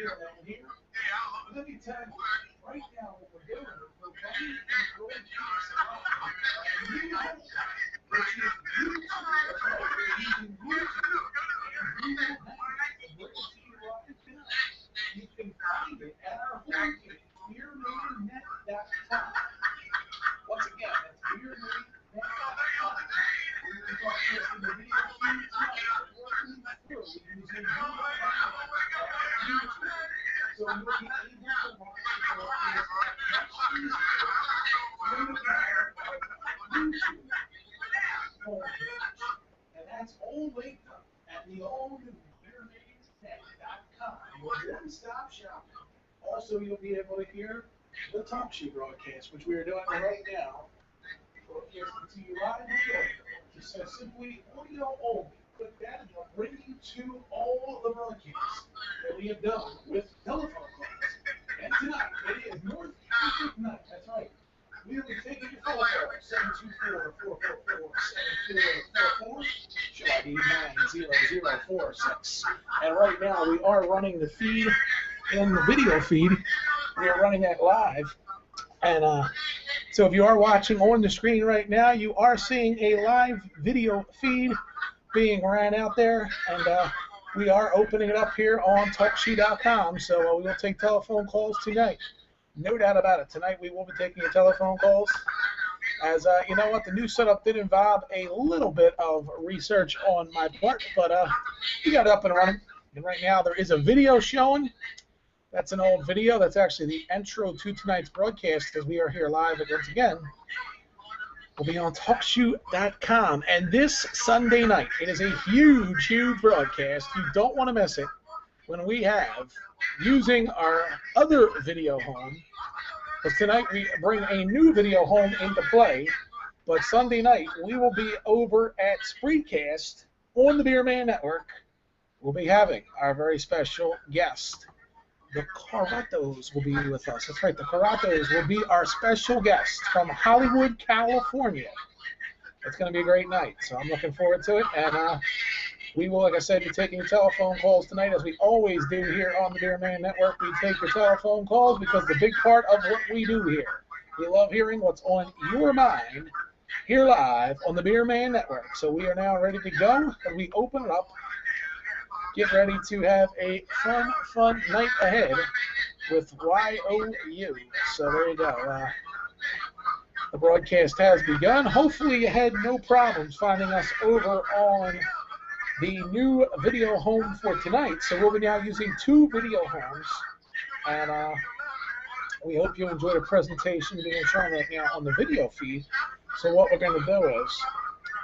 here and here. Let me tell you, right now what we're doing, we're running a broadcast live, which is YouTube. That's right, we're using YouTube. And we will bring it to you live tonight. You can find it at our homepage, beermannet.com. Once again, that's beermannet.com. We're broadcasting the video feed tonight, working through using YouTube. So you'll be able to watch the broadcast much easier through the power of YouTube homepage. And that's all linked up at the all-new beermannet.com, your one-stop shop. Also, you'll be able to hear the Talk Show broadcast, which we are doing right now. Broadcasting to you live and audio. Just says simply audio only. Click that and it'll bring you to all the broadcasts that we have done with telephone calls. And tonight, it is North Catholic Night. That's right. We will be taking your phone call, 724-444-7444, show ID 90046. And right now, we are running the feed in the video feed. We are running that live. And so if you are watching on the screen right now, you are seeing a live video feed being ran out there, and we are opening it up here on TalkShoe.com, so we will take telephone calls tonight. No doubt about it. Tonight we will be taking your telephone calls. As you know what, the new setup did involve a little bit of research on my part, but we got it up and running. And right now there is a video showing. That's an old video. That's actually the intro to tonight's broadcast, as we are here live once again. Will be on TalkShoe.com. And this Sunday night, it is a huge, huge broadcast. You don't want to miss it when we have, using our other video home, because tonight we bring a new video home into play, but Sunday night we will be over at Spreecast on the Beerman Network. We'll be having our very special guest. The Caratos will be with us. That's right, the Caratos will be our special guest from Hollywood, California. It's going to be a great night, so I'm looking forward to it. And we will, like I said, be taking your telephone calls tonight, as we always do here on the Beerman Network. We take your telephone calls because the big part of what we do here, we love hearing what's on your mind here live on the Beerman Network. So we are now ready to go, and we open it up. Get ready to have a fun night ahead with YOU. So there you go. The broadcast has begun. Hopefully you had no problems finding us over on the new video home for tonight. So we'll be now using two video homes. And we hope you enjoyed the presentation being shown right now on the video feed. So what we're going to do is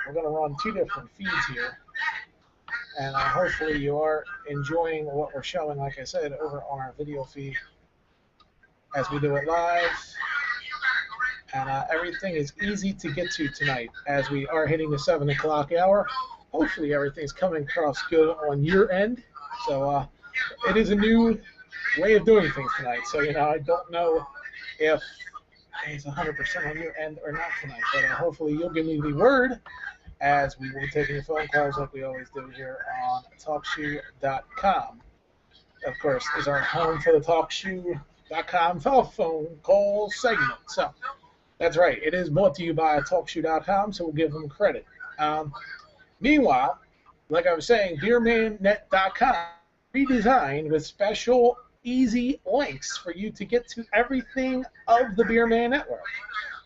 we're going to run two different feeds here. And hopefully you are enjoying what we're showing, like I said, over on our video feed as we do it live. And everything is easy to get to tonight as we are hitting the 7 o'clock hour. Hopefully everything's coming across good on your end. So it is a new way of doing things tonight. So, you know, I don't know if it's 100% on your end or not tonight. But hopefully you'll give me the word, as we will be taking your phone calls like we always do here on TalkShoe.com. Of course, is our home for the TalkShoe.com telephone call segment. So that's right. It is brought to you by TalkShoe.com, so we'll give them credit. Meanwhile, like I was saying, BeermanNet.com redesigned with special, easy links for you to get to everything of the Beerman Network.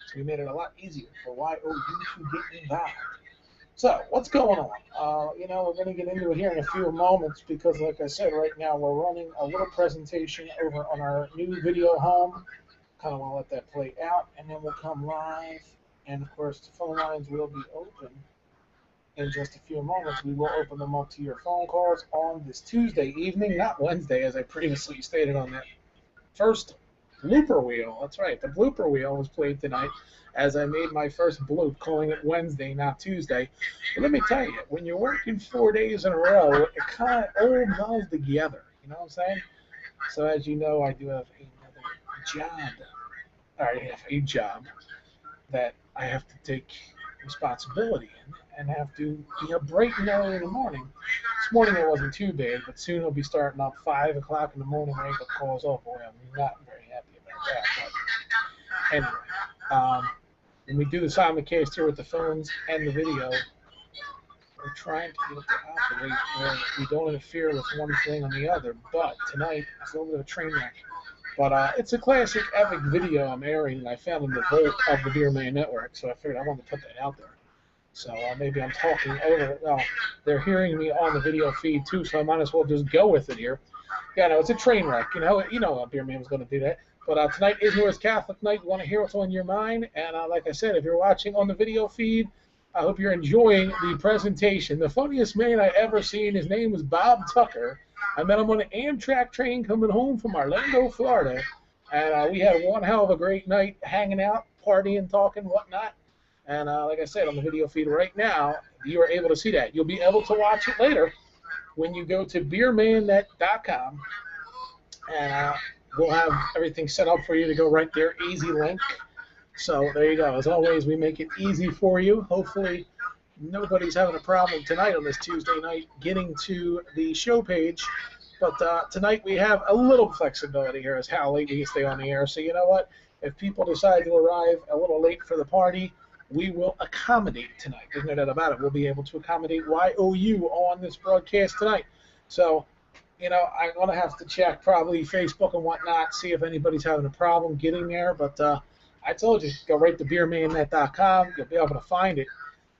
So we made it a lot easier for YOU to get involved. So, what's going on? You know, we're going to get into it here in a few moments because, like I said, right now we're running a little presentation over on our new video home. Kind of want to let that play out, and then we'll come live. And, of course, the phone lines will be open in just a few moments. We will open them up to your phone calls on this Tuesday evening, not Wednesday, as I previously stated on that first blooper wheel. That's right, the blooper wheel was played tonight, as I made my first bloop, calling it Wednesday, not Tuesday. But let me tell you, when you're working 4 days in a row, it kind of all melds together. You know what I'm saying? So as you know, I do have another job. I have a job that I have to take responsibility in. and have to be up bright and early in the morning. This morning it wasn't too bad, but soon it'll be starting up 5 o'clock in the morning. Wake up calls. Oh boy, I'm not very happy about that. But anyway, when we do the simulcast here with the phones and the video, we're trying to get it to operate where we don't interfere with one thing on the other. But tonight it's a little bit of a train wreck. But it's a classic epic video I'm airing that I found in the vault of the Beerman network, so I figured I wanted to put that out there. So maybe I'm talking over it. Well, they're hearing me on the video feed too, so I might as well just go with it here. Yeah, no, it's a train wreck. You know, Beerman was going to do that. But tonight is North Catholic night. You want to hear what's on your mind, and like I said, if you're watching on the video feed, I hope you're enjoying the presentation. The funniest man I ever seen, his name was Bob Tucker. I met him on an Amtrak train coming home from Orlando, Florida, and we had one hell of a great night hanging out, partying, talking, whatnot. And like I said, on the video feed right now, you are able to see that. You'll be able to watch it later when you go to beermannet.com, and we'll have everything set up for you to go right there, easy link. So there you go. As always, we make it easy for you. Hopefully nobody's having a problem tonight on this Tuesday night getting to the show page. But tonight we have a little flexibility here as how late we can stay on the air. So you know what? If people decide to arrive a little late for the party, we will accommodate tonight. There's no doubt about it. We'll be able to accommodate YOU on this broadcast tonight. So, I'm going to have to check probably Facebook and whatnot, see if anybody's having a problem getting there. But I told you, go right to beermannet.com. You'll be able to find it.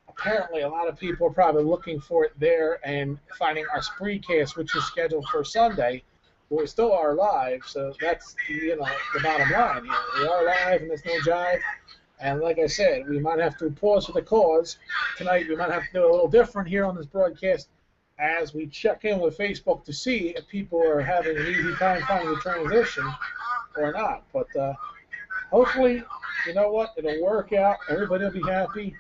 Apparently, a lot of people are probably looking for it there and finding our Spreecast, which is scheduled for Sunday. But we still are live, so that's the bottom line. We are live, and there's no jive. And like I said, we might have to pause for the cause. Tonight, we might have to do a little different here on this broadcast as we check in with Facebook to see if people are having an easy time finding the transition or not. But hopefully, you know what, it'll work out. Everybody will be happy,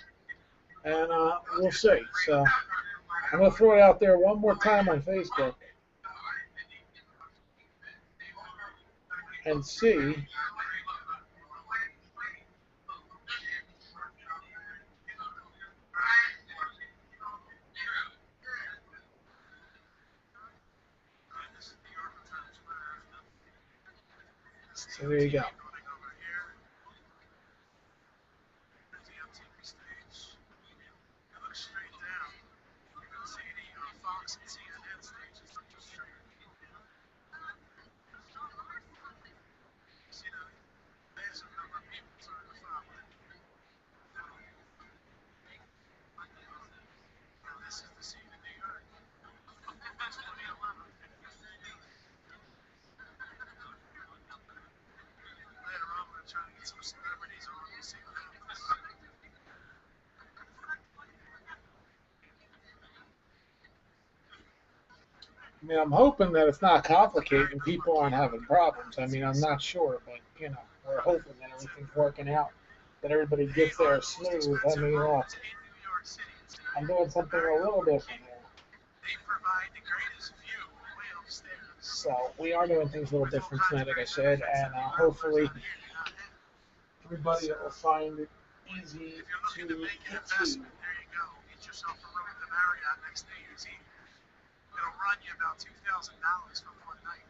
and we'll see. So I'm going to throw it out there one more time on Facebook and see. So there you go. I mean, I'm hoping that it's not complicated and people aren't having problems. I mean, I'm not sure, but, we're hoping that everything's working out, that everybody gets there smooth. I mean, I'm doing something a little different here. So we are doing things a little different tonight, like I said, and hopefully everybody will find it easy to get to. It'll run you about $2,000 for one night.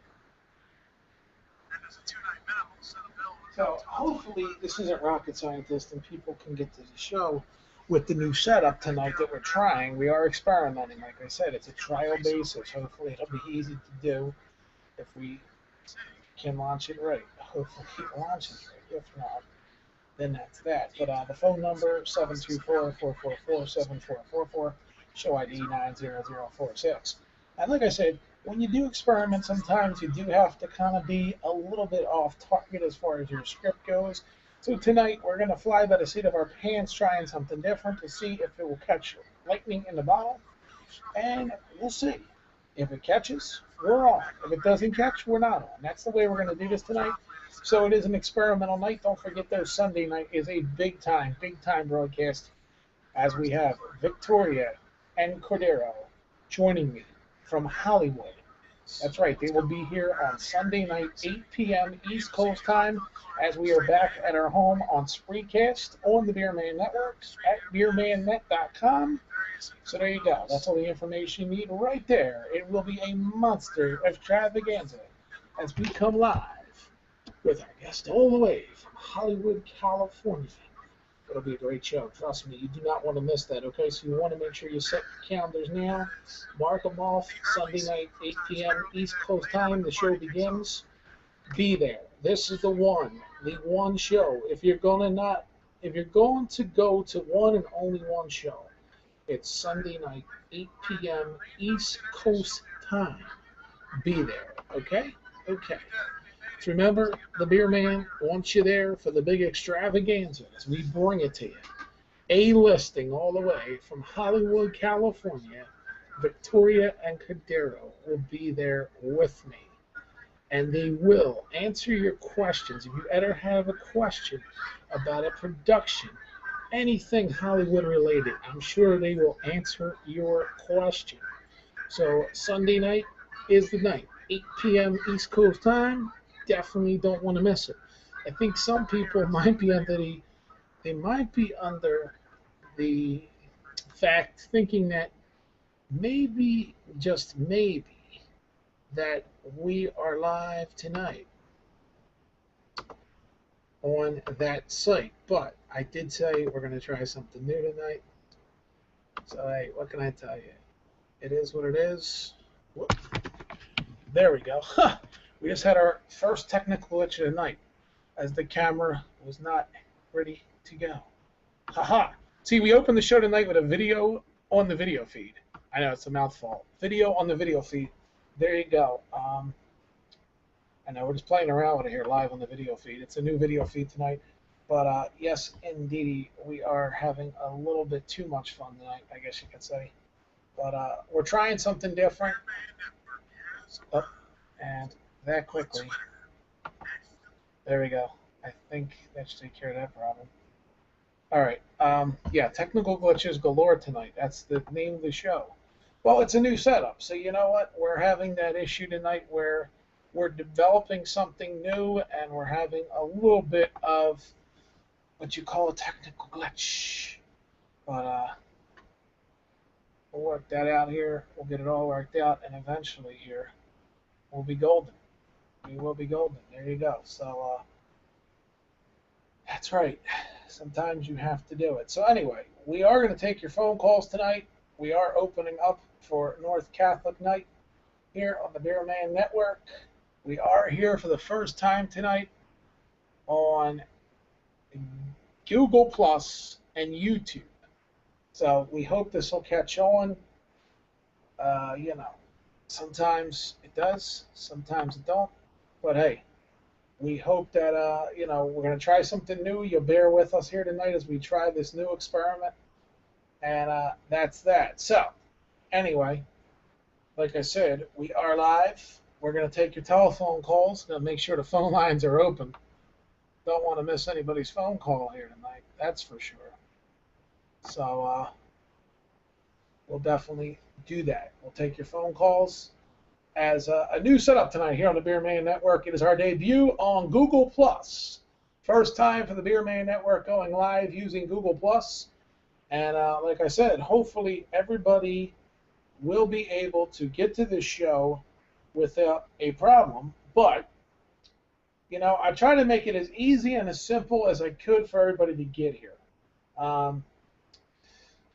And there's a 2-night minimum, so the bill. So hopefully this isn't rocket scientist and people can get to the show with the new setup tonight that we're trying. We are experimenting, like I said. It's a trial basis. Hopefully it'll be easy to do if we can launch it right. Hopefully it launches right. If not, then that's that. But the phone number, 724-444-7444, show ID 90046. And like I said, when you do experiments, sometimes you do have to kind of be a little bit off target as far as your script goes. So tonight we're going to fly by the seat of our pants, trying something different to see if it will catch lightning in the bottle. And we'll see. If it catches, we're on. If it doesn't catch, we're not on. That's the way we're going to do this tonight. So it is an experimental night. Don't forget, though, Sunday night is a big time broadcast, as we have Victoria and Cordero joining me from Hollywood. That's right. They will be here on Sunday night, 8 p.m. East Coast time, as we are back at our home on Spreecast on the Beerman Network at beermannet.com. So there you go. That's all the information you need right there. It will be a monster extravaganza as we come live with our guest all the way from Hollywood, California. It'll be a great show. Trust me, you do not want to miss that, okay? So you want to make sure you set your calendars now. Mark them off. Sunday night, 8 p.m. East Coast time. The show begins. Be there. This is the one show. If you're going to go to one and only one show, it's Sunday night, 8 p.m. East Coast time. Be there, okay? Okay. So remember, the Beerman wants you there for the big extravaganza as we bring it to you. A-listing all the way from Hollywood, California. Victoria and Cadero will be there with me. And they will answer your questions. If you ever have a question about a production, anything Hollywood related, I'm sure they will answer your question. So Sunday night is the night, 8 p.m. East Coast time. Definitely don't want to miss it. I think some people might be under the fact thinking that maybe, just maybe, that we are live tonight on that site. But I did say we're going to try something new tonight. So, hey, what can I tell you? It is what it is. Whoop. There we go. We just had our first technical glitch of the night as the camera was not ready to go. Haha. See, we opened the show tonight with a video on the video feed. I know it's a mouthful. Video on the video feed. There you go. I know we're just playing around with it here live on the video feed. It's a new video feed tonight. But yes, indeed, we are having a little bit too much fun tonight, I guess you could say. But we're trying something different. Oh, and that quickly. There we go. I think that should take care of that problem. All right. Yeah, technical glitches galore tonight. That's the name of the show. Well, it's a new setup. So you know what? We're having that issue tonight where we're developing something new and we're having a little bit of what you call a technical glitch. But we'll work that out here. We'll get it all worked out, and eventually here we'll be golden. We will be golden. There you go. So that's right. Sometimes you have to do it. So anyway, we are going to take your phone calls tonight. We are opening up for North Catholic Night here on the Beerman Network. We are here for the first time tonight on Google Plus and YouTube. So we hope this will catch on. You know, sometimes it does, sometimes it don't. But hey, we hope that, you know, we're going to try something new. You'll bear with us here tonight as we try this new experiment. And that's that. So, anyway, like I said, we are live. We're going to take your telephone calls. Going to make sure the phone lines are open. Don't want to miss anybody's phone call here tonight. That's for sure. So, we'll definitely do that. We'll take your phone calls. As a new setup tonight here on the Beerman Network. It is our debut on Google Plus. First time for the Beerman Network going live using Google Plus. And like I said, hopefully everybody will be able to get to this show without a problem. But, you know, I try to make it as easy and as simple as I could for everybody to get here.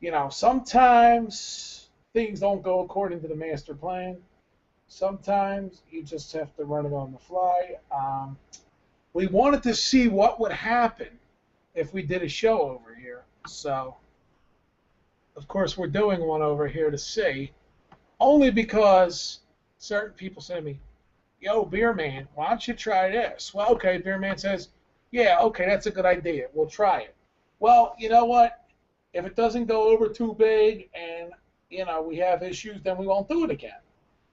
You know, sometimes things don't go according to the master plan. Sometimes you just have to run it on the fly. We wanted to see what would happen if we did a show over here. So, of course, we're doing one over here to see. Only because certain people say to me, yo, Beerman, why don't you try this? Well, okay, Beerman says, yeah, okay, that's a good idea. We'll try it. Well, you know what? If it doesn't go over too big and, you know, we have issues, then we won't do it again.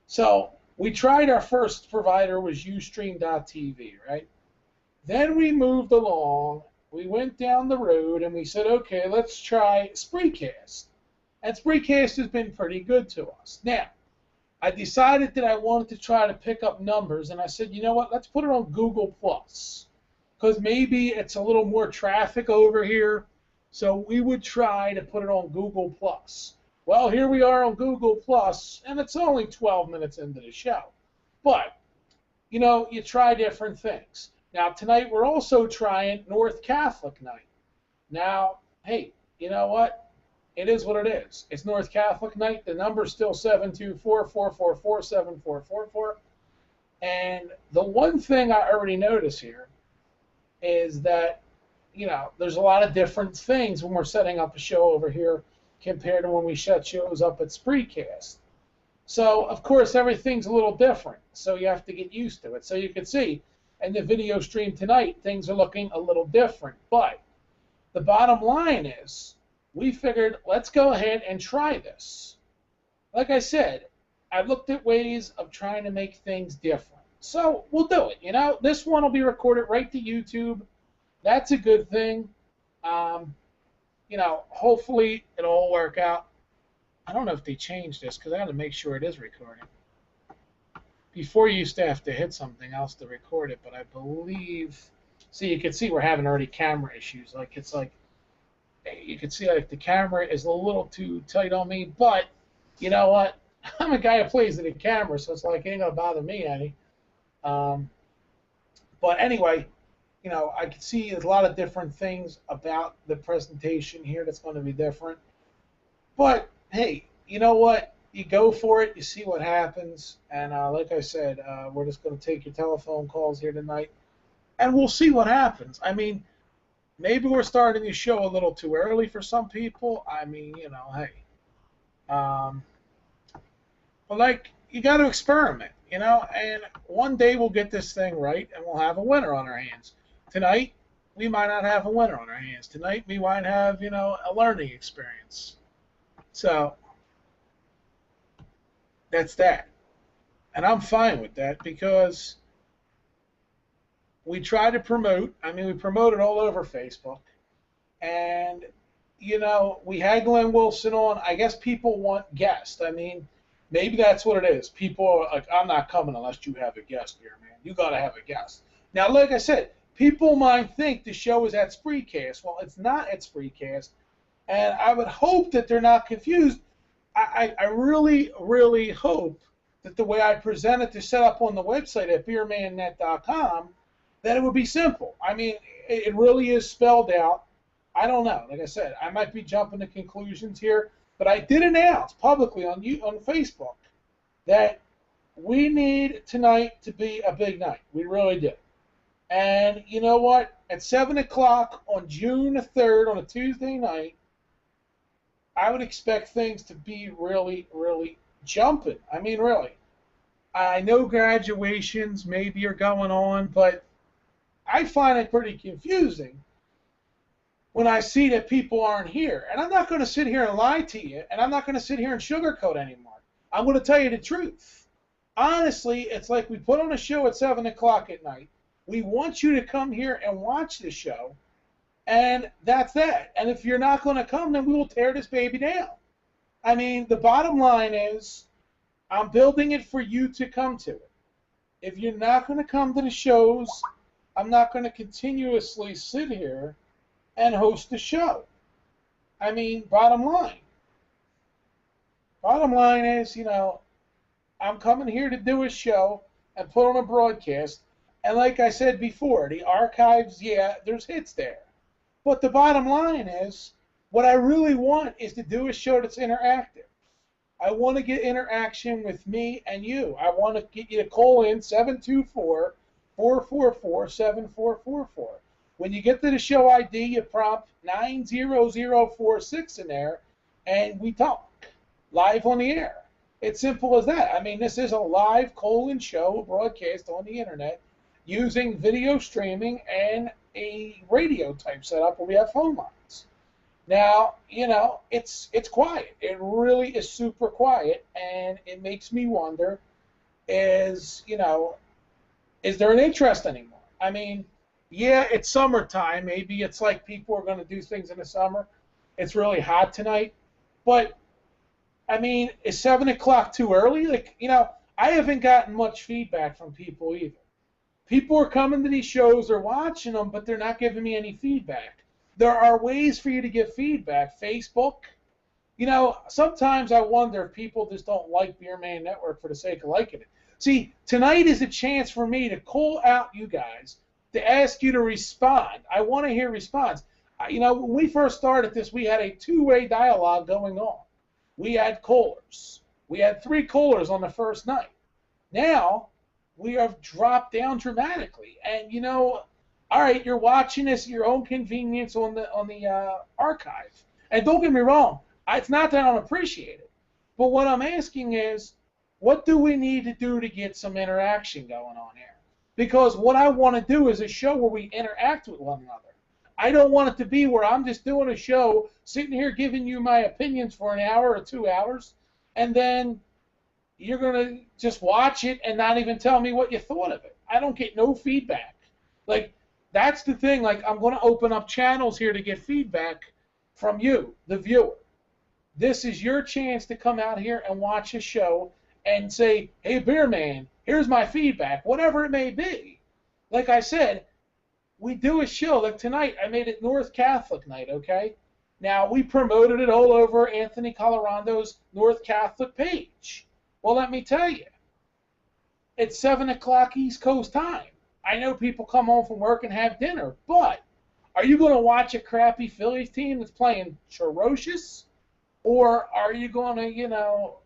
So we tried our first provider was Ustream.tv, right? Then we moved along. We went down the road and we said, okay, let's try Spreecast. And Spreecast has been pretty good to us. Now, I decided that I wanted to try to pick up numbers, and I said, you know what, let's put it on Google Plus, because maybe it's a little more traffic over here. So we would try to put it on Google Plus. Well, here we are on Google Plus, and it's only 12 minutes into the show. But, you try different things. Now, tonight we're also trying North Catholic Night. Now, hey, you know what? It is what it is. It's North Catholic Night. The number's still 724-444-7444. And the one thing I already notice here is that, there's a lot of different things when we're setting up a show over here compared to when we set shows up at Spreecast. So, of course, everything's a little different. So you have to get used to it. So you can see in the video stream tonight, things are looking a little different. But the bottom line is, we figured, let's go ahead and try this. Like I said, I've looked at ways of trying to make things different. So we'll do it. This one will be recorded right to YouTube. That's a good thing. Hopefully it'll all work out. I don't know if they changed this because I got to make sure it is recording. Before you used to have to hit something else to record it, but I believe, see, you can see we're having already camera issues. You can see like the camera is a little too tight on me, but you know what? I'm a guy who plays with the camera, so it's like it ain't gonna bother me any. But anyway, I can see there's a lot of different things about the presentation here that's going to be different. But hey, you know what? You go for it. You see what happens. And like I said, we're just going to take your telephone calls here tonight, and we'll see what happens. I mean, maybe we're starting the show a little too early for some people. I mean, hey. But you got to experiment, and one day we'll get this thing right, and we'll have a winner on our hands. Tonight, we might not have a winner on our hands. Tonight, we might have, a learning experience. So, that's that. And I'm fine with that because we try to promote. I mean, we promote it all over Facebook. And, we had Glenn Wilson on. I guess people want guests. I mean, maybe that's what it is. People are like, I'm not coming unless you have a guest here, man. You got to have a guest. Now, like I said, people might think the show is at Spreecast. Well, it's not at Spreecast. And I would hope that they're not confused. I really, really hope that the way I present it to set up on the website at beermannet.com, that it would be simple. I mean, it really is spelled out. I don't know. Like I said, I might be jumping to conclusions here, but I did announce publicly on Facebook that we need tonight to be a big night. We really did. And you know what? At 7 o'clock on June 3rd on a Tuesday night, I would expect things to be really, really jumping. I mean, really. I know graduations maybe are going on, but I find it pretty confusing when I see that people aren't here. And I'm not going to sit here and lie to you, and I'm not going to sit here and sugarcoat anymore. I'm going to tell you the truth. Honestly, it's like we put on a show at 7 o'clock at night. We want you to come here and watch the show, and that's that. And if you're not going to come, then we will tear this baby down. I mean, the bottom line is I'm building it for you to come to it. If you're not going to come to the shows, I'm not going to continuously sit here and host the show. I mean, bottom line. Bottom line is, I'm coming here to do a show and put on a broadcast. And like I said before, the archives, yeah, there's hits there. But the bottom line is, what I really want is to do a show that's interactive. I want to get interaction with me and you. I want to get you to call in 724-444-7444. When you get to the show ID, you prompt 90046 in there, and we talk live on the air. It's simple as that. I mean, this is a live show broadcast on the internet using video streaming and a radio type setup where we have phone lines. Now, it's quiet. It really is super quiet, and it makes me wonder, is there an interest anymore? I mean, yeah, it's summertime. Maybe it's like people are going to do things in the summer. It's really hot tonight. But, I mean, is 7 o'clock too early? I haven't gotten much feedback from people either. People are coming to these shows, they're watching them, but they're not giving me any feedback. There are ways for you to give feedback. Facebook, You know, sometimes I wonder if people just don't like Beerman Network for the sake of liking it. See, tonight is a chance for me to call out you guys, to ask you to respond. I want to hear response. You know, when we first started this, we had a two-way dialogue going on. We had callers. We had 3 callers on the first night. Now, we have dropped down dramatically. And, you know, all right, you're watching this at your own convenience on the archive. And don't get me wrong, it's not that I don't appreciate it. But what I'm asking is, what do we need to do to get some interaction going on here? Because what I want to do is a show where we interact with one another. I don't want it to be where I'm just doing a show, sitting here giving you my opinions for an hour or 2 hours, and then you're going to just watch it and not even tell me what you thought of it. I don't get no feedback. Like, that's the thing. Like, I'm going to open up channels here to get feedback from you, the viewer. This is your chance to come out here and watch a show and say, hey, Beerman, here's my feedback, whatever it may be. Like I said, we do a show. Like tonight, I made it North Catholic night, okay? Now, we promoted it all over Anthony Colorando's North Catholic page. Well, let me tell you, it's 7 o'clock East Coast time. I know people come home from work and have dinner, but are you going to watch a crappy Phillies team that's playing ferocious? Or are you going to, you know,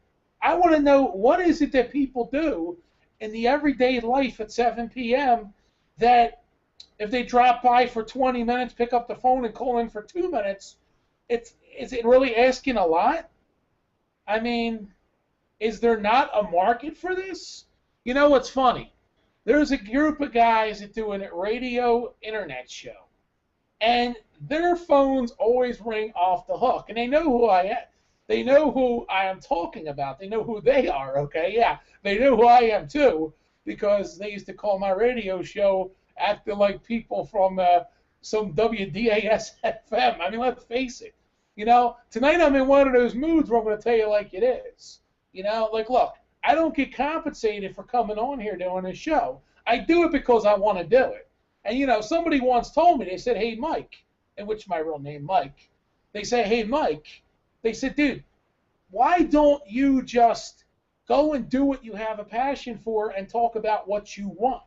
I want to know what is it that people do in the everyday life at 7 p.m. that if they drop by for 20 minutes, pick up the phone and call in for 2 minutes, is it really asking a lot? I mean, is there not a market for this? You know what's funny? There's a group of guys that do a radio internet show, and their phones always ring off the hook, and they know who I am. They know who I am talking about. They know who they are, okay? Yeah, they know who I am too, because they used to call my radio show acting like people from some WDAS FM. I mean, let's face it. You know, tonight I'm in one of those moods where I'm going to tell you like it is. You know, like, look, I don't get compensated for coming on here doing this show. I do it because I want to do it. And, you know, somebody once told me, they said, hey, Mike, and which my real name, Mike. They say, hey, Mike. They said, dude, why don't you just go and do what you have a passion for and talk about what you want?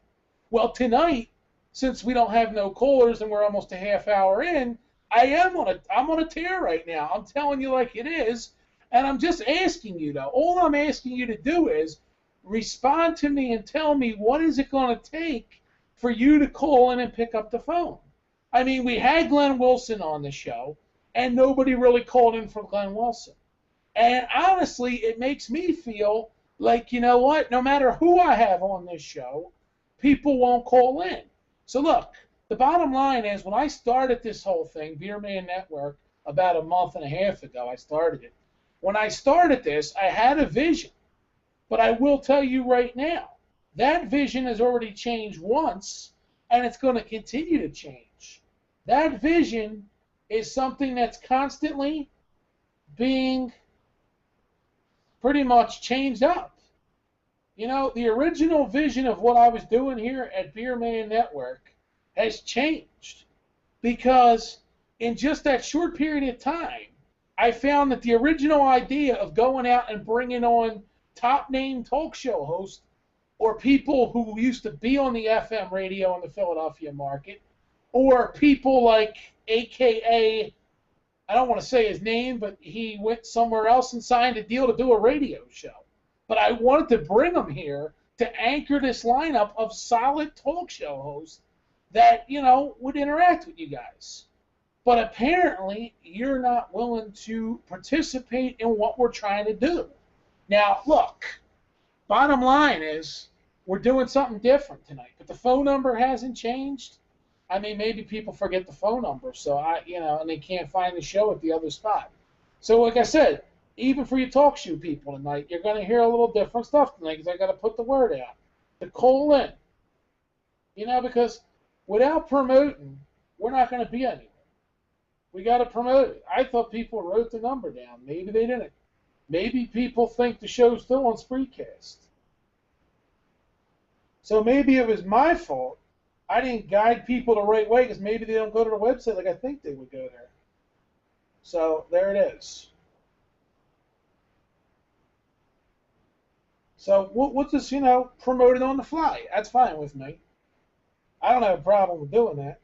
Well, tonight, since we don't have no callers and we're almost a half hour in, I'm on a tear right now. I'm telling you like it is, and I'm just asking you, though. All I'm asking you to do is respond to me and tell me what is it going to take for you to call in and pick up the phone. I mean, we had Glenn Wilson on the show, and nobody really called in for Glenn Wilson. And honestly, it makes me feel like, you know what, no matter who I have on this show, people won't call in. So look, the bottom line is when I started this whole thing, Beerman Network, about a month and a half ago, I started it. When I started this, I had a vision. But I will tell you right now, that vision has already changed once, and it's going to continue to change. That vision is something that's constantly being pretty much changed up. You know, the original vision of what I was doing here at Beerman Network has changed because in just that short period of time, I found that the original idea of going out and bringing on top name talk show hosts or people who used to be on the FM radio in the Philadelphia market or people like AKA, I don't want to say his name, but he went somewhere else and signed a deal to do a radio show. But I wanted to bring him here to anchor this lineup of solid talk show hosts that, you know, would interact with you guys. But apparently, you're not willing to participate in what we're trying to do. Now, look, bottom line is we're doing something different tonight. But the phone number hasn't changed. I mean, maybe people forget the phone number, so and they can't find the show at the other spot. So, like I said, even for you talk show people tonight, you're going to hear a little different stuff tonight because I got to put the word out. To call in. You know, because without promoting, we're not going to be anywhere. We got to promote it. I thought people wrote the number down. Maybe they didn't. Maybe people think the show's still on Spreecast. So maybe it was my fault. I didn't guide people the right way because maybe they don't go to the website like I think they would go there. So there it is. So we'll just, promote it on the fly. That's fine with me. I don't have a problem with doing that.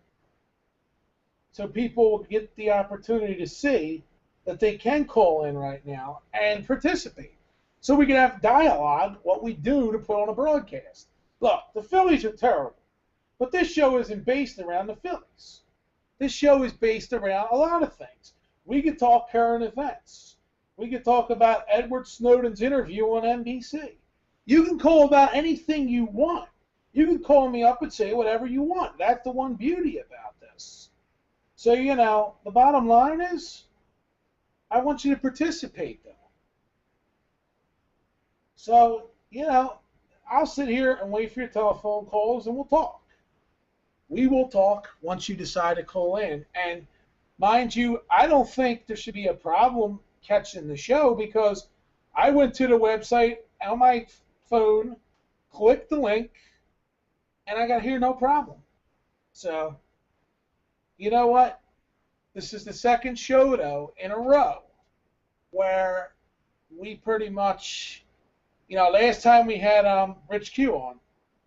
So people get the opportunity to see that they can call in right now and participate. So we can have dialogue, what we do to put on a broadcast. Look, the Phillies are terrible, but this show isn't based around the Phillies. This show is based around a lot of things. We could talk current events. We could talk about Edward Snowden's interview on NBC. You can call about anything you want. You can call me up and say whatever you want. That's the one beauty about this. So, the bottom line is, I want you to participate, though. So, I'll sit here and wait for your telephone calls, and we'll talk. We will talk once you decide to call in. And mind you, I don't think there should be a problem catching the show, because I went to the website on my phone, clicked the link, and I got here no problem. So, you know what? This is the second show, though, in a row where we pretty much, last time we had Rich Q on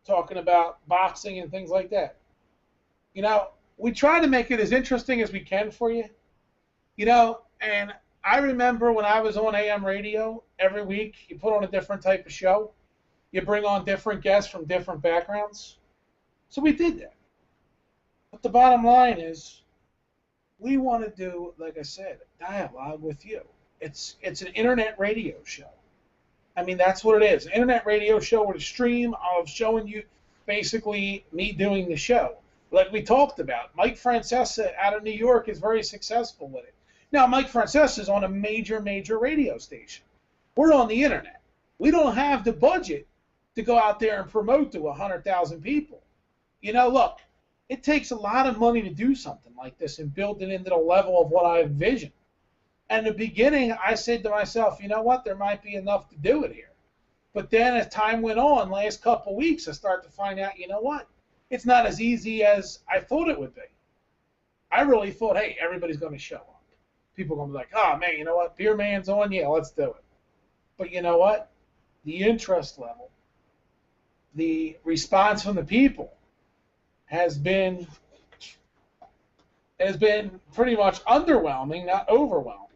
talking about boxing and things like that. We try to make it as interesting as we can for you. And I remember when I was on AM radio, every week you put on a different type of show. You bring on different guests from different backgrounds. So we did that. But the bottom line is, we want to do, like I said, dialogue with you. It's an internet radio show. I mean, that's what it is. An internet radio show with a stream of showing you basically me doing the show. Like we talked about, Mike Francesa out of New York is very successful with it. Now, Mike Francesa is on a major radio station. We're on the internet. We don't have the budget to go out there and promote to 100,000 people. Look, it takes a lot of money to do something like this and build it into the level of what I envision. And in the beginning, I said to myself, you know what, there might be enough to do it here. But then as time went on, last couple of weeks, I started to find out, you know what, it's not as easy as I thought it would be. I really thought, hey, everybody's going to show up. People are going to be like, oh, man, you know what, Beerman's on, yeah, let's do it. But you know what? The interest level, the response from the people has been pretty much underwhelming, not overwhelming.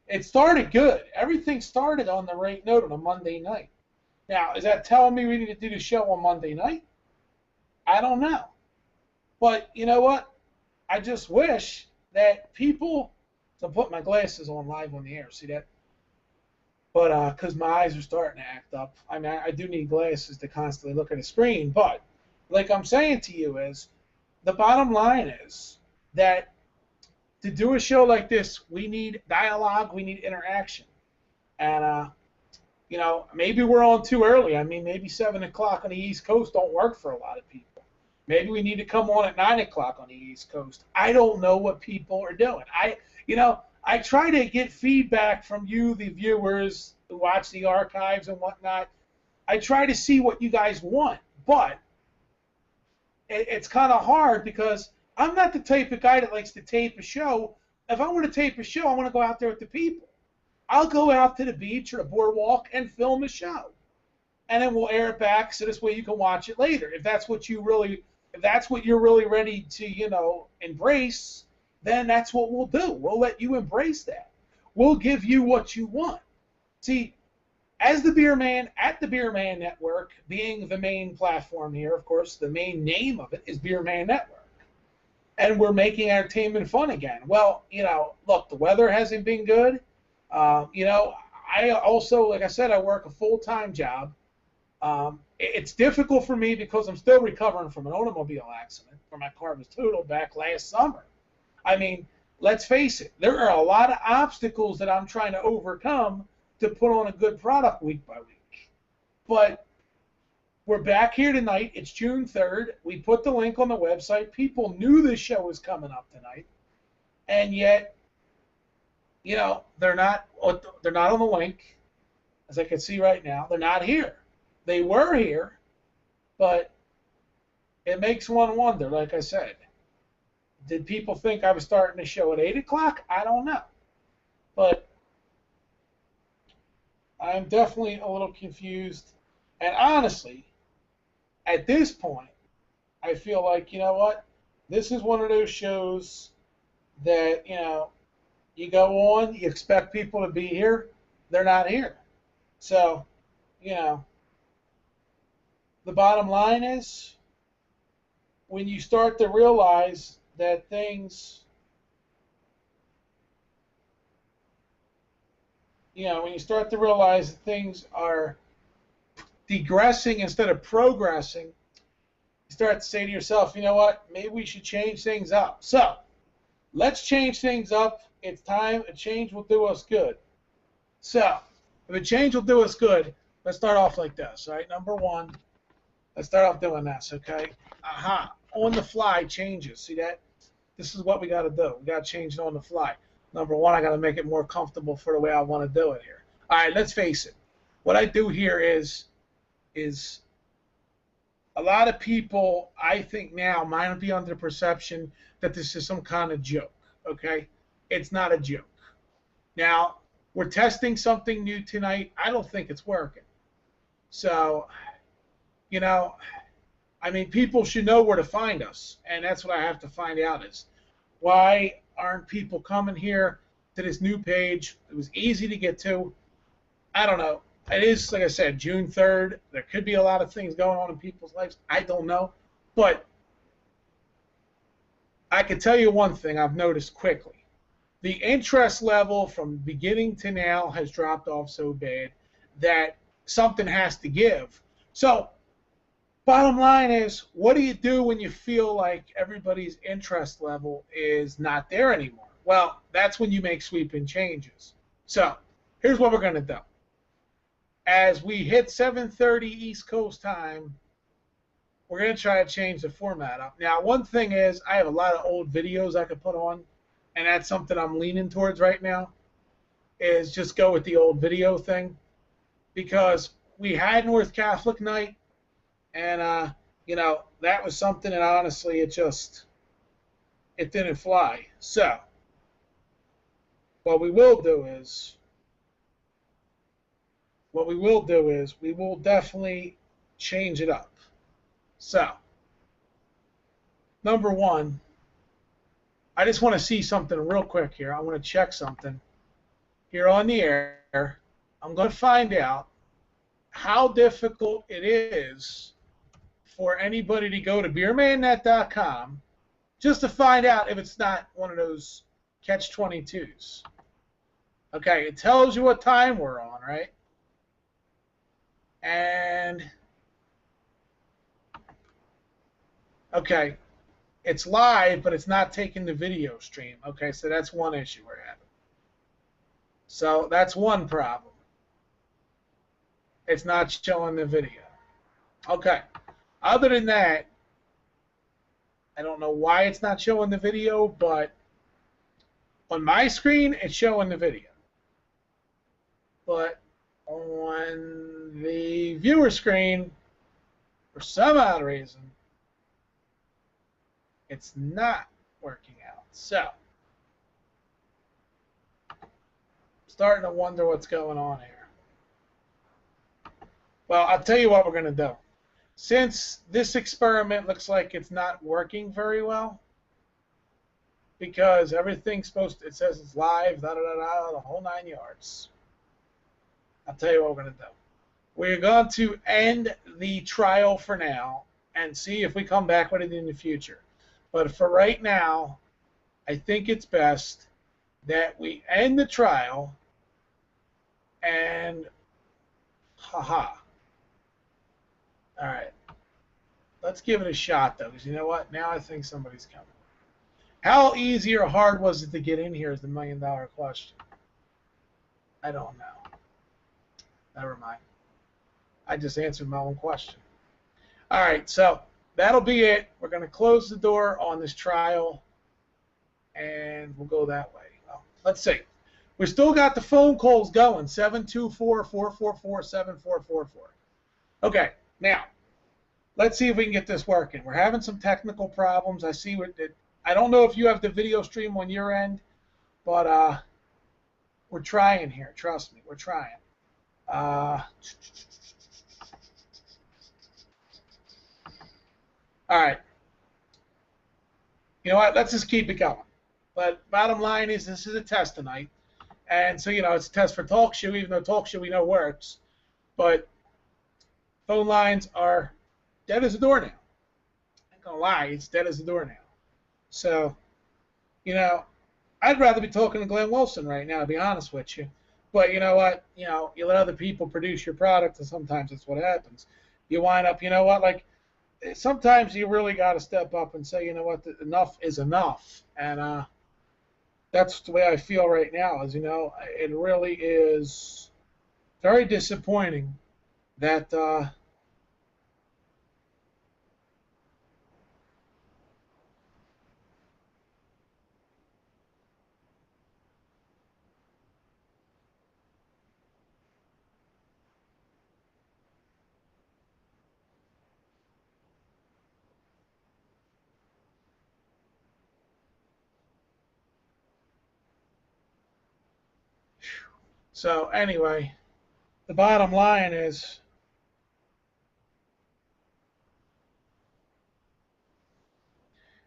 It started good. Everything started on the right note on a Monday night. Now, is that telling me we need to do the show on Monday night? I don't know. But you know what? I just wish that people, so I'm putting my glasses on live on the air, see that? But because my eyes are starting to act up. I mean, I do need glasses to constantly look at a screen. But like I'm saying to you is, the bottom line is that to do a show like this, we need dialogue, we need interaction. And, maybe we're on too early. I mean, maybe 7 o'clock on the East Coast don't work for a lot of people. Maybe we need to come on at 9 o'clock on the East Coast. I don't know what people are doing. I try to get feedback from you, the viewers, who watch the archives and whatnot. I try to see what you guys want, but it's kind of hard because I'm not the type of guy that likes to tape a show. If I want to tape a show, I want to go out there with the people. I'll go out to the beach or the boardwalk and film a show, and then we'll air it back so this way you can watch it later. If that's what you're really ready to, embrace, then that's what we'll do. We'll let you embrace that. We'll give you what you want. See, as the Beerman, at the Beerman Network, being the main platform here, of course, the main name of it is Beerman Network. And we're making entertainment fun again. Well, look, the weather hasn't been good. I also, like I said, I work a full-time job. It's difficult for me because I'm still recovering from an automobile accident where my car was totaled back last summer. I mean, let's face it, there are a lot of obstacles that I'm trying to overcome to put on a good product week by week. But we're back here tonight. It's June 3rd. We put the link on the website. People knew this show was coming up tonight. And yet, they're not on the link. As I can see right now, they're not here. They were here, but it makes one wonder, like I said. Did people think I was starting the show at 8 o'clock? I don't know. But I'm definitely a little confused And honestly, at this point, I feel like, you know what? This is one of those shows that, you go on, you expect people to be here, they're not here. So, you know, the bottom line is when you start to realize that when you start to realize that things are degressing instead of progressing, you start to say to yourself, you know what, maybe we should change things up. So, let's change things up. It's time. A change will do us good. So, if a change will do us good, let's start off like this. All right, number one, let's start off doing this, okay? Aha, on the fly changes. See that? This is what we got to do. We got to change it on the fly. Number one, I got to make it more comfortable for the way I want to do it here. All right, let's face it. What I do here is a lot of people, I think now, might be under the perception that this is some kind of joke, okay? It's not a joke. Now, we're testing something new tonight. I don't think it's working. So, people should know where to find us, and that's what I have to find out is why aren't people coming here to this new page? It was easy to get to. I don't know. It is, like I said, June 3rd. There could be a lot of things going on in people's lives. I don't know. But I can tell you one thing I've noticed quickly. The interest level from beginning to now has dropped off so bad that something has to give. So, bottom line is, what do you do when you feel like everybody's interest level is not there anymore? Well, that's when you make sweeping changes. So, here's what we're going to do. As we hit 7:30 East Coast time, we're going to try to change the format up. Now, one thing is, I have a lot of old videos I could put on, and that's something I'm leaning towards right now, is just go with the old video thing. Because we had North Catholic Night, and, that was something that honestly, it didn't fly. So, what we will do is we will definitely change it up. So, number one, I just want to see something real quick here. I want to check something here on the air. I'm going to find out how difficult it is for anybody to go to beermannet.com just to find out if it's not one of those catch-22s. Okay, it tells you what time we're on, right? And, okay, it's live, but it's not taking the video stream. Okay, so that's one issue we're having. So that's one problem. It's not showing the video. Okay, other than that, I don't know why it's not showing the video, but on my screen, it's showing the video. But on the viewer screen, for some odd reason, it's not working out. So, I'm starting to wonder what's going on here. Well, I'll tell you what we're going to do. Since this experiment looks like it's not working very well, because everything's it says it's live, the whole 9 yards. I'll tell you what we're going to do. We're going to end the trial for now and see if we come back with it in the future. But for right now, I think it's best that we end the trial and haha. All right. Let's give it a shot, though, because you know what? Now I think somebody's coming. How easy or hard was it to get in here is the million-dollar question. I don't know. Never mind. I just answered my own question. All right, so that'll be it. We're going to close the door on this trial, and we'll go that way. Well, let's see. We still got the phone calls going, 724-444-7444. Okay, now, let's see if we can get this working. We're having some technical problems. I see I don't know if you have the video stream on your end, but we're trying here. Trust me, we're trying. All right. You know what? Let's just keep it going. But bottom line is, this is a test tonight, and so it's a test for talk show, even though talk show we know works. But phone lines are dead as a doornail. I ain't gonna lie, it's dead as a doornail. So, you know, I'd rather be talking to Glenn Wilson right now, to be honest with you. But you know what? You let other people produce your product, and sometimes that's what happens. You wind up, like sometimes you really got to step up and say, what, enough is enough. And that's the way I feel right now. Is it really is very disappointing that. So anyway, the bottom line is.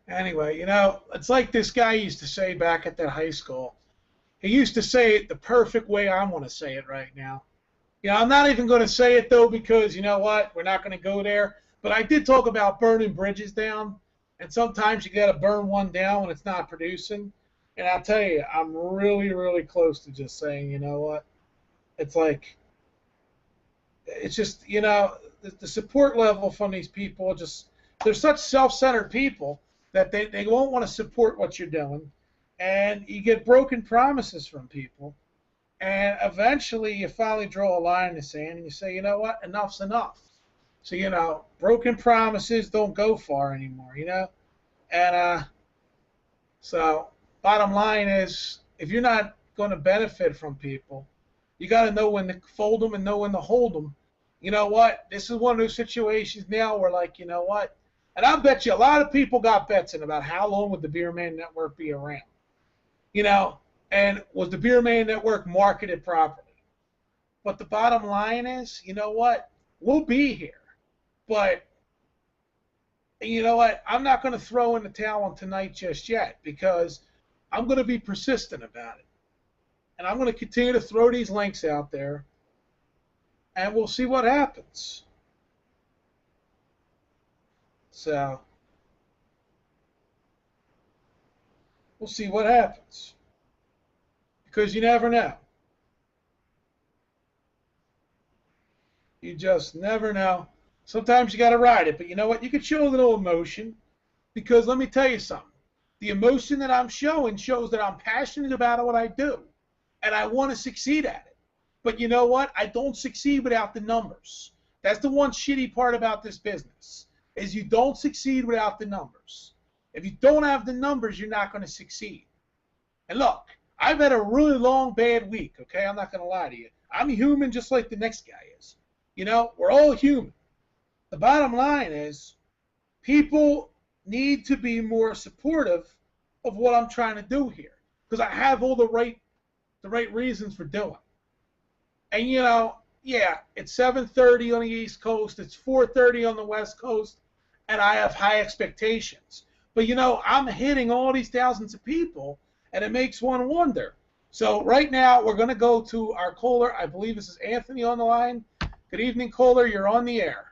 Anyway, it's like this guy used to say back at that high school. He used to say it the perfect way I want to say it right now. I'm not even going to say it, though, because you know what? We're not going to go there. But I did talk about burning bridges down, and sometimes you got to burn one down when it's not producing. And I'll tell you, I'm really, really close to just saying, you know what? It's like, it's just, the support level from these people just, they're such self-centered people that they won't want to support what you're doing. And you get broken promises from people. And eventually you finally draw a line in the sand and you say, you know what, enough's enough. So, broken promises don't go far anymore. And so bottom line is, if you're not going to benefit from people, you got to know when to fold them and know when to hold them. You know what? This is one of those situations now where, like, you know what? And I bet you a lot of people got bets in about how long would the Beerman Network be around. And was the Beerman Network marketed properly? But the bottom line is, you know what? We'll be here. But you know what? I'm not going to throw in the towel on tonight just yet because I'm going to be persistent about it. And I'm going to continue to throw these links out there, and we'll see what happens. So, we'll see what happens. Because you never know. You just never know. Sometimes you got to ride it, but you know what? You can show a little emotion because let me tell you something. The emotion that I'm showing shows that I'm passionate about what I do, and I want to succeed at it. But you know what? I don't succeed without the numbers. That's the one shitty part about this business, is you don't succeed without the numbers. If you don't have the numbers, you're not going to succeed. And look, I've had a really long, bad week, okay? I'm not going to lie to you. I'm human just like the next guy is. We're all human. The bottom line is people need to be more supportive of what I'm trying to do here because I have all the right reasons for doing. And yeah, it's 7:30 on the East Coast, it's 4:30 on the West Coast, and I have high expectations. But I'm hitting all these thousands of people, and it makes one wonder. So right now we're going to go to our caller. I believe this is Anthony on the line. Good evening, caller. You're on the air.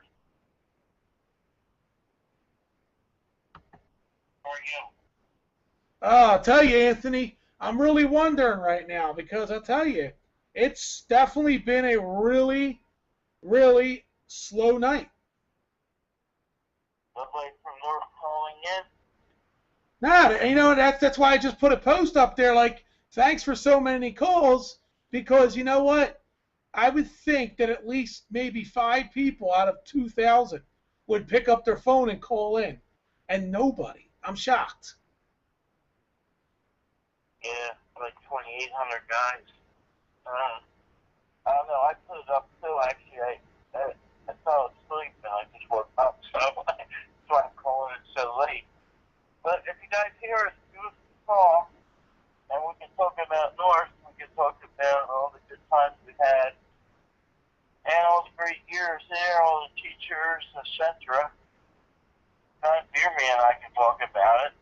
How are you? I'll tell you, Anthony, I'm really wondering right now because I'll tell you, it's definitely been a really, really slow night. Nobody from North calling in? Nah, that's why I just put a post up there like, thanks for so many calls, because you know what? I would think that at least maybe 5 people out of 2,000 would pick up their phone and call in, and nobody. I'm shocked. Yeah, like 2,800 guys. I don't know. I put it up too. Actually, I fell asleep and I just woke up, so that's why I'm calling it so late. But if you guys hear us, give us a call, and we can talk about North. We can talk about all the good times we had, and all the great years there, all the teachers, etc. Beerman, I can talk about it.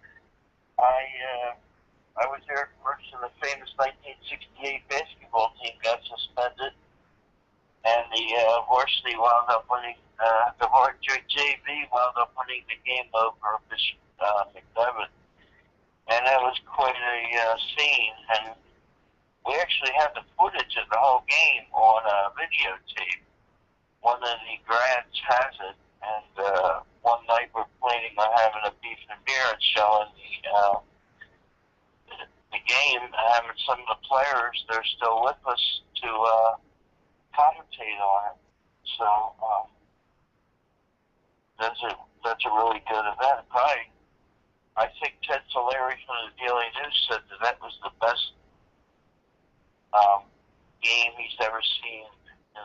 I was there first in the famous 1968 basketball team got suspended, and the varsity wound up winning. The JV wound up winning the game over Bishop McDevitt, and that was quite a scene. And we actually had the footage of the whole game on videotape. One of the grads has it, and one night we're planning on having a beef and beer and showing the game, having some of the players that are still with us to commentate on it. So that's a really good event. I think Ted Solari from the Daily News said that was the best game he's ever seen in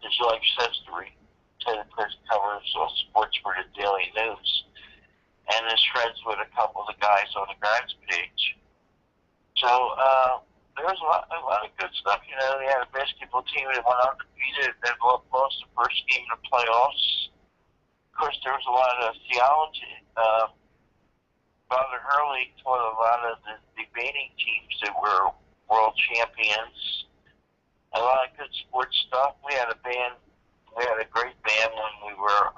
his life's history. Ted covers sports for the Daily News, and is friends with a couple of the guys on the Grants page. So there was a lot of good stuff. You know, they had a basketball team that went undefeated and lost the first game in the playoffs. Of course, there was a lot of theology. Father Hurley taught a lot of the debating teams that were world champions. A lot of good sports stuff. We had a great band when we were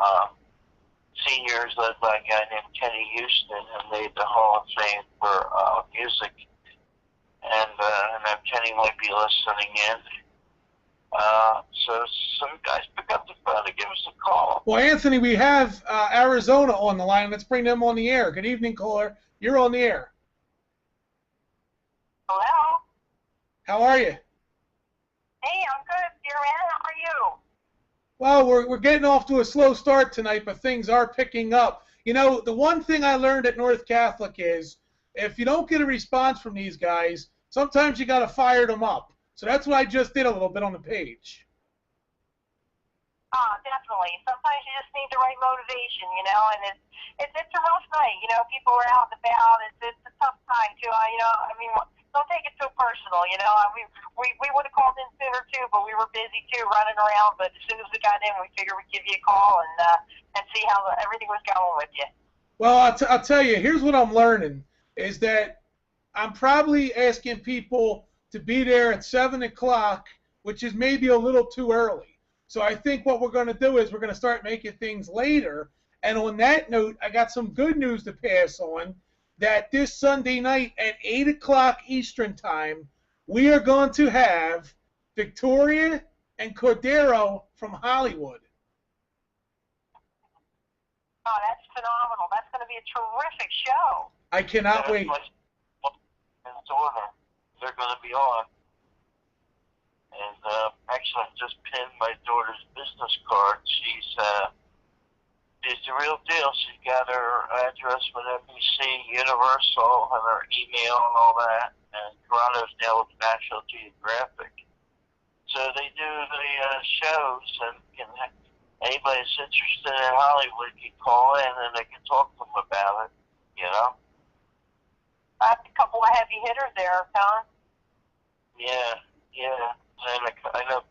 seniors, led by a guy named Kenny Houston, who made the Hall of Fame for music. And Kenny might be listening in. So some guys pick up the phone and give us a call. Well, Anthony, we have Arizona on the line. Let's bring them on the air. Good evening, caller. You're on the air. Hello? How are you? Hey, I'm good, Beerman. How are you? Well, we're getting off to a slow start tonight, but things are picking up. You know, the one thing I learned at North Catholic is if you don't get a response from these guys, sometimes you got to fire them up. So that's what I just did a little bit on the page. Definitely. Sometimes you just need the right motivation, you know, and it's a rough night. You know, people are out and about. It's a tough time, too. You know, I mean, don't take it too personal, you know. We would have called in sooner, too, but we were busy, too, running around. But as soon as we got in, we figured we'd give you a call and see how everything was going with you. Well, I'll tell you, here's what I'm learning, is that I'm probably asking people to be there at 7 o'clock, which is maybe a little too early. So I think what we're going to do is we're going to start making things later. And on that note, I got some good news to pass on, that this Sunday night at 8 o'clock Eastern Time, we are going to have Victoria and Cordero from Hollywood. Oh, that's phenomenal. That's going to be a terrific show. I cannot wait. And daughter, they're going to be on. And actually, I just pinned my daughter's business card. She's the real deal. She's got her address with NBC, Universal, and her email and all that. And Toronto's now with National Geographic. So they do the shows, and anybody that's interested in Hollywood can call in and they can talk to them about it, you know? That's a couple of heavy hitters there, Tom. Yeah. And I know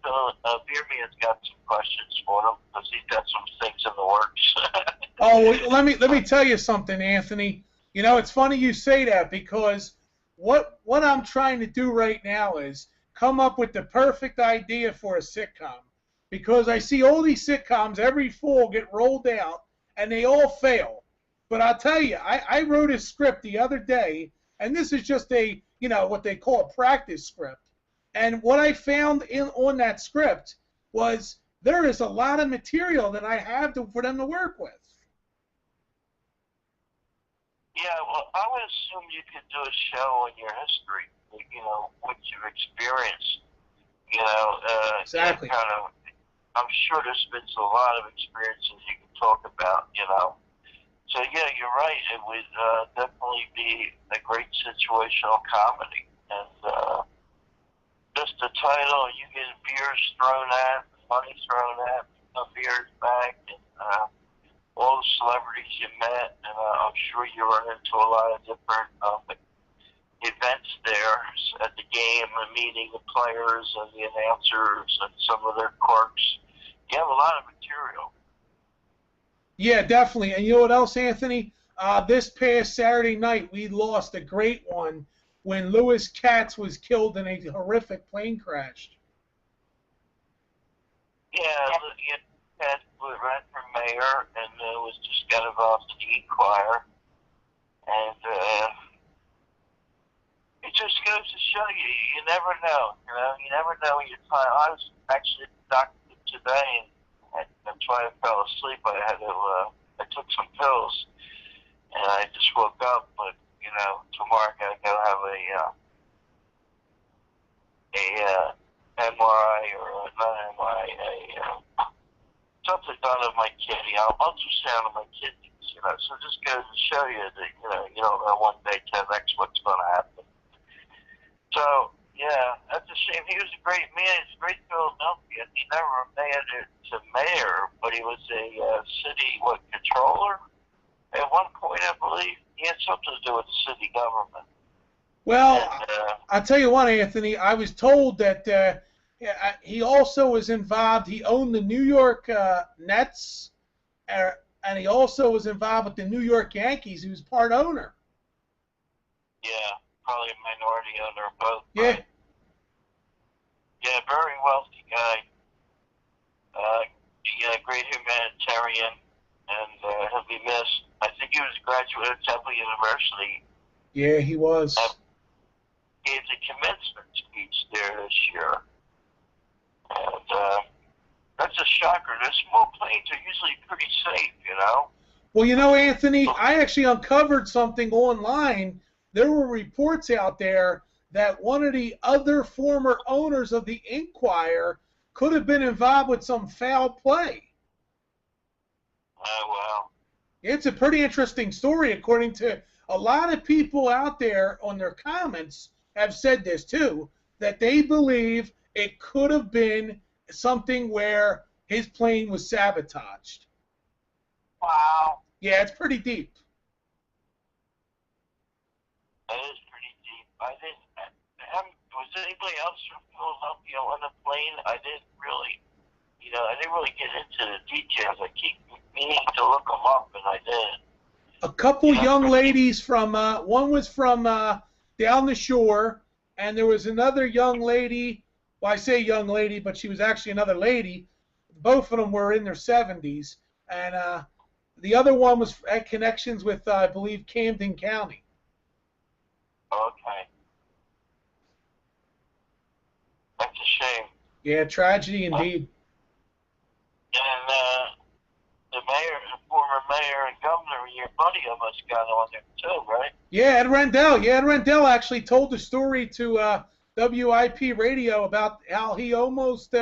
Beerman's got some questions for him because he's got some things in the works. Oh, well, let me tell you something, Anthony. You know, it's funny you say that because what I'm trying to do right now is come up with the perfect idea for a sitcom. Because I see all these sitcoms every fall get rolled out and they all fail. But I'll tell you, I wrote a script the other day, and this is just a, you know, what they call a practice script. And what I found on that script was there is a lot of material that I have for them to work with. Yeah, well, I would assume you could do a show on your history, you know, what you've experienced. You know, Exactly. I'm sure there's been a lot of experiences you can talk about, you know. So, yeah, you're right. It would definitely be a great situational comedy. And just the title, you get beers thrown at, money thrown at, beers back, and all the celebrities you met. And I'm sure you run into a lot of different events there at the game, and meeting the players and the announcers and some of their quirks. You have a lot of material. Yeah, definitely. And you know what else, Anthony? This past Saturday night, we lost a great one when Lewis Katz was killed in a horrific plane crash. Yeah, you had ran for mayor and was just got involved in the choir. And it just goes to show you, you never know. You never know when you're trying. I was actually at the doctor today, and that's why I fell asleep. I took some pills, and I just woke up. But tomorrow I gotta go have a MRI or not MRI, something done on my kidney. I'll ultrasound on my kidneys. So it just goes to show you that you don't know one day to the next what's going to happen. So yeah, that's a shame. He was a great man. He's a great Philadelphia. He never made it to mayor, but he was a city controller at one point, I believe. He had something to do with the city government. Well, And, I'll tell you what, Anthony. I was told that he also was involved. He owned the New York Nets, and he also was involved with the New York Yankees. He was part owner. yeah, probably a minority owner of both. Yeah. Right? Yeah, very wealthy guy. Great humanitarian, and he'll be missed. I think he was a graduate of Temple University. Yeah, he was. Gave the commencement speech there this year. And that's a shocker. The small planes are usually pretty safe. Well, Anthony, I actually uncovered something online. There were reports out there that one of the other former owners of the Inquirer could have been involved with some foul play. Oh, wow. It's a pretty interesting story, according to a lot of people out there on their comments have said this too, that they believe it could have been something where his plane was sabotaged. Wow. Yeah, it's pretty deep. That is pretty deep. Was anybody else from Philadelphia on the plane? I didn't really get into the details. I keep meaning to look them up, and I didn't. A couple young ladies from, one was from down the shore, and there was another young lady, well, I say young lady, but she was actually another lady. Both of them were in their 70s, and the other one was at connections with, I believe, Camden County. Okay. That's a shame. Yeah, tragedy indeed. And the former mayor and governor, your buddy almost got on there too, right? Yeah, Ed Rendell. Yeah, Ed Rendell actually told the story to WIP radio about how he almost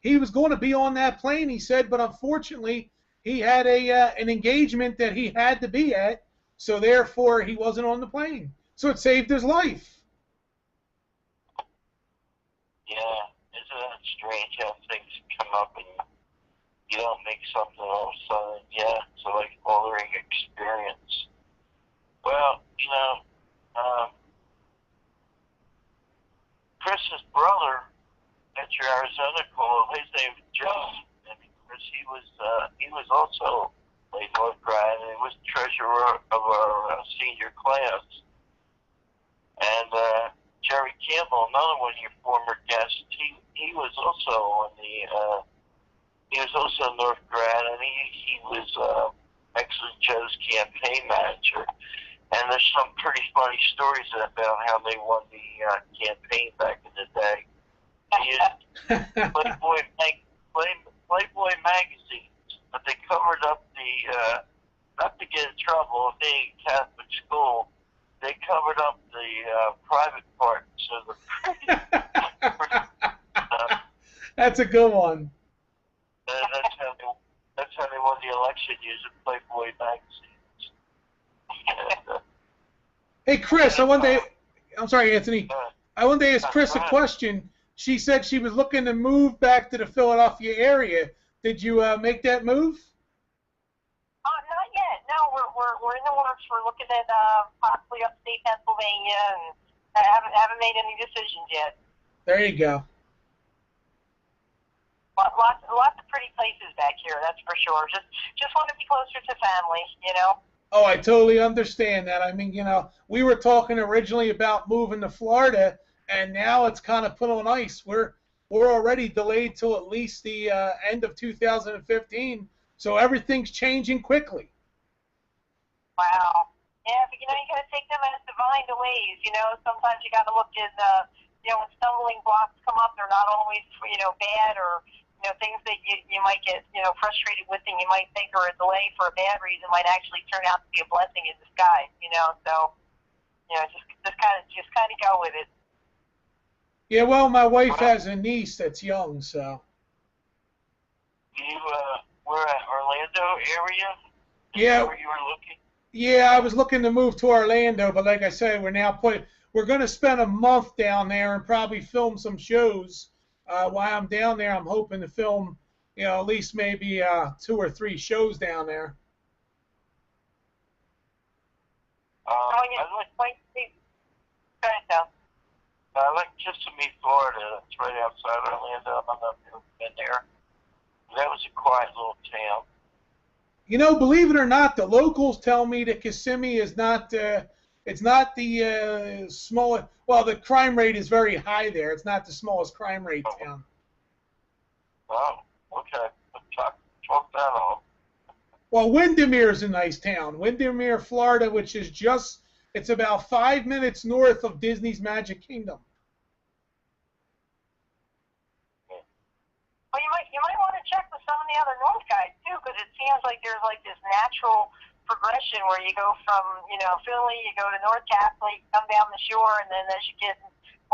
he was going to be on that plane. He said, but unfortunately, he had an engagement that he had to be at, so therefore he wasn't on the plane. So it saved his life. Yeah, isn't it strange how things come up and you don't make something all of a sudden? Yeah, it's a life-altering experience. Well, Chris's brother at your Arizona call, his name is Joe, and Chris, he was also a North grad, and he was treasurer of our senior class. And Jerry Campbell, another one of your former guests, he was also on the he was also a North grad, and he was actually Joe's campaign manager. And there's some pretty funny stories about how they won the campaign back in the day. They used Playboy magazines, but they covered up the not to get in trouble, being Catholic school. They covered up the private part, so That's a good one. That's how they won the election, using Playboy magazines. And, Hey, Chris, I'm sorry, Anthony. I wanted to ask Chris a question. She said she was looking to move back to the Philadelphia area. Did you make that move? Not yet. No, we're in the works. We're looking at possibly upstate Pennsylvania, and I haven't made any decisions yet. There you go. Lots of pretty places back here, that's for sure. Just want to be closer to family, you know. Oh, I totally understand that. I mean, we were talking originally about moving to Florida, and now it's kind of put on ice. We're already delayed till at least the end of 2015, so everything's changing quickly. Wow. Yeah, but you know, you got to take them as divine ways. You know, sometimes you got to look at, when stumbling blocks come up, they're not always, bad or, things that you might get, frustrated with and you might think are a delay for a bad reason might actually turn out to be a blessing in disguise, So, just kind of go with it. Yeah, well, my wife has a niece that's young, so. You were at Orlando area? Yeah. Where you were looking? Yeah, I was looking to move to Orlando, but like I said, we're going to spend a month down there and probably film some shows. While I'm down there, I'm hoping to film, at least maybe 2 or 3 shows down there. I like Kissimmee, Florida. It's right outside Orlando. I don't know if you've been there. That was a quiet little town. Believe it or not, the locals tell me that Kissimmee is not. It's not the smallest. Well, the crime rate is very high there. It's not the smallest crime rate town. Oh, okay. Talk that off. Well, Windermere is a nice town. Windermere, Florida, which is it's about 5 minutes north of Disney's Magic Kingdom. Well, you might want to check with some of the other North guys too, because it seems like there's like this natural progression where you go from Philly, you go to North Catholic, come down the shore, and then as you get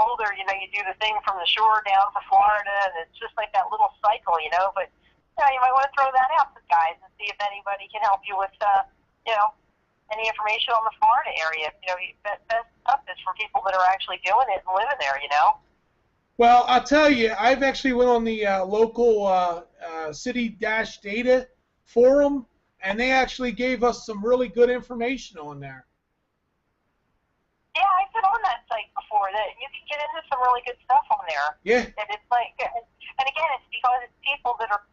older, you do the thing from the shore down to Florida, and it's just like that little cycle, But you might want to throw that out to guys and see if anybody can help you with any information on the Florida area. Best stuff is for people that are actually doing it and living there. Well, I'll tell you, I've actually went on the local city-data forum, and they actually gave us some really good information on there. Yeah, I've been on that site before. That you can get into some really good stuff on there. Yeah. And it's like, and again, it's because it's people that are,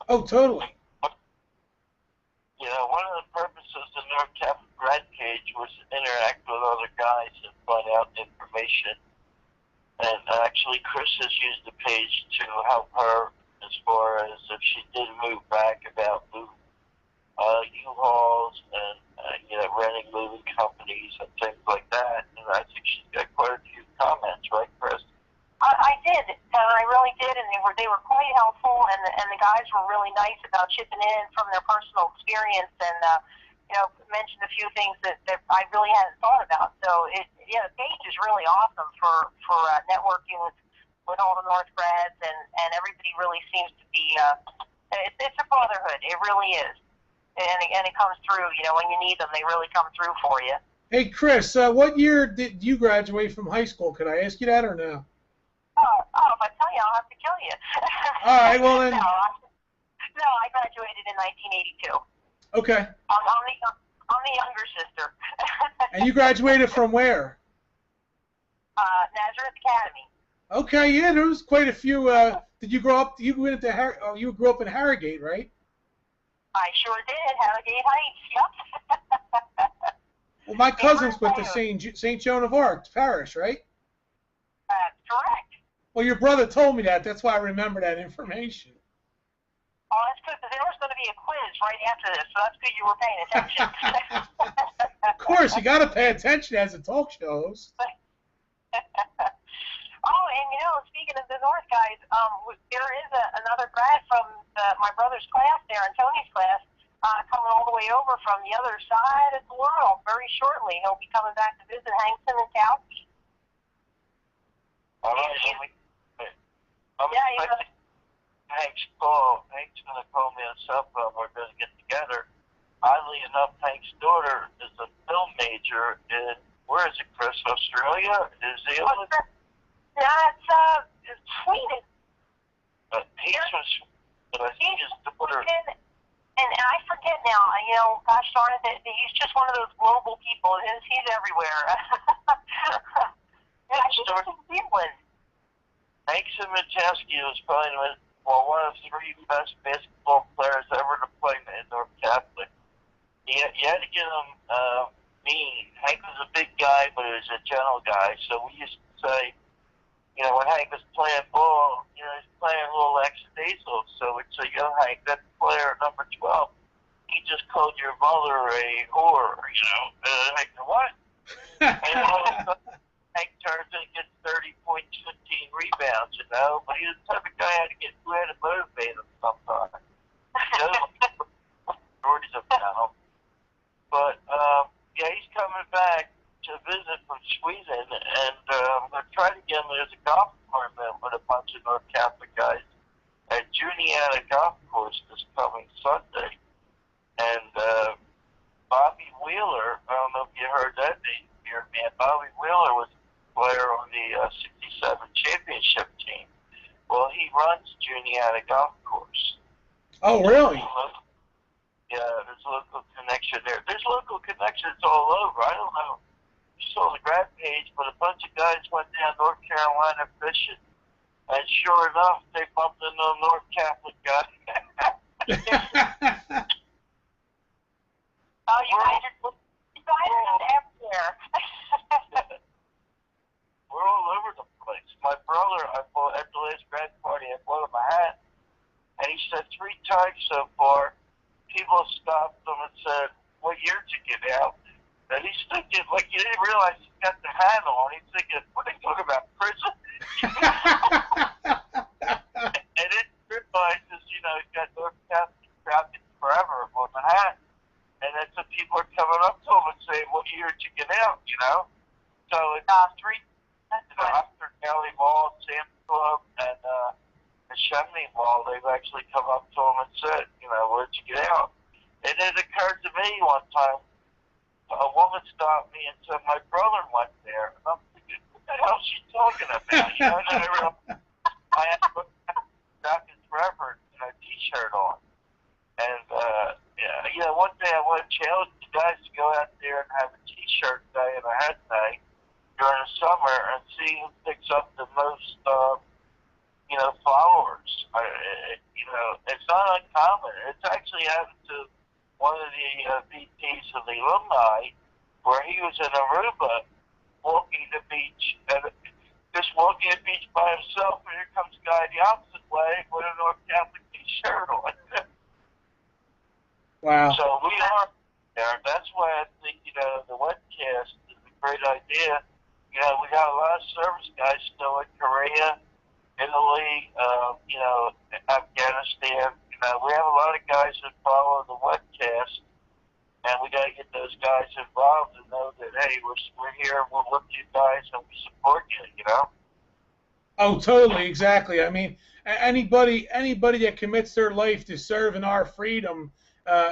Oh, totally. One of the purposes of the North Catholic Grad page was to interact with other guys and find out information. And actually, Chris has used the page to help her as far as if she did move back about U-Hauls and renting moving companies and things like that. And I think she's got quite a few comments, right, Chris? I did, and I really did, and they were quite helpful, and the guys were really nice about chipping in from their personal experience, and mentioned a few things that I really hadn't thought about. So the page is really awesome for networking with all the North grads, and everybody really seems to be it's a brotherhood. It really is, and it comes through. When you need them, they really come through for you. Hey, Chris, what year did you graduate from high school? Could I ask you that or no? Oh, if I tell you, I'll have to kill you. All right, well then. No, I graduated in 1982. Okay. I'm the younger sister. And you graduated from where? Nazareth Academy. Okay, yeah, there was quite a few. Did you grow up? You went into you grew up in Harrogate, right? I sure did. Harrogate Heights. Yep. Well, my cousins went to St. Joan of Arc parish, right? That's correct. Well, your brother told me that. That's why I remember that information. Oh, that's good, because there was going to be a quiz right after this, so that's good you were paying attention. Of course, you got to pay attention as a talk show host. Oh, and speaking of the North guys, there is another grad from my brother's class there, and Tony's class, coming all the way over from the other side of the world very shortly. He'll be coming back to visit Hankton and Couch. All right. Hank's going to call me on cell phone. We're going to get together. Oddly enough, Hank's daughter is a film major in, where is it, Chris? Australia? New Zealand? It's Sweden. He's from Sweden, but I think his daughter... And I forget now, gosh darn it, he's just one of those global people. He's everywhere. He's in Zealand. Hank's Jason Majewski was probably one of the three best basketball players ever to play in North Catholic. You had to get him mean. Hank was a big guy, but he was a gentle guy. So we used to say, when Hank was playing ball, he's playing a little lackadaisical. So we'd say, Hank, that player number 12, he just called your mother a whore, Hank, what? And all of a sudden, Hank turns and gets 30 points, 15 rebounds, but he was the type of guy who had to motivate him sometimes. Stories about him. But, he's coming back to visit from Sweden, and I'm going to try to get him. There's a golf tournament with a bunch of North Catholic guys at Juniata Golf Course this coming Sunday. And Bobby Wheeler, I don't know if you heard that name here, man. Bobby Wheeler was a player on the 67 championship team. Well, he runs Juniata Golf Course. Oh, really? Yeah, there's a local connection there. There's local connections all over. I don't know. You saw the grad page, but a bunch of guys went down North Carolina fishing, and sure enough, they bumped into a North Catholic guy. Oh, you guys are just everywhere. We're all over the place. My brother, at the last grad party, I bought him a hat, and he said 3 times so far, people stopped him and said, "What year did you get out?" And he's thinking, like, he didn't realize he got the hat on. He's thinking, what are they talking about, prison? And then he realizes, he's got North Catholic Crowd forever on the hat. And then some people are coming up to him and saying, "What year did you get out?" So it's 3 after Kelly Mall, Sam's Club, and the Chimney Mall, they've actually come up to him and said, "Where'd you get out?" And it occurred to me one time, a woman stopped me and said, "My brother went there." And I'm thinking, what the hell is she talking about? I had Dr. Trevor, T-shirt on. And, one day I want to challenge the guys to go out there and have a T-shirt day and a hat day during the summer and see who picks up the most, followers. It's not uncommon. It's actually happened to one of the VPs of the alumni, where he was in Aruba walking the beach, and just walking the beach by himself, and here comes a guy the opposite way with a North Catholic T-shirt on. Wow. So we are there. That's why I think, the webcast is a great idea. We got a lot of service guys still in Korea, Italy, Afghanistan. We have a lot of guys that follow the webcast, and we got to get those guys involved and know that, hey, we're here, we're with you guys, and we support you, Oh, totally, exactly. I mean, anybody that commits their life to serving our freedom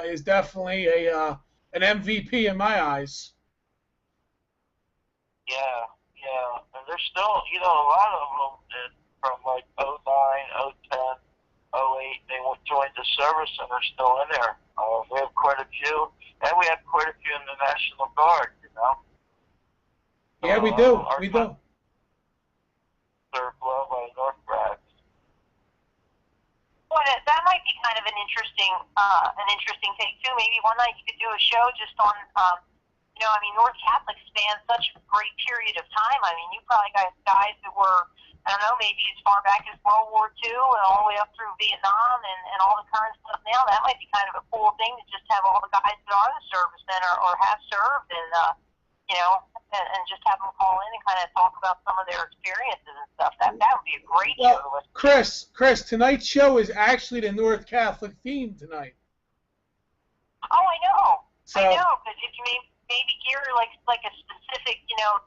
is definitely an MVP in my eyes. Yeah. And there's still, a lot of them from like 09, 010, 08, they joined the service and they're still in there. We have quite a few, and we have quite a few in the National Guard, Yeah, we do. We do. Served well by North Grads. Well, that might be kind of an interesting take too. Maybe one night you could do a show just on, North Catholic spans such a great period of time. I mean, you probably got guys that were, I don't know, maybe as far back as World War II and all the way up through Vietnam and all the current stuff now. That might be kind of a cool thing to just have all the guys that are in the service then or have served and just have them call in and kind of talk about some of their experiences and stuff. That would be a great show. Chris, tonight's show is actually the North Catholic theme tonight. Oh, I know. So, But if you maybe gear like a specific,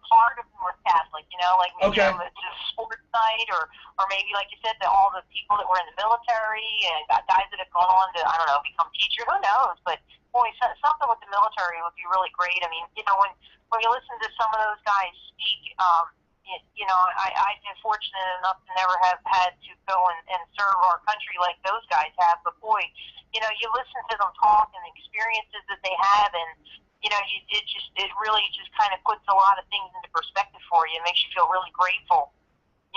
part of North Catholic, like maybe it's a sports night or maybe, like you said, all the people that were in the military and got guys that have gone on to, I don't know, become teachers. Who knows? But, boy, something with the military would be really great. I mean, when you listen to some of those guys speak, I've been fortunate enough to never have had to go and serve our country like those guys have. But, boy, you listen to them talk and the experiences that they have and, it really just kind of puts a lot of things into perspective for you. It makes you feel really grateful,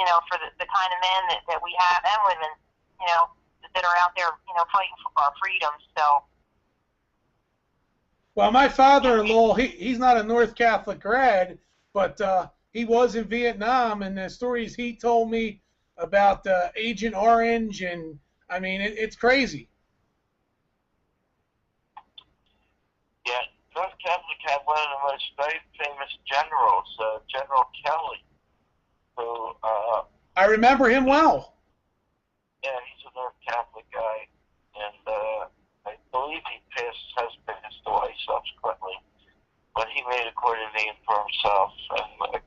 you know, for the kind of men that we have and women, you know, that are out there, you know, fighting for our freedom. So. Well, my father-in-law, he's not a North Catholic grad, but he was in Vietnam, and the stories he told me about Agent Orange, and I mean, it's crazy. Yeah, North Catholic had one of the most famous generals, General Kelly, who, I remember him well. yeah, he's a North Catholic guy, and I believe he has passed away subsequently, but he made a quite a name for himself. And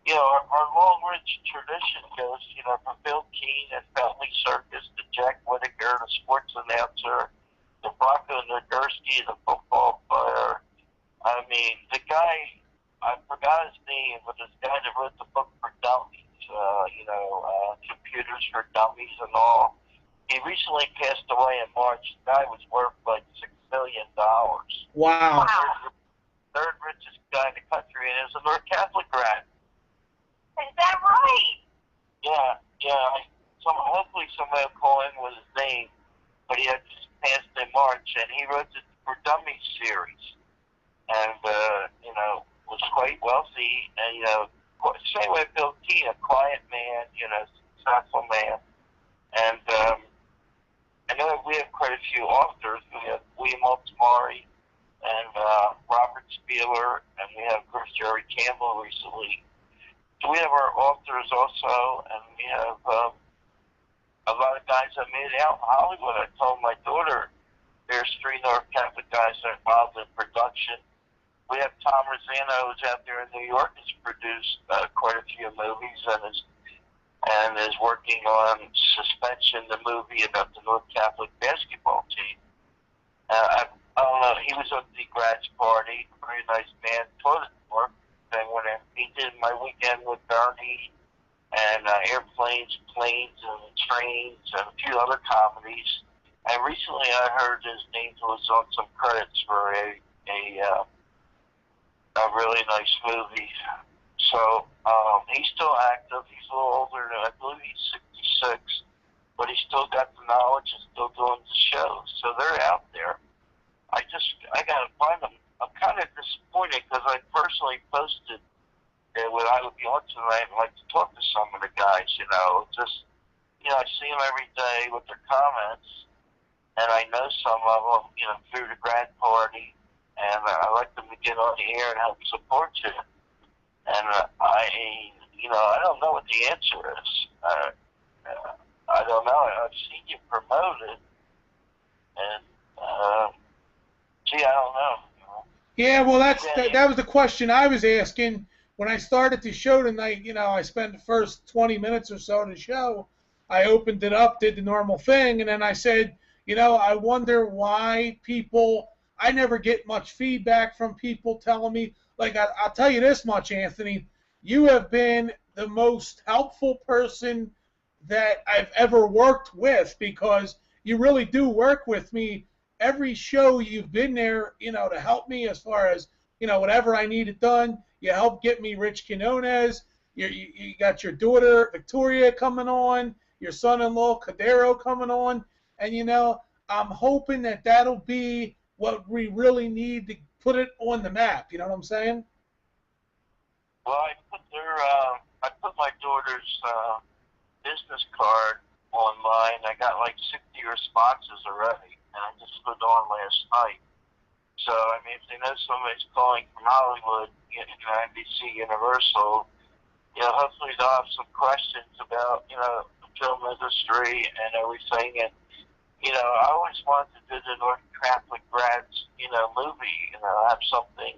you know, our long rich tradition goes, you know, from Bill Keane and Family Circus to Jack Whittaker, the sports announcer, to Bronco Nagurski, the football player. I mean, the guy, I forgot his name, but this guy that wrote the book for dummies, Computers for Dummies and all. He recently passed away in March. The guy was worth like $6 million. Wow. Third richest guy in the country, and is a North Catholic grad. Is that right? Yeah. Hopefully somebody will call in with his name, but he had just passed in March, and he wrote the For Dummies series, and was quite wealthy, and same way Bill Keane, a quiet man, successful man, and I know we have quite a few authors. We have William Altamari and Robert Spieler, and we have, of course, Jerry Campbell recently. So we have our authors also, and we have a lot of guys that made it out in Hollywood. I told my daughter there's 3 North Catholic guys that are involved in production. We have Tom Rossano, who's out there in New York, has produced quite a few movies and is working on Suspension, the movie about the North Catholic basketball team. I don't know, he was at the grads party, very nice man, taught at work. Then when he did My Weekend with Bernie and Airplanes, Planes, and Trains, and a few other comedies. And recently I heard his name was on some credits for a really nice movie. So he's still active. He's a little older than, I believe he's 66, but he's still got the knowledge and still doing the shows. So they're out there. I gotta find them. I'm kind of disappointed because I personally posted what I would be on tonight and like to talk to some of the guys. I see them every day with their comments, and I know some of them, through the grad party, and I like them to get on the air and help support you. And I don't know what the answer is. I don't know. I've seen you promoted, and I don't know. Yeah, well, that was the question I was asking when I started the show tonight. I spent the first 20 minutes or so of the show. I opened it up, did the normal thing, and then I said, I wonder why I never get much feedback from people telling me, like, I'll tell you this much, Anthony, you have been the most helpful person that I've ever worked with, because you really do work with me. Every show you've been there, to help me as far as, whatever I needed done. You helped get me Rich Quinones. You got your daughter, Victoria, coming on, your son-in-law, Cadero, coming on. And, I'm hoping that that'll be what we really need to put it on the map. You know what I'm saying? Well, I put my daughter's business card online. I got like 60 responses already, and I just put it on last night. So, if they know somebody's calling from Hollywood, NBC, Universal, hopefully they'll have some questions about, the film industry and everything. And, I always wanted to do the North Catholic grads, movie, have something,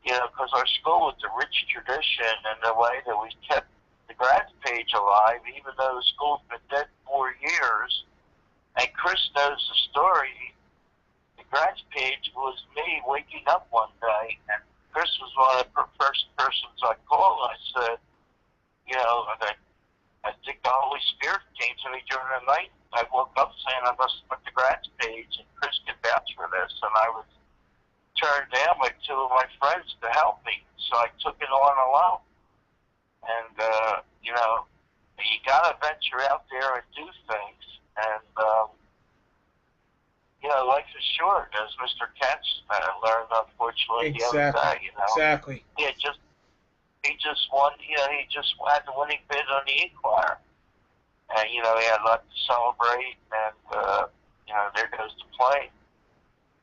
because our school with the rich tradition and the way that we kept the grads page alive, even though the school's been dead 4 years. And Chris knows the story. The grads page was me waking up one day, and Chris was one of the first persons I called. I said, I think the Holy Spirit came to me during the night. I woke up saying I must put the grads page, and Chris can vouch for this. And I was turned down by 2 of my friends to help me, so I took it on alone. And venture out there and do things. And, you know, life is short, as Mr. Katz learned, unfortunately, the other day, you know. Exactly. He just won, you know, he just had the winning bid on the Inquirer. And, you know, he had a lot to celebrate, and, you know, there goes the plane.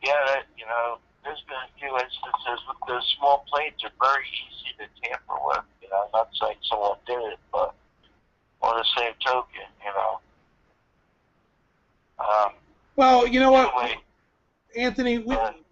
Yeah, you know, there's been a few instances with those small planes are very easy to tamper with. You know, not saying someone did it, but on the same token, you know. Well, you know what, anyway, Anthony,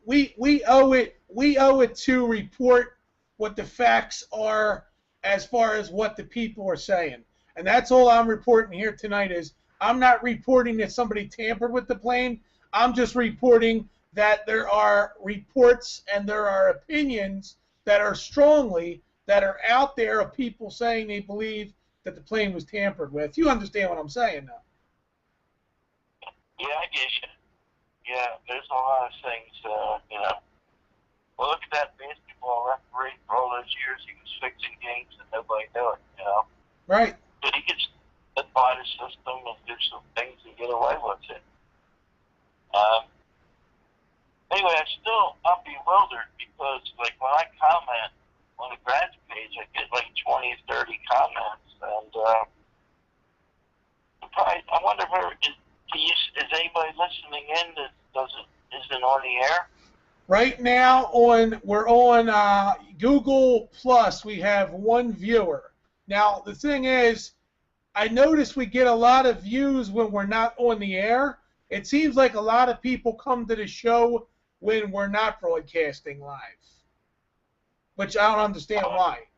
we owe it to report what the facts are as far as what the people are saying, and that's all I'm reporting here tonight. Is I'm not reporting that somebody tampered with the plane. I'm just reporting that there are reports and there are opinions that are out there of people saying they believe that the plane was tampered with. You understand what I'm saying now? Yeah, I get you. Yeah, there's a lot of things, you know. Well, look at that basketball referee. For all those years, he was fixing games and nobody knew it, you know. Right. But he could get by the system and do some things and get away with it. Anyway, I'm bewildered because, like, when I comment on the grads page, I get like 20 or 30 comments, and I wonder if is anybody listening in that isn't on the air? Right now we're on Google Plus. We have one viewer. Now the thing is, I notice we get a lot of views when we're not on the air. It seems like a lot of people come to the show when we're not broadcasting live, which I don't understand why.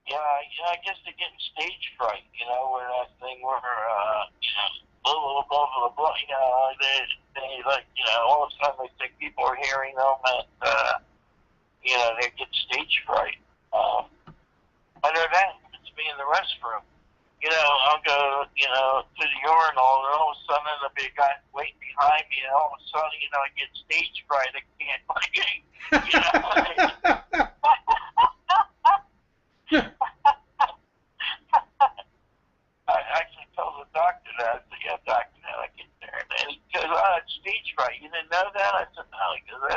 Yeah, I guess they're getting stage fright, you know, where that thing where, you know, blah, blah, blah, blah, you know, they like, you know, all of a sudden they think people are hearing them and, you know, they get stage fright. Other than that, it's me in the restroom. You know, I'll go, you know, to the urinal, and all of a sudden there'll be a guy waiting behind me, and all of a sudden, you know, I get stage fright. I can't, like, you know. I actually told the doctor that. I said, yeah, doctor, now I get there. And he goes, oh, it's stage fright. You didn't know that? I said, no. He goes,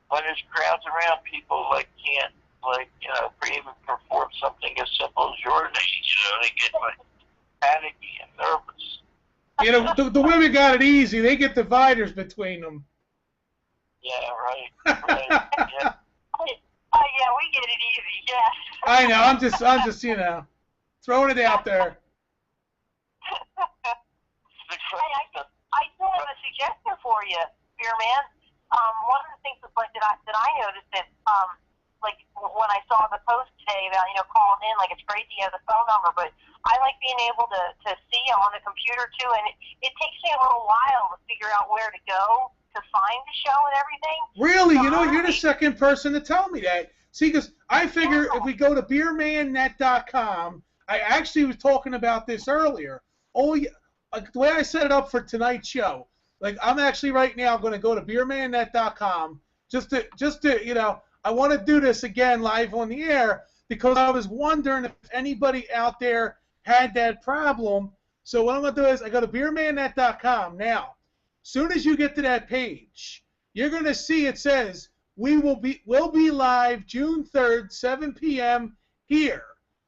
when there's crowds around, people, like, can't, like, you know, even perform something as simple as urinate. You know, they get, like, panicky and nervous. You know, the women got it easy. They get dividers between them. Yeah, right. Yeah. Oh, yeah, we get it easy, yes. I know. I'm just, you know, throwing it out there. I do have a suggestion for you, Beerman. One of the things that I noticed that like when I saw the post today about, you know, calling in, like, it's great to have the phone number, but I like being able to see on the computer too, and it takes me a little while to figure out where to go to find the show and everything. Really? You know, you're the second person to tell me that. See, because I figure if we go to beermannet.com, I actually was talking about this earlier. Like the way I set it up for tonight's show, like I'm actually right now going to go to beermannet.com just to, you know, I want to do this again live on the air because I was wondering if anybody out there had that problem. So what I'm going to do is I go to beermannet.com now. Soon as you get to that page, you're going to see it says we'll be live June 3rd, 7 p.m. here.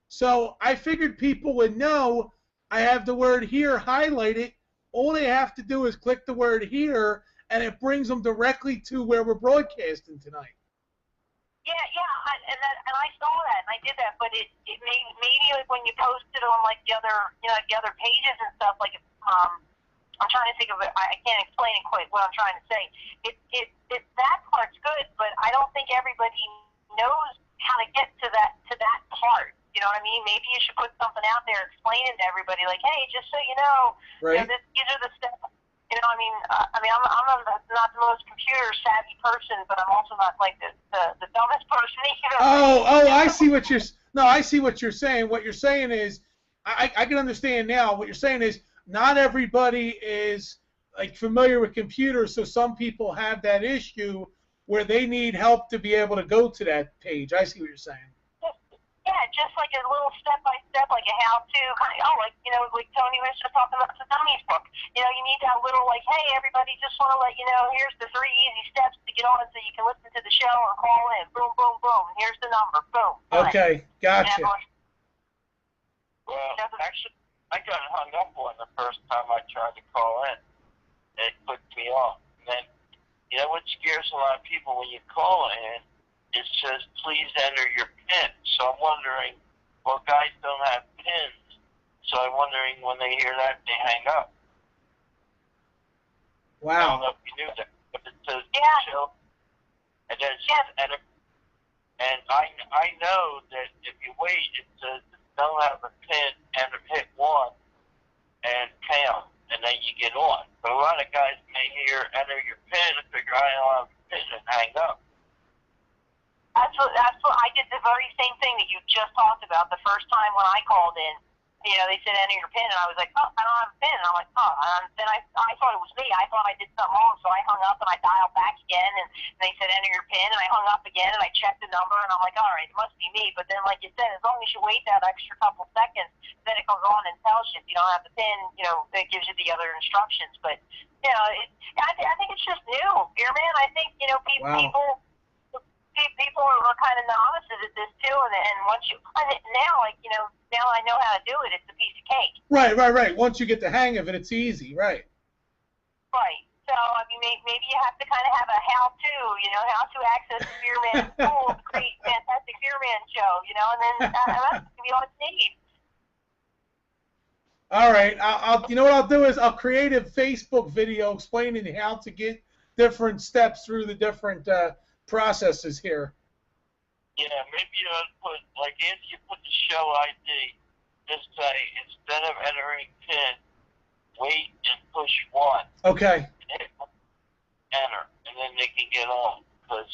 So I figured people would know I have the word here highlighted. All they have to do is click the word here, and it brings them directly to where we're broadcasting tonight. Yeah, and I saw that, and I did that, but it made maybe like when you posted on like the other pages and stuff, like I'm trying to think of it. I can't explain it quite what I'm trying to say. It that part's good, but I don't think everybody knows how to get to that part. You know what I mean? Maybe you should put something out there explaining to everybody, like, hey, just so you know, right. You know, these are the steps. You know, I'm not the most computer savvy person, but I'm also not like the dumbest person either. I see what you're saying. What you're saying is, I can understand now. What you're saying is, not everybody is like familiar with computers, so some people have that issue where they need help to be able to go to that page. I see what you're saying. Yeah, Yeah, just like a little step-by-step, like a how-to, kind of, like, like Tony was just talking about the dummies book. You need that little, like, hey, everybody, just want to let you know, here's the 3 easy steps to get on so you can listen to the show or call in. Boom, boom, boom. Here's the number. Boom. Okay, gotcha. Well, actually, I got hung up on the first time I tried to call in. It clicked me off. And then, what scares a lot of people when you call in, it says, please enter your PIN. So I'm wondering, well, guys don't have PINs. So I'm wondering when they hear that, they hang up. Wow. I don't know if you knew that. But it says, chill. And then it says, enter. And I know that if you wait, it says, don't have a PIN, enter, hit 1, and count. And then you get on. But a lot of guys may hear, enter your PIN, and figure, I don't have a PIN, and hang up. That's what I did, the very same thing that you just talked about the first time when I called in. They said enter your PIN, and I was like, oh, I don't have a PIN. And I'm like, oh. And then I thought it was me. I thought I did something wrong, so I hung up and I dialed back again, and they said enter your PIN, and I hung up again, and I checked the number, and I'm like, all right, it must be me. But then, like you said, as long as you wait that extra couple seconds, then it comes on and tells you if you don't have the PIN, it gives you the other instructions. But I think it's just new, Beerman. I think people. People are kind of novices at this too, and once now I know how to do it. It's a piece of cake. Right. Once you get the hang of it, it's easy, right? Right. So I mean, maybe you have to kind of have a how-to, how to access the Beerman tool to create a fantastic Beerman show, and then that's gonna be all it needs. All right. I'll what I'll do is I'll create a Facebook video explaining how to get different steps through the different processes here. Yeah, maybe you ought to put, like, after you put the show ID, just say, instead of entering PIN, wait and push 1. Okay. Enter, and then they can get on. Because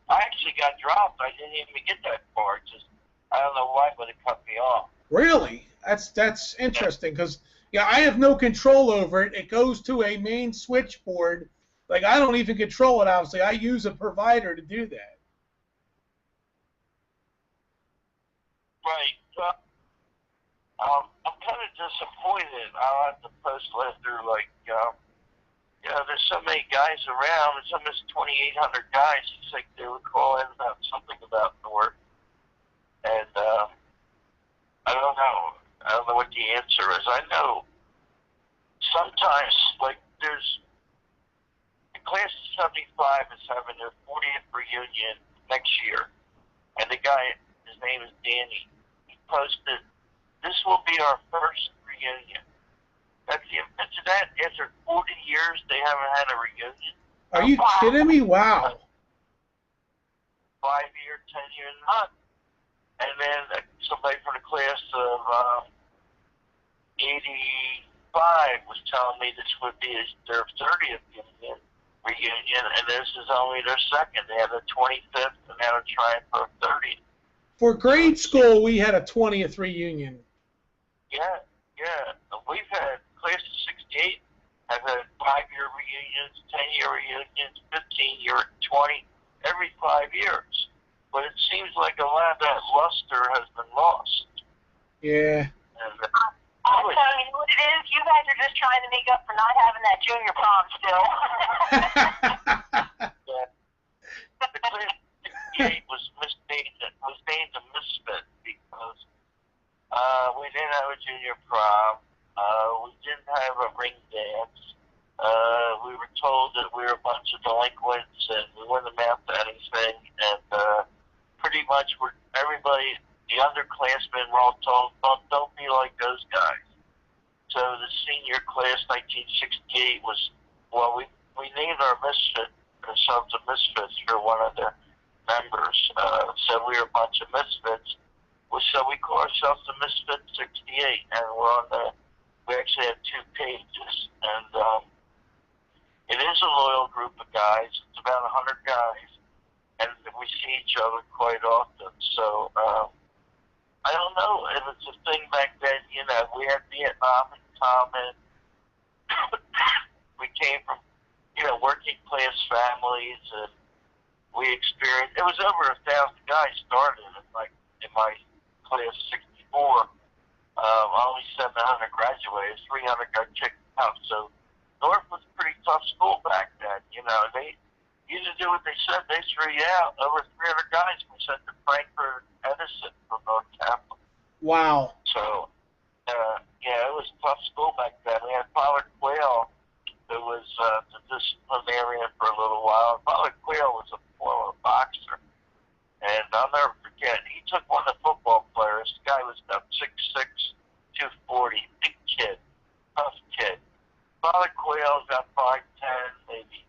I actually got dropped. I didn't even get that far. I don't know why, but it cut me off. Really? That's interesting, because I have no control over it. It goes to a main switchboard. Like, I don't even control it, obviously. I use a provider to do that. Right. I'm kind of disappointed. I'll have to post later, like, there's so many guys around. There's almost 2,800 guys. It's like they would call in about something about North. And I don't know. I don't know what the answer is. I know sometimes, like, there's Class of 75 is having their 40th reunion next year, and the guy, his name is Danny, he posted, this will be our first reunion. That's the image of that. After 40 years, they haven't had a reunion. Are you kidding me? Wow. 5 year, 10 year, not. And then somebody from the class of 85 was telling me this would be their 30th reunion, and this is only their second. They had a 25th, and now they're trying for a 30th. For grade school, we had a 20th reunion. Yeah. We've had class of 68 have had 5-year reunions, 10-year reunions, 15-year, 20, every 5 years. But it seems like a lot of that luster has been lost. Yeah. And, I'm telling you what it is. You guys are just trying to make up for not having that junior prom still. The class of 68 was named a misfit because we didn't have a junior prom. We didn't have a ring dance. We were told that we were a bunch of delinquents and we wouldn't amount to anything. And pretty much everybody, the underclassmen were all told, don't be like those guys. So the senior class, 1968, was, we named ourselves a misfits for one of the members. So we were a bunch of misfits. So we call ourselves the Misfit 68, and we actually have 2 pages. And it is a loyal group of guys. It's about 100 guys, and we see each other quite often. So I don't know if it's a thing back then. We had Vietnam in common. We came from working class families, and we experienced. It was over 1,000 guys started in my graduated. 300 got kicked out. So North was a pretty tough school back then. You know, they used to do what they said. They threw you out. Over 300 guys we sent to Frankfurt, Edison from North Capital. Wow. So, yeah, it was a tough school back then. We had Father Quayle, who was the disciplinarian for a little while. Father Quayle was a former boxer. And I'll never forget, he took one of the football players. The guy was about 6'6", 240, big kid, tough kid. Father Quayle's about 5'10", maybe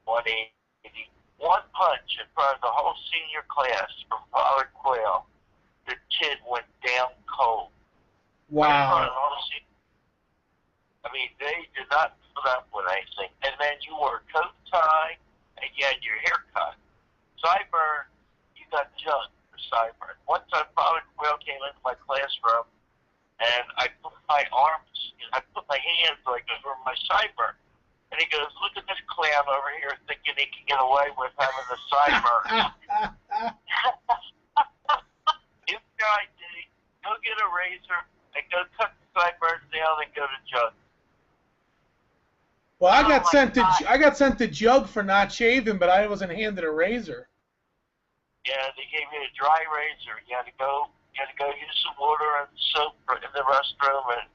180. One punch in front of the whole senior class from Father Quayle, the kid went down cold. Wow. I mean, they did not put up with anything. And then you wore a coat and tie, and you had your hair cut. Sideburn, you got jugged for sideburn. One time, Father Quayle came into my classroom, and I put my arms, I put my hands like over my sideburn. And he goes, look at this clown over here thinking he can get away with having a sideburn. You guys, go get a razor and go cut the sideburns down and go to jug. Well, I got sent to jug for not shaving, but I wasn't handed a razor. Yeah, they gave me a dry razor. You had to go use some water and soap in the restroom and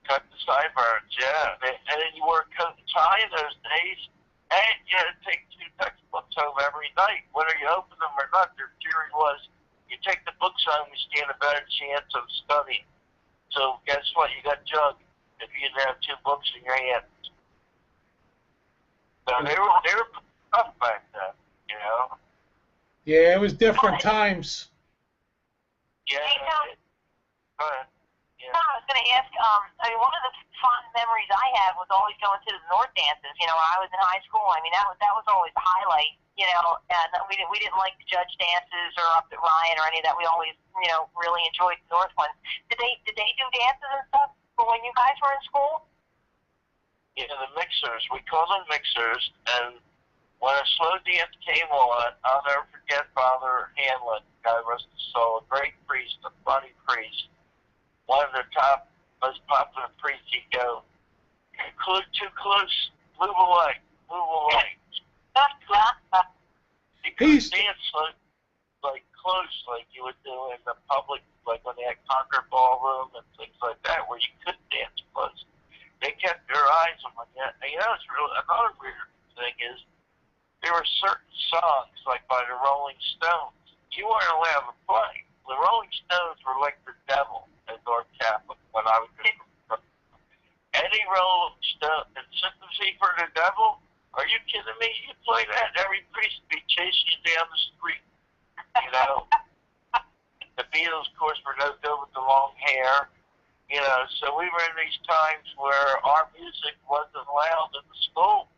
cut the sideburns. Yeah, and then you wore a coat and tie in those days, and you had to take 2 textbooks home every night, whether you open them or not. Their theory was you take the books home, you stand a better chance of studying. So guess what? You got jugged if you didn't have 2 books in your hands. So they were tough back then, you know. Yeah, it was different times. Yeah. Go ahead. Yeah. No, I was going to ask, I mean, one of the fond memories I had was always going to the North dances. You know, when I was in high school, I mean, that was always a highlight, you know, and we didn't like the judge dances or up at Ryan or any of that. We always, you know, really enjoyed the North ones. Did they do dances and stuff for when you guys were in school? Yeah, the mixers. We called them mixers, and when a slow dance came on, I'll never forget Father Hanlon, God rest his soul, a great priest, a funny priest, one of the top, most popular priests. He'd go, too close, move away, move away. He couldn't dance like close like you would do in the public, like when they had Concord Ballroom and things like that, where you couldn't dance close. They kept their eyes on you. And you know, it's really, another weird thing is, there were certain songs, like by the Rolling Stones, you weren't allowed to play. The Rolling Stones were like the devil in North Capital when I was in Eddie Rolling Stone and Sympathy for the Devil? Are you kidding me? You play that, every priest would be chasing you down the street. You know? The Beatles, of course, were no good with the long hair. You know, so we were in these times where our music wasn't allowed in the school.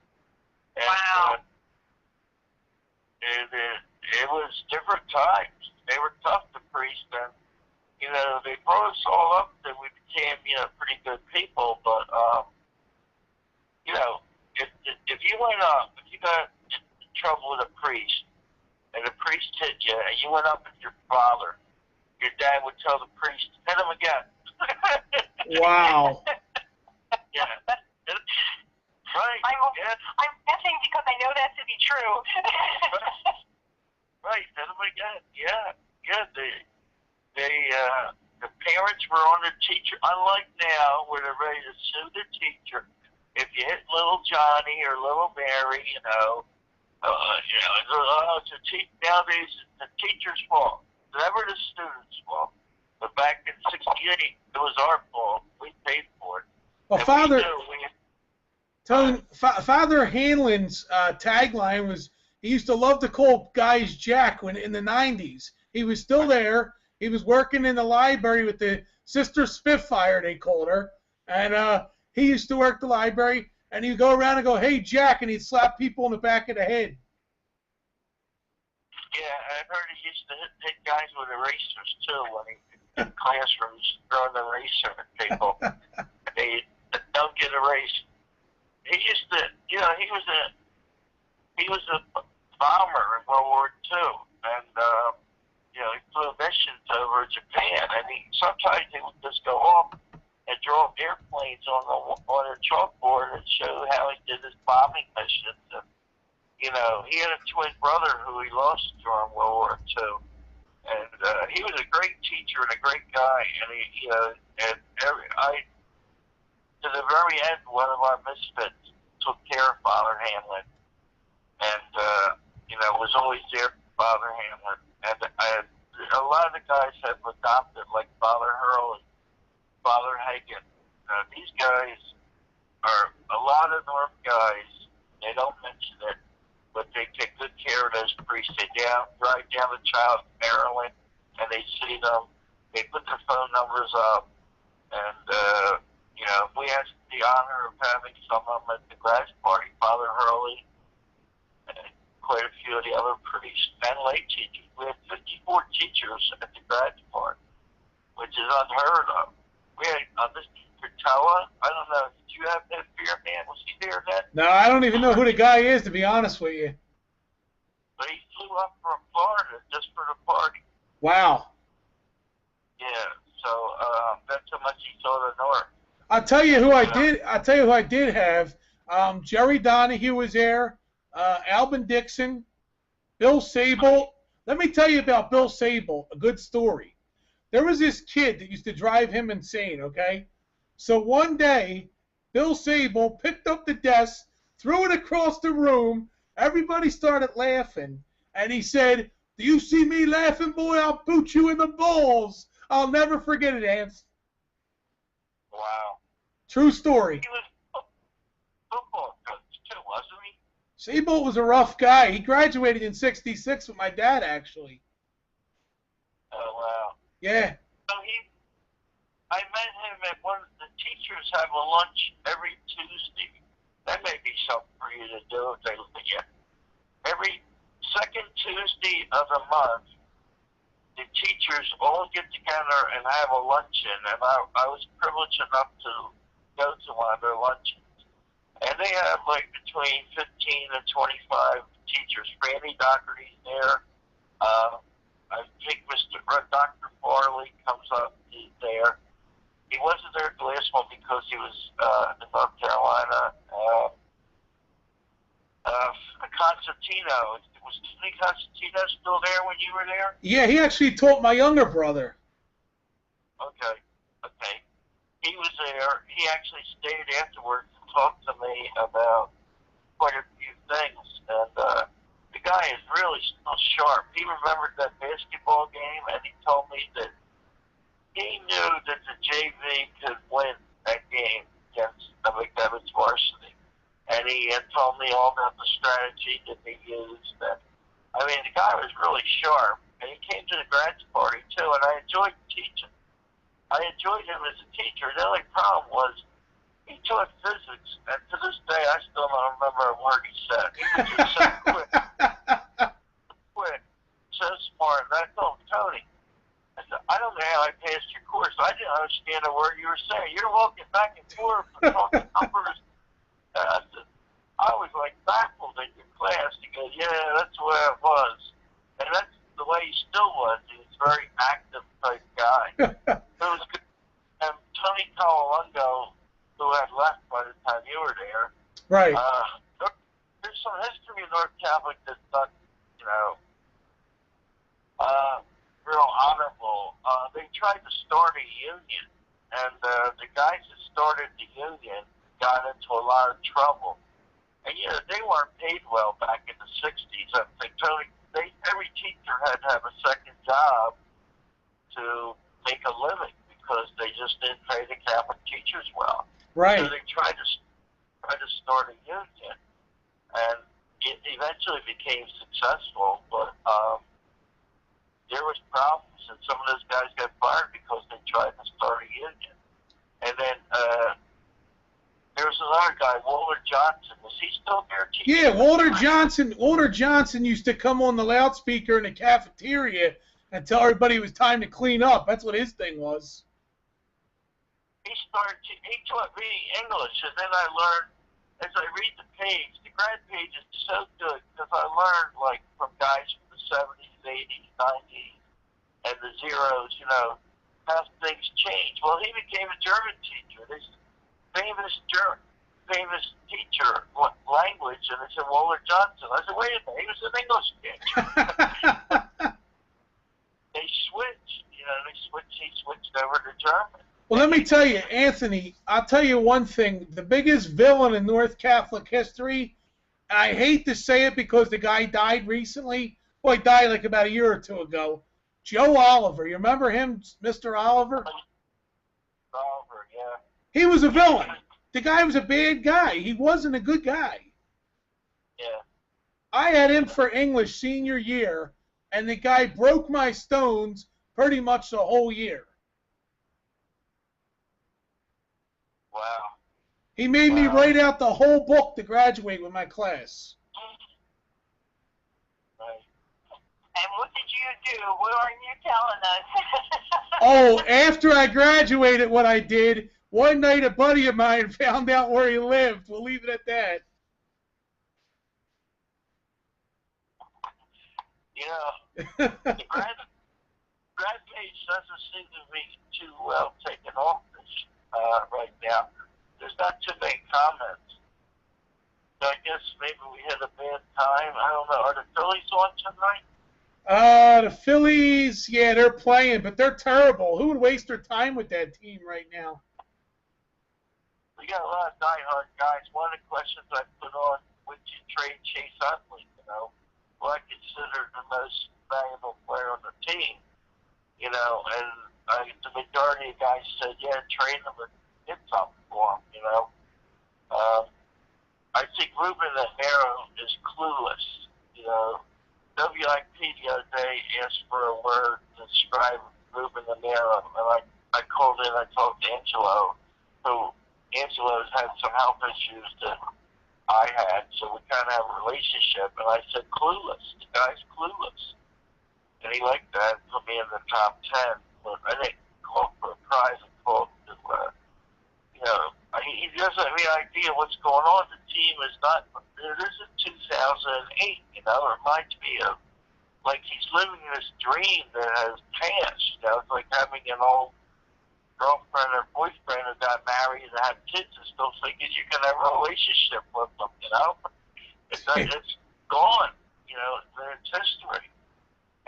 And, wow. It was different times. They were tough, the priests, and, you know, they brought us all up and we became, you know, pretty good people, but, you know, if you went up, if you got in trouble with a priest, and the priest hit you, and you went up with your father, your dad would tell the priest, hit him again. Wow. Yeah. Right. I'm guessing because I know that to be true. Right. Hit him again. Yeah. Yeah. The parents were on the teacher, unlike now, where they're ready to sue the teacher. If you hit little Johnny or little Mary, you know, nowadays it's the teacher's fault. It's never the student's fault. But back in '68, it was our fault. We paid for it. Well, Father Hanlon's tagline was, he used to love to call guys Jack when in the 90s. He was still there. He was working in the library with the Sister Spitfire, they called her. And he used to work the library, and he'd go around and go, hey, Jack, and he'd slap people in the back of the head. Yeah, I heard he used to hit guys with erasers, too, when he in classrooms throwing the eraser at people. They don't get erased. He used to, you know, he was a bomber in World War II, and you know, he flew missions over Japan, and sometimes he would just go off and draw airplanes on a chalkboard and show how he did his bombing missions. And, you know, he had a twin brother who he lost during World War II. And he was a great teacher and a great guy. And he, you know, and to the very end, one of our misfits took care of Father Hamlin, and you know, was always there for Father Hamlin. And a lot of the guys have adopted, like Father Hurley, Father Hagen. These guys are a lot of North guys. They don't mention it, but they take good care of those priests. They drive down the Child, Maryland, and they see them. They put their phone numbers up, and you know, we had the honor of having some of them at the grads party. Father Hurley, and quite a few of the other priests, and lay teachers. We had 54 teachers at the grads party, which is unheard of. We had Mr. Patella. I don't know. Did you have that Beerman? Was he there then? No, I don't even know who the guy is, to be honest with you. But he flew up from Florida just for the party. Wow. Yeah. So that's how much he saw the North. I'll tell you who I did have. Jerry Donahue was there. Alvin Dixon, Bill Sable. Let me tell you about Bill Sable, a good story. There was this kid that used to drive him insane, okay? So one day, Bill Sable picked up the desk, threw it across the room, everybody started laughing, and he said, "Do you see me laughing, boy? I'll boot you in the balls." I'll never forget it, Ants. Wow. True story. He was football coach too, wasn't he? Sable was a rough guy. He graduated in '66 with my dad, actually. Oh, wow. Yeah. So I met him at one of the teachers have a lunch every Tuesday. That may be something for you to do if they look at you. Every second Tuesday of the month, the teachers all get together and have a luncheon, and I was privileged enough to go to one of their luncheons. And they have like between 15 and 25 teachers. Randy Doherty's there. I think Dr. Farley comes up. He's there. He wasn't there at the last one because he was in North Carolina. Constantino. Was Tony Constantino still there when you were there? Yeah, he actually taught my younger brother. Okay. He was there. He actually stayed afterwards and talked to me about quite a few things. And the guy is really still sharp. He remembered that basketball game, and he told me that he knew that the JV could win that game against the McDevitt's varsity. And he had told me all about the strategy that they used. And, I mean, the guy was really sharp. And he came to the grads party, too, and I enjoyed teaching. I enjoyed him as a teacher. The only problem was he taught physics, and to this day I still don't remember a word he said. He was just so quick, so smart. And I told him, "Tony, I said, I don't know how I passed your course. I didn't understand a word you were saying. You're walking back and forth and talking numbers." And I said, I was like baffled at your class. He goes, "Yeah, that's the way it was." And that's the way he still was. He was a very active type guy. It was good. And Tony Calalungo, who had left by the time you were there. Right. There's some history in North Catholic that's not, you know, real honorable. They tried to start a union, and the guys that started the union got into a lot of trouble. And, you know, they weren't paid well back in the 60s. I think every teacher had to have a second job to make a living because they just didn't pay the Catholic teachers well. Right. So they tried to start a union, and it eventually became successful, but there was problems, and some of those guys got fired because they tried to start a union. And then there was another guy, Walter Johnson. Was he still there teaching? Yeah, Walter Johnson. Walter Johnson used to come on the loudspeaker in the cafeteria and tell everybody it was time to clean up. That's what his thing was. He taught me English, and then I learned, as I read the page, the grad page is so good because I learned, like, from guys from the 70s, 80s, 90s, and the zeros, you know, how things change. Well, he became a German teacher. This famous teacher, what language? And they said Walter Johnson. I said, wait a minute, he was an English teacher. They switched. He switched over to German. Well, let me tell you, Anthony, I'll tell you one thing. The biggest villain in North Catholic history, and I hate to say it because the guy died recently. Well, he died like about a year or two ago. Joe Oliver. You remember him, Mr. Oliver? Oliver, yeah. He was a villain. The guy was a bad guy. He wasn't a good guy. Yeah. I had him for English senior year, and the guy broke my stones pretty much the whole year. Wow. He made me write out the whole book to graduate with my class. Right. And what did you do? What aren't you telling us? Oh, after I graduated, what I did, one night a buddy of mine found out where he lived. We'll leave it at that. You know, the grad page doesn't seem to be too well taken off right now. There's not too many comments. So I guess maybe we had a bad time. I don't know. Are the Phillies on tonight? The Phillies, yeah, they're playing, but they're terrible. Who would waste their time with that team right now? We got a lot of diehard guys. One of the questions I put on, would you trade Chase Utley? Who I consider the most valuable player on the team. And the majority of guys said, yeah, trade him and get something for him, I think Ruben Amaro is clueless. WIP the other day asked for a word to describe Ruben Amaro, and I called in, I talked to Angelo, Angelo's had some health issues that I had, so we kind of have a relationship, and I said, clueless. The guy's clueless. And he liked that, put me in the top 10, but I didn't call for a prize. I called to, he doesn't have any idea what's going on. The team is not, it isn't 2008, it reminds me of, like he's living this dream that has passed, It's like having an old girlfriend or boyfriend who got married and had kids and still thinking you can have a relationship with them, It's gone, it's history.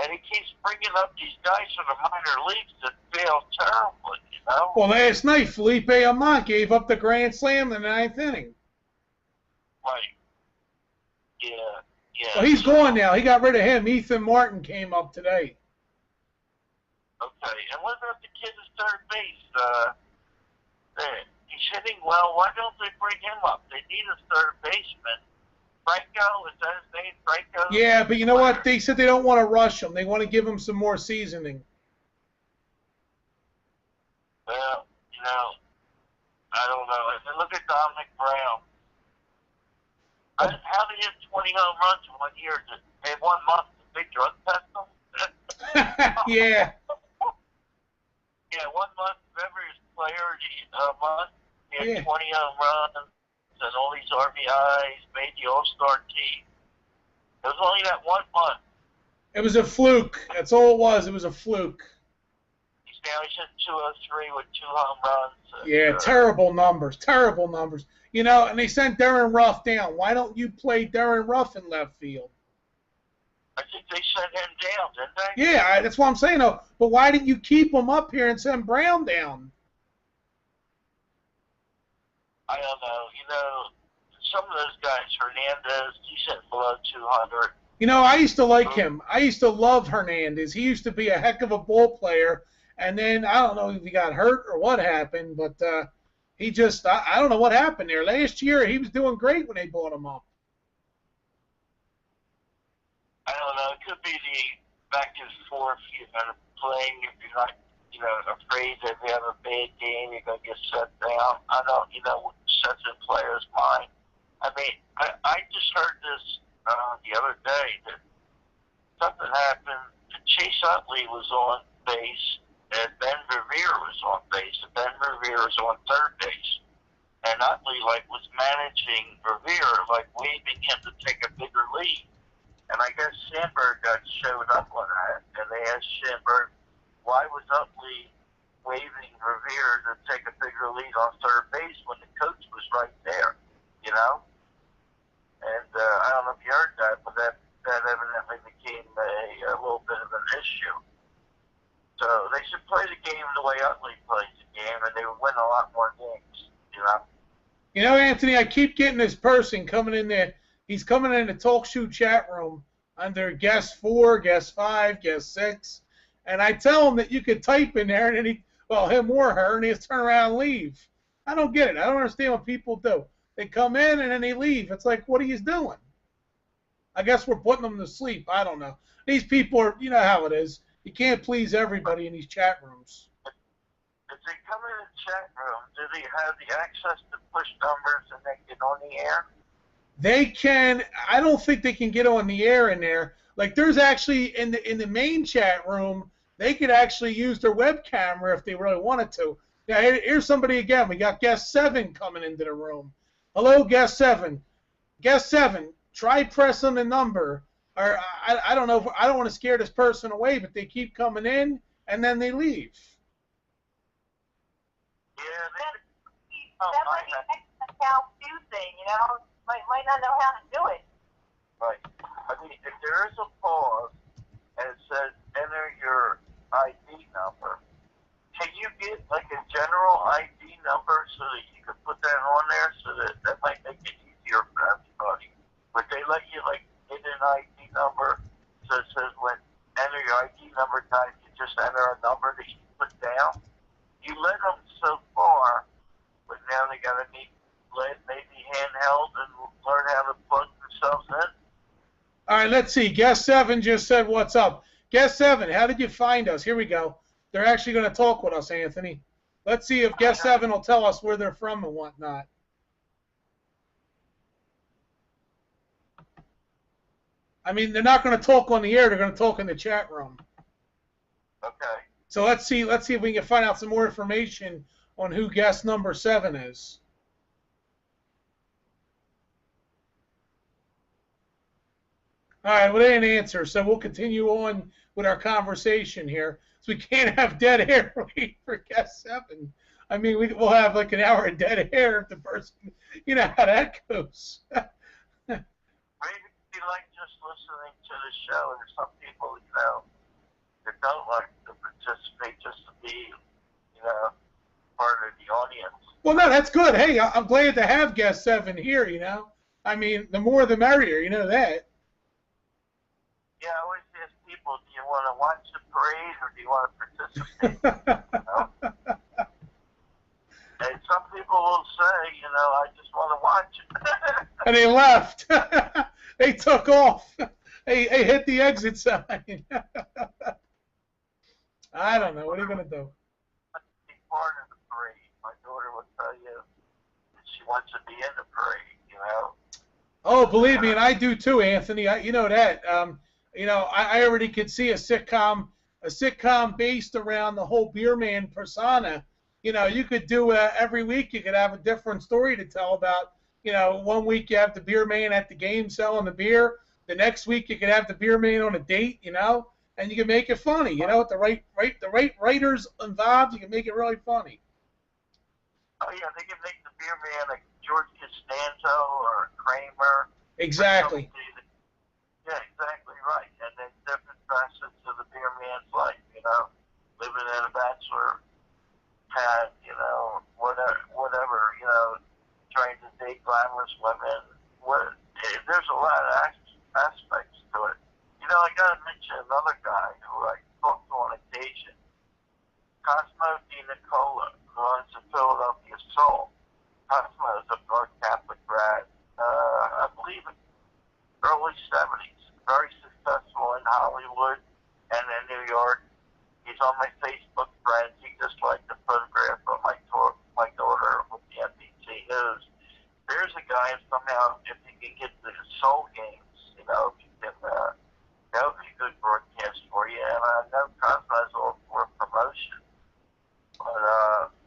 And he keeps bringing up these guys from the minor leagues that fail terribly, Well, last night, Felipe Almont gave up the grand slam in the ninth inning. Right. Yeah. Well, he's gone now. He got rid of him. Ethan Martin came up today. Okay. And what about the kid at third base? He's hitting well. Why don't they bring him up? They need a third baseman. Franco, is that his name? Franco? Yeah, but you know what? They said they don't want to rush him. They want to give him some more seasoning. Well, I don't know. And look at Dominic Brown. How did he hit 20 home runs in 1 year? They had 1 month. Did they drug test him? Yeah. Yeah, 1 month. Remember his player, month? He had 20 home runs and all these RBIs, made the All-Star team. It was only that 1 month. It was a fluke. That's all it was. It was a fluke. He's at 203 with 2 home runs. Yeah, terrible numbers. Terrible numbers. And they sent Darren Ruff down. Why don't you play Darren Ruff in left field? I think they sent him down, didn't they? Yeah, that's what I'm saying. Though. But why didn't you keep him up here and send Brown down? I don't know. Some of those guys, Hernandez, he's hitting below 200. I used to like him. I used to love Hernandez. He used to be a heck of a ball player. And then, I don't know if he got hurt or what happened, but he just, I don't know what happened there. Last year, he was doing great when they brought him up. I don't know. It could be the back and forth, playing if you're not, afraid that if you have a bad game, you're going to get set down. I don't, what sets in players' mind. I mean, I just heard this the other day that something happened. Chase Utley was on base, and Ben Revere was on base, and Ben Revere was on third base. And Utley, was managing Revere, waving him to take a bigger lead. And I guess Sandberg showed up on that, and they asked Sandberg, why was Utley waving Revere to take a bigger lead on third base when the coach was right there, you know? And I don't know if you heard that, but that evidently became a little bit of an issue. So they should play the game the way Utley plays the game, and they would win a lot more games, you know? You know, Anthony, I keep getting this person coming in there. He's coming in the talk show chat room under guest 4, guest 5, guest 6. And I tell him that you could type in there, and then him or her, and he just turn around and leave. I don't get it. I don't understand what people do. They come in, and then they leave. It's like, what are you doing? I guess we're putting them to sleep. I don't know. These people are, you know how it is. You can't please everybody in these chat rooms. If they come in the chat room, do they have the access to push numbers and they get on the air? They can. I don't think they can get on the air in there. Like, there's actually in the main chat room, they could actually use their web camera if they really wanted to. Now, here's somebody again. We got guest 7 coming into the room. Hello, guest 7. Guest 7, try pressing the number. Or I don't know. I don't want to scare this person away, but they keep coming in and then they leave. Yeah, that might be a how-to thing, you know. Might not know how to do it. right. I mean, if there is a pause and it says enter your ID number, can you get like a general ID number so that you can put that on there so that might make it easier for everybody? Would they let you like get an ID number so it says when enter your ID number time you just enter a number that you put down? You let them so far, but now they got to be maybe handheld and learn how to plug themselves in. All right, let's see. Guest 7 just said, what's up? Guest 7, how did you find us? Here we go. They're actually going to talk with us, Anthony. Let's see if Guest 7 will tell us where they're from and whatnot. I mean, they're not going to talk on the air. They're going to talk in the chat room. Okay. So let's see if we can find out some more information on who guest number 7 is. All right, well, they didn't answer, so we'll continue on with our conversation here. So we can't have dead air waiting for guest 7. I mean, we'll have like an hour of dead air if the person, you know how that goes. maybe you like just listening to the show. There's some people, you know, that don't like to participate just to be, you know, part of the audience. Well, no, that's good. Hey, I'm glad to have guest 7 here, you know. I mean, the more the merrier, you know that. Yeah, I always ask people, do you want to watch the parade or do you want to participate? You know? And some people will say, you know, I just want to watch it. And they left. They took off. They hit the exit sign. I don't know. What are you going to do? Be part of the parade. My daughter will tell you that she wants to be in the parade, you know. Oh, believe me, and I do too, Anthony. You know that. You know, I already could see a sitcom based around the whole Beerman persona. You know, you could do every week. You could have a different story to tell about. You know, one week you have the Beerman at the game selling the beer. The next week you could have the Beerman on a date. You know, and you can make it funny. You know, with the right writers involved, you can make it really funny. Oh yeah, they can make the Beerman like George Costanzo or Kramer. Exactly. Yeah, exactly right. And then different facets of the Beerman's life, you know, living in a bachelor pad, you know, whatever, you know, trying to date glamorous women. There's a lot of aspects to it. You know, I got to mention another guy who I talked to on occasion, Cosmo Di Nicola, who owns the Philadelphia Soul. Cosmo is a North Catholic grad, I believe in early 70s. Very successful in Hollywood and in New York. He's on my Facebook friends. He just liked the photograph of my daughter with the NBC News. There's a guy somehow, if he can get the Soul games, you know, if you can, that would be a good broadcast for you. And I know Cosmo's all for promotion. But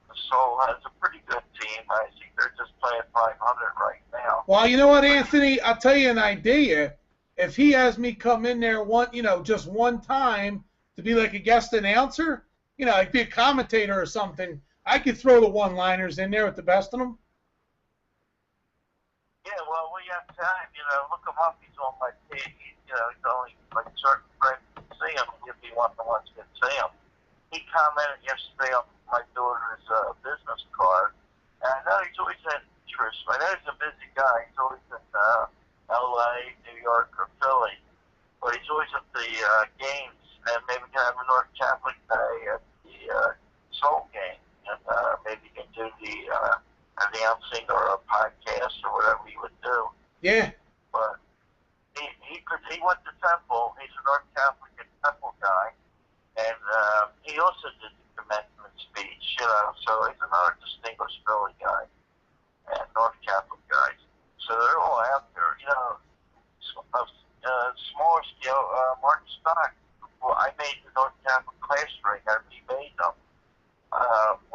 the Soul has a pretty good team. I think they're just playing 500 right now. Well, you know what, Anthony? I'll tell you an idea. If he has me come in there just one time to be like a guest announcer, like be a commentator or something, I could throw the one-liners in there with the best of them. Yeah, well, we have time, look him up. He's on my page. He's only like certain friends can see him if you want the ones to see him. He commented yesterday on my daughter's business card. And I know he's always in interest. I know he's a busy guy. He's always in L.A., New York, or Philly. But he's always at the games. And maybe we can have a North Catholic Day at the Soul game. And maybe he can do the announcing or a podcast or whatever he would do. Yeah. But he went to Temple. He's a North Catholic and Temple guy. And he also did the commencement speech, so he's another distinguished Philly guy and North Catholic guys. So they're all out there, smaller scale, Mark Stock. Well, I made the North Catholic class ring. I remade them.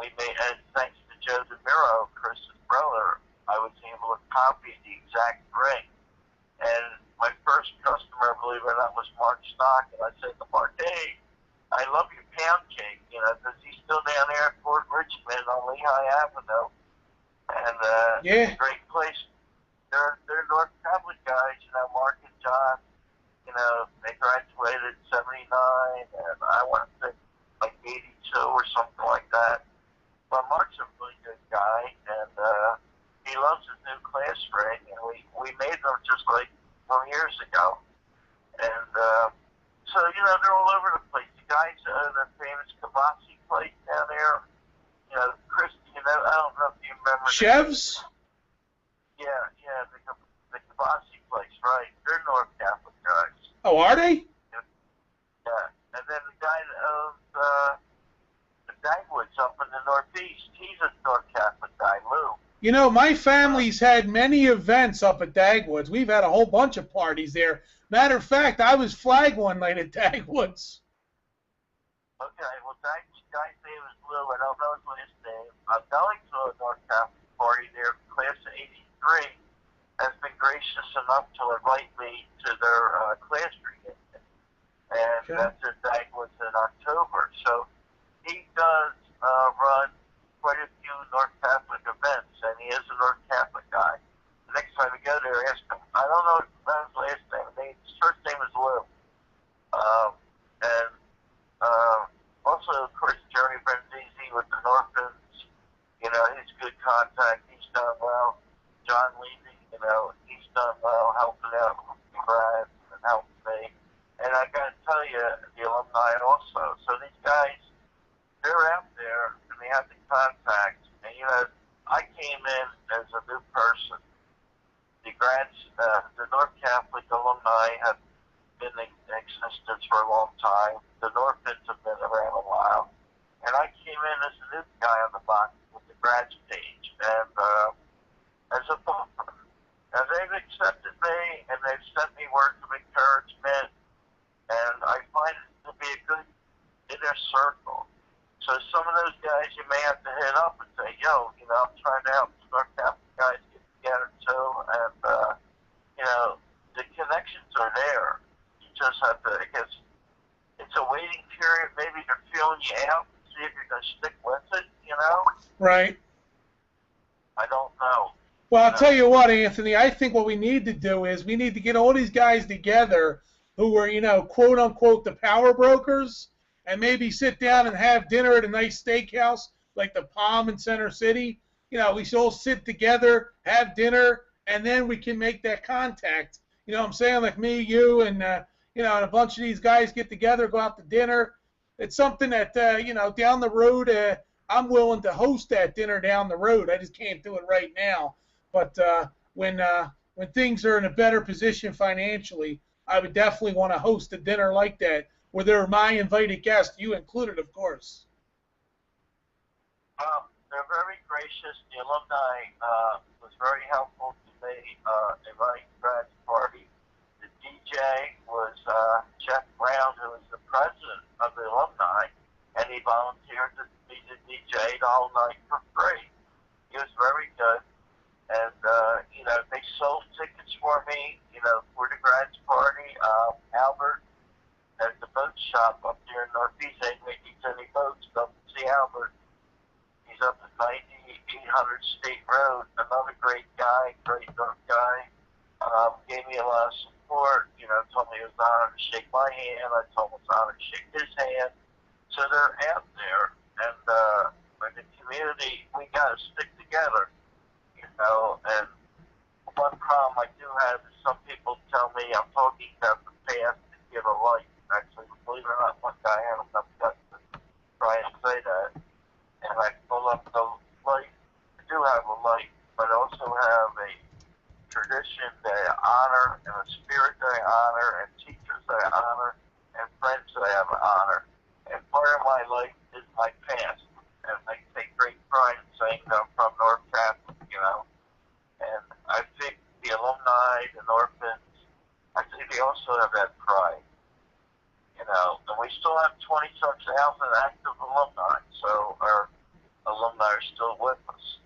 We made, and thanks to Joe DeMiro, Chris's brother, I was able to copy the exact ring. And my first customer, believe it or not, was Mark Stock. And I said to Mark, hey, I love your pound cake, because he's still down there at Fort Richmond on Lehigh Avenue. And yeah. It's a great place. They're North Catholic guys, Mark and John, they graduated in 79, and I want to say like 82 or something like that. But Mark's a really good guy, and he loves his new class ring, and we made them just like 4 years ago. And so, they're all over the place. The guys, the famous Kibasi place down there, Chris, I don't know if you remember. Chevs? Yeah, the Kibasi place, right. They're North Catholic guys. Oh, are they? Yeah. And then the guy that owns the Dagwoods up in the Northeast, he's a North Catholic guy, Lou. My family's had many events up at Dagwoods. We've had a whole bunch of parties there. Matter of fact, I was flag one night at Dagwoods. Okay, well, that guy's name is Lou. I don't know his last name. I'm going to a North Catholic party there. Class of 83 has been gracious enough to invite me to their class reunion. And Okay. That's at Dagwoods in October. So he does run quite a few North Catholic events, and he is a North Catholic guy. The next time we go there, ask him. I don't know his last name. His first name is Lou. Also, of course, Jeremy Brenzizi with the Northlands, he's good contact. He's done well. John Levy, he's done well helping out grads and helping me. And I got to tell you, the alumni also. So these guys, they're out there, and they have the contact. And, I came in as a new person. The grads, the North Catholic alumni have been in existence for a long time. The Northlands have been around a while. And I came in as a new guy on the box with the grads page. And as a bumper. And they've accepted me, and they've sent me words of encouragement. And I find it to be a good inner circle. So some of those guys you may have to hit up and say, yo, I'm trying to help the North Catholic guys get together too. And, the connections are there. You just have to, I guess, it's a waiting period. Maybe they're feeling you out to see if you're going to stick with it, Right. I don't know. Well, I'll tell you what, Anthony, I think what we need to do is we need to get all these guys together who are, quote unquote, the power brokers, and maybe sit down and have dinner at a nice steakhouse like the Palm in Center City. We should all sit together, have dinner, and then we can make that contact. What I'm saying? Like me, you, and, and a bunch of these guys get together, go out to dinner. It's something that, down the road, I'm willing to host that dinner down the road. I just can't do it right now. But when things are in a better position financially, I would definitely want to host a dinner like that, where they're my invited guests, you included, of course. They're very gracious. The alumni was very helpful to me inviting grads party. The DJ was Jeff Brown, who is the president of the alumni, and he volunteered to be the DJ the whole night for free. He was very good. And, they sold tickets for me, for the grads party. Albert at the boat shop up there in Northeast. Ain't making any boats up in see Albert. He's up at 9800 State Road. Another great guy, great dark guy. Gave me a lot of support. You know, told me it was an honor to shake my hand. I told him it was an honor to shake his hand. So they're out there, and in the community, we got to stick together. You know, and one problem I do have is some people tell me I'm talking about the past to give a light. Actually, believe it or not, one guy had enough guts to try and say that. And I pull up the light. I do have a light, but I also have a tradition that I honor, and a spirit that I honor, and teachers that I honor, and friends that I have to honor. And part of my life is my past. And I take great pride in saying that I'm from North Catholic, you know. And I think the alumni, the orphans, I think they also have that pride, you know. And we still have 20-some thousand active alumni, so our alumni are still with us.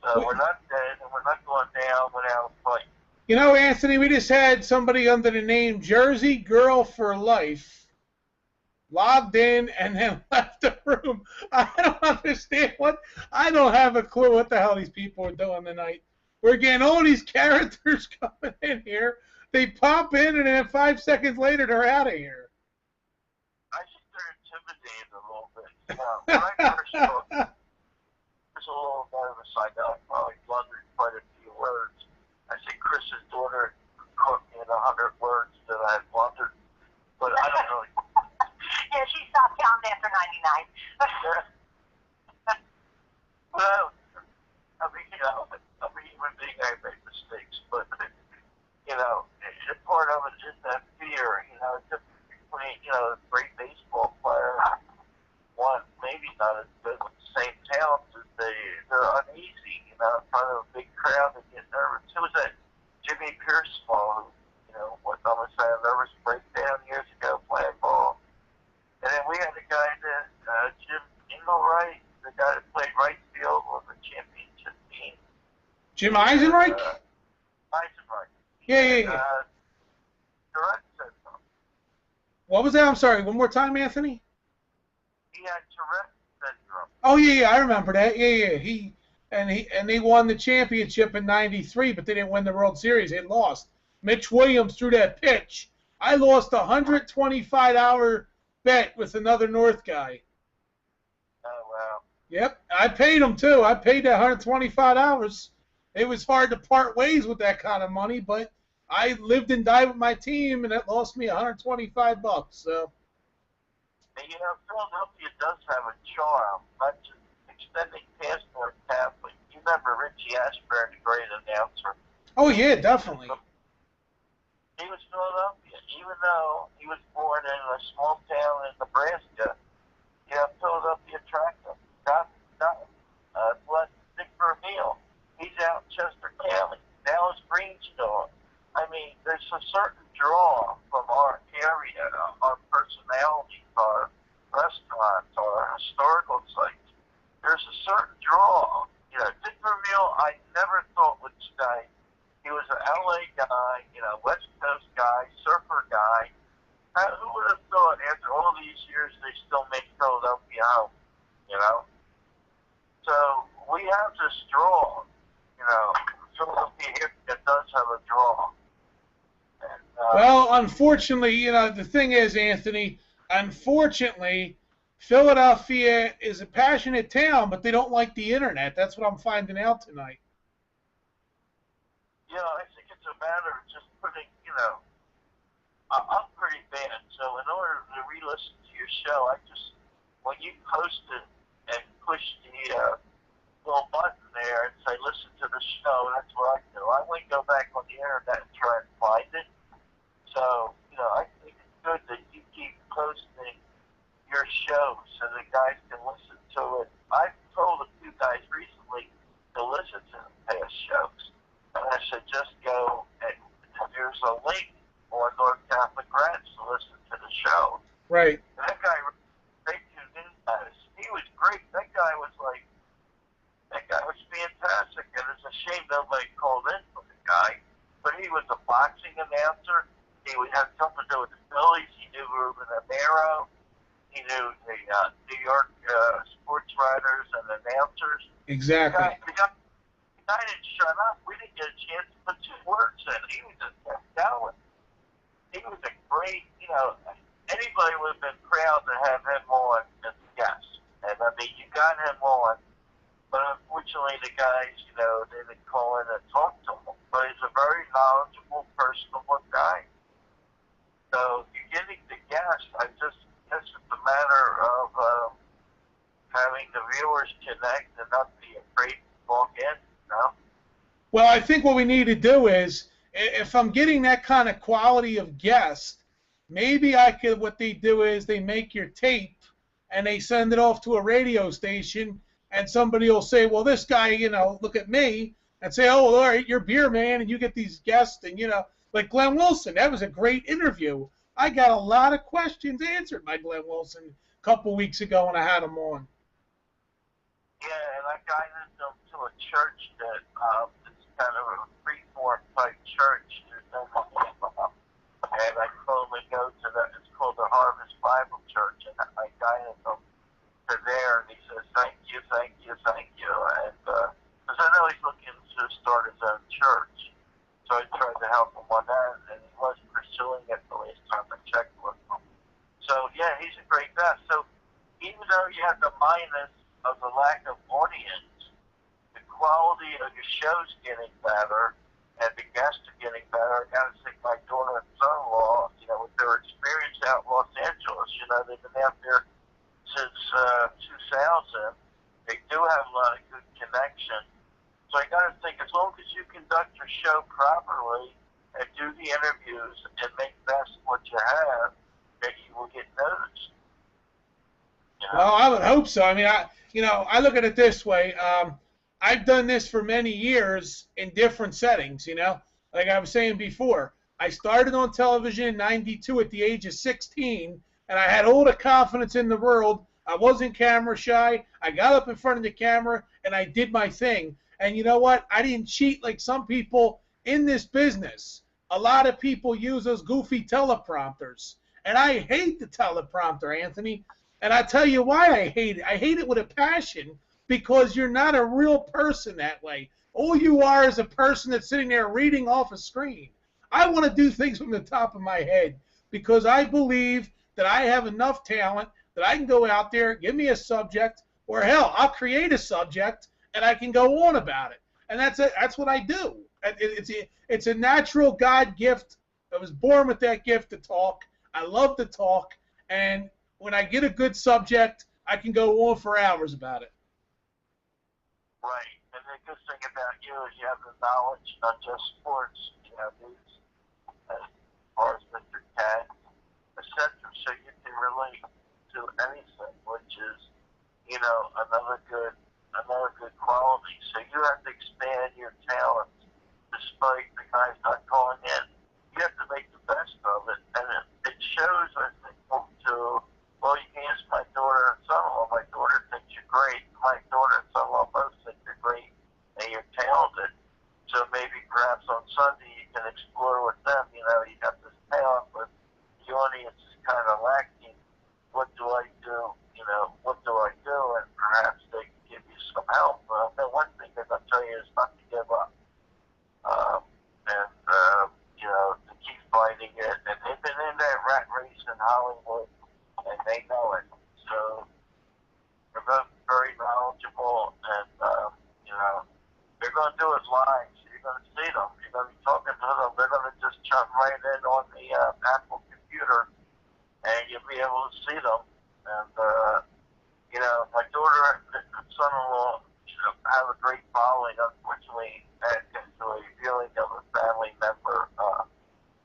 So we're not dead, and we're not going down without a fight. You know, Anthony, we just had somebody under the name Jersey Girl for Life logged in and then left the room. I don't understand what. I don't have a clue what the hell these people are doing tonight. We're getting all these characters coming in here. They pop in, and then 5 seconds later, they're out of here. I think they're intimidated a little bit. You know, when I first saw it, a little nervous. I know I probably blundered quite a few words. I think Chris's daughter caught me in 100 words that I had blundered, but I don't really. Yeah, she stopped counting after 99. Well, I mean, you know, I'm a human being. I make mistakes, but you know, part of it is that fear. You know, between a great baseball player, one maybe not as good with the same talents as they're uneasy, you know, in front of a big crowd. They get nervous. It was that Jimmy Pierce ball, you know, what almost had a nervous breakdown years ago playing ball. And then we had a guy that, Jim Engelwright, the guy that played right field on the championship team. Jim Eisenreich? Eisenreich. Yeah. Tourette syndrome. What was that? I'm sorry. One more time, Anthony? He had Tourette syndrome. Oh, yeah, I remember that. Yeah. And they won the championship in '93, but they didn't win the World Series. They lost. Mitch Williams threw that pitch. I lost a $125 bet with another North guy. Oh, wow. Yep, I paid him too. I paid that $125. It was hard to part ways with that kind of money, but I lived and died with my team, and it lost me $125. So. And you know, Philadelphia does have a charm, not just extending past North Catholic. You remember Richie Ashburn, the great announcer? Oh yeah, definitely. He was Philadelphia, even though he was born in a small town in Nebraska. You know, Philadelphia tracked him. Got blessed Dick Vermeil. He's out in Chester County. Dallas Greenstone. I mean, there's a certain draw from our area, our personalities, our restaurants, our historical sites. There's a certain draw. You know, Dick Vermeil, I never thought would stay. He was an LA guy, you know, West Coast guy, surfer guy. Who would have thought after all these years they still make Philadelphia home, you know? So we have this draw, you know. Philadelphia here that does have a draw. And, well, unfortunately, you know, the thing is, Anthony, unfortunately, Philadelphia is a passionate town, but they don't like the internet. That's what I'm finding out tonight. You know, I think it's a matter of just putting, you know, I'm pretty bad, so in order to re-listen to your show, I just, when you post it and push the little button there and say, listen to the show, that's what I do. I wouldn't go back on the internet and try and find it. So, you know, I think it's good that you keep posting your show so the guys can listen to it. I've told a few guys recently to listen to the past shows. And I said, just go and there's a link on North Catholic Rants to listen to the show. Right. And that guy, they tuned in at us. He was great. That guy was fantastic. And it's a shame nobody called in for the guy. But he was a boxing announcer. He would have something to do with the Phillies. He knew Ruben writers and announcers. Exactly. The guy didn't shut up. We didn't get a chance to put 2 words in. He was just kept going. He was a great, anybody would have been proud to have him on as a guest. And I mean, you got him on, but unfortunately the guys, they didn't call in and talk to him. But he's a very knowledgeable, personable guy. So you're getting the guest. I just guess it's a matter of having the viewers connect and not be afraid to walk in, Well, I think what we need to do is, if I'm getting that kind of quality of guest, maybe what they do is they make your tape and they send it off to a radio station, and somebody will say, well, this guy, look at me, and say, oh, all right, you're Beerman, and you get these guests, and, like Glenn Wilson. That was a great interview. I got a lot of questions answered by Glenn Wilson a couple weeks ago when I had him on. Yeah, and I guided them to a church that is kind of a free-form type church. And I told them to go to it's called the Harvest Bible Church, and I guided them to there, and he says, thank you, thank you, thank you. And because I know he's looking to start his own church, so I tried to help him on that, and he was pursuing it the last time I checked with him. So, yeah, he's a great guy. So even though you have the minus of the lack of audience, the quality of your show's getting better, and the guests are getting better. I got to think my daughter and son-in-law, with their experience out in Los Angeles, they've been out there since 2000. They do have a lot of good connection. So I got to think, as long as you conduct your show properly and do the interviews and make best what you have, that you will get noticed. Well, I would hope so. I mean, I look at it this way. I've done this for many years in different settings, Like I was saying before, I started on television in '92 at the age of 16, and I had all the confidence in the world. I wasn't camera shy. I got up in front of the camera, and I did my thing. And you know what? I didn't cheat like some people in this business. A lot of people use those goofy teleprompters, and I hate the teleprompter, Anthony. And I tell you why I hate it. I hate it with a passion, because you're not a real person that way. All you are is a person that's sitting there reading off a screen. I want to do things from the top of my head, because I believe that I have enough talent that I can go out there, give me a subject, or hell, I'll create a subject and I can go on about it. And that's it. That's what I do. It's a natural God gift. I was born with that gift to talk. I love to talk, and when I get a good subject, I can go on for hours about it. Right. And the good thing about you is you have the knowledge, not just sports, news, as far as Mr. Cat, etc. So you can relate to anything, which is, another good quality. So you have to expand your talents, despite the guys not calling in. You have to make the best of it, and it shows, I think, to. Well, you can ask my daughter and son-in-law. My daughter thinks you're great. My daughter and son-in-law both think you're great and you're talented. So maybe perhaps on Sunday you can explore with them. You got this talent, but the audience is kind of lacking. What do I do? What do I do? And perhaps they can give you some help. And one thing that I'll tell you is not to give up. To keep fighting it. And they've been in that rat race in Hollywood, and they know it. So they're both very knowledgeable, and they're going to do it live. So you're going to see them. You're going to be talking to them. They're going to just jump right in on the Apple computer, and you'll be able to see them. And my daughter and son-in-law have a great following. Unfortunately, had into a viewing of a family member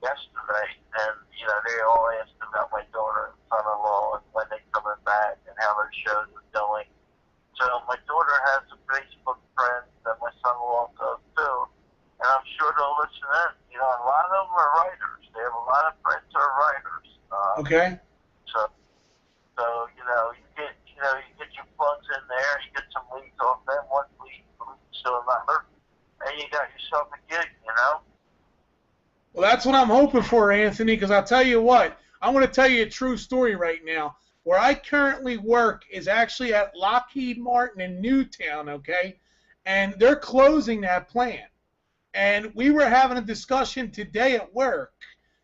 yesterday, and they all asked about my daughter and son-in-law and when they're coming back and how their shows are going. So my daughter has a Facebook friend that my son-in-law does too, and I'm sure they'll listen in. A lot of them are writers. They have a lot of friends who are writers. Okay. So you get your plugs in there, you get some leads off them, one lead to another, and you got yourself a gig. Well, that's what I'm hoping for, Anthony, because I'll tell you what, I'm going to tell you a true story right now. Where I currently work is actually at Lockheed Martin in Newtown, okay? And they're closing that plant. And we were having a discussion today at work,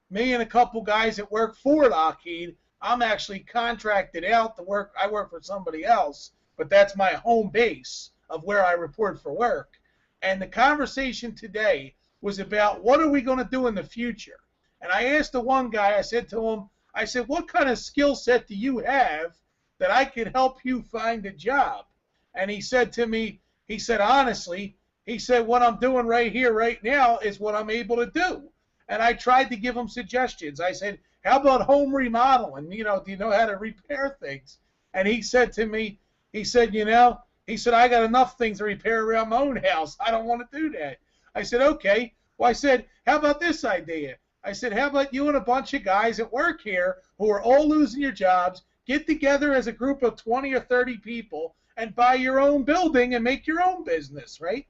me and a couple guys that work for Lockheed. I'm actually contracted out to work. I work for somebody else, but that's my home base of where I report for work. And the conversation today was about what are we going to do in the future. And I asked the one guy, I said to him, I said, what kind of skill set do you have that I could help you find a job? And he said to me, he said, honestly, he said, what I'm doing right here, right now, is what I'm able to do. And I tried to give him suggestions. I said, how about home remodeling? You know, do you know how to repair things? And he said to me, he said, you know, he said, I got enough things to repair around my own house. I don't want to do that. I said, okay. Well, I said, how about this idea? I said, how about you and a bunch of guys that work here who are all losing your jobs, get together as a group of 20 or 30 people and buy your own building and make your own business, right?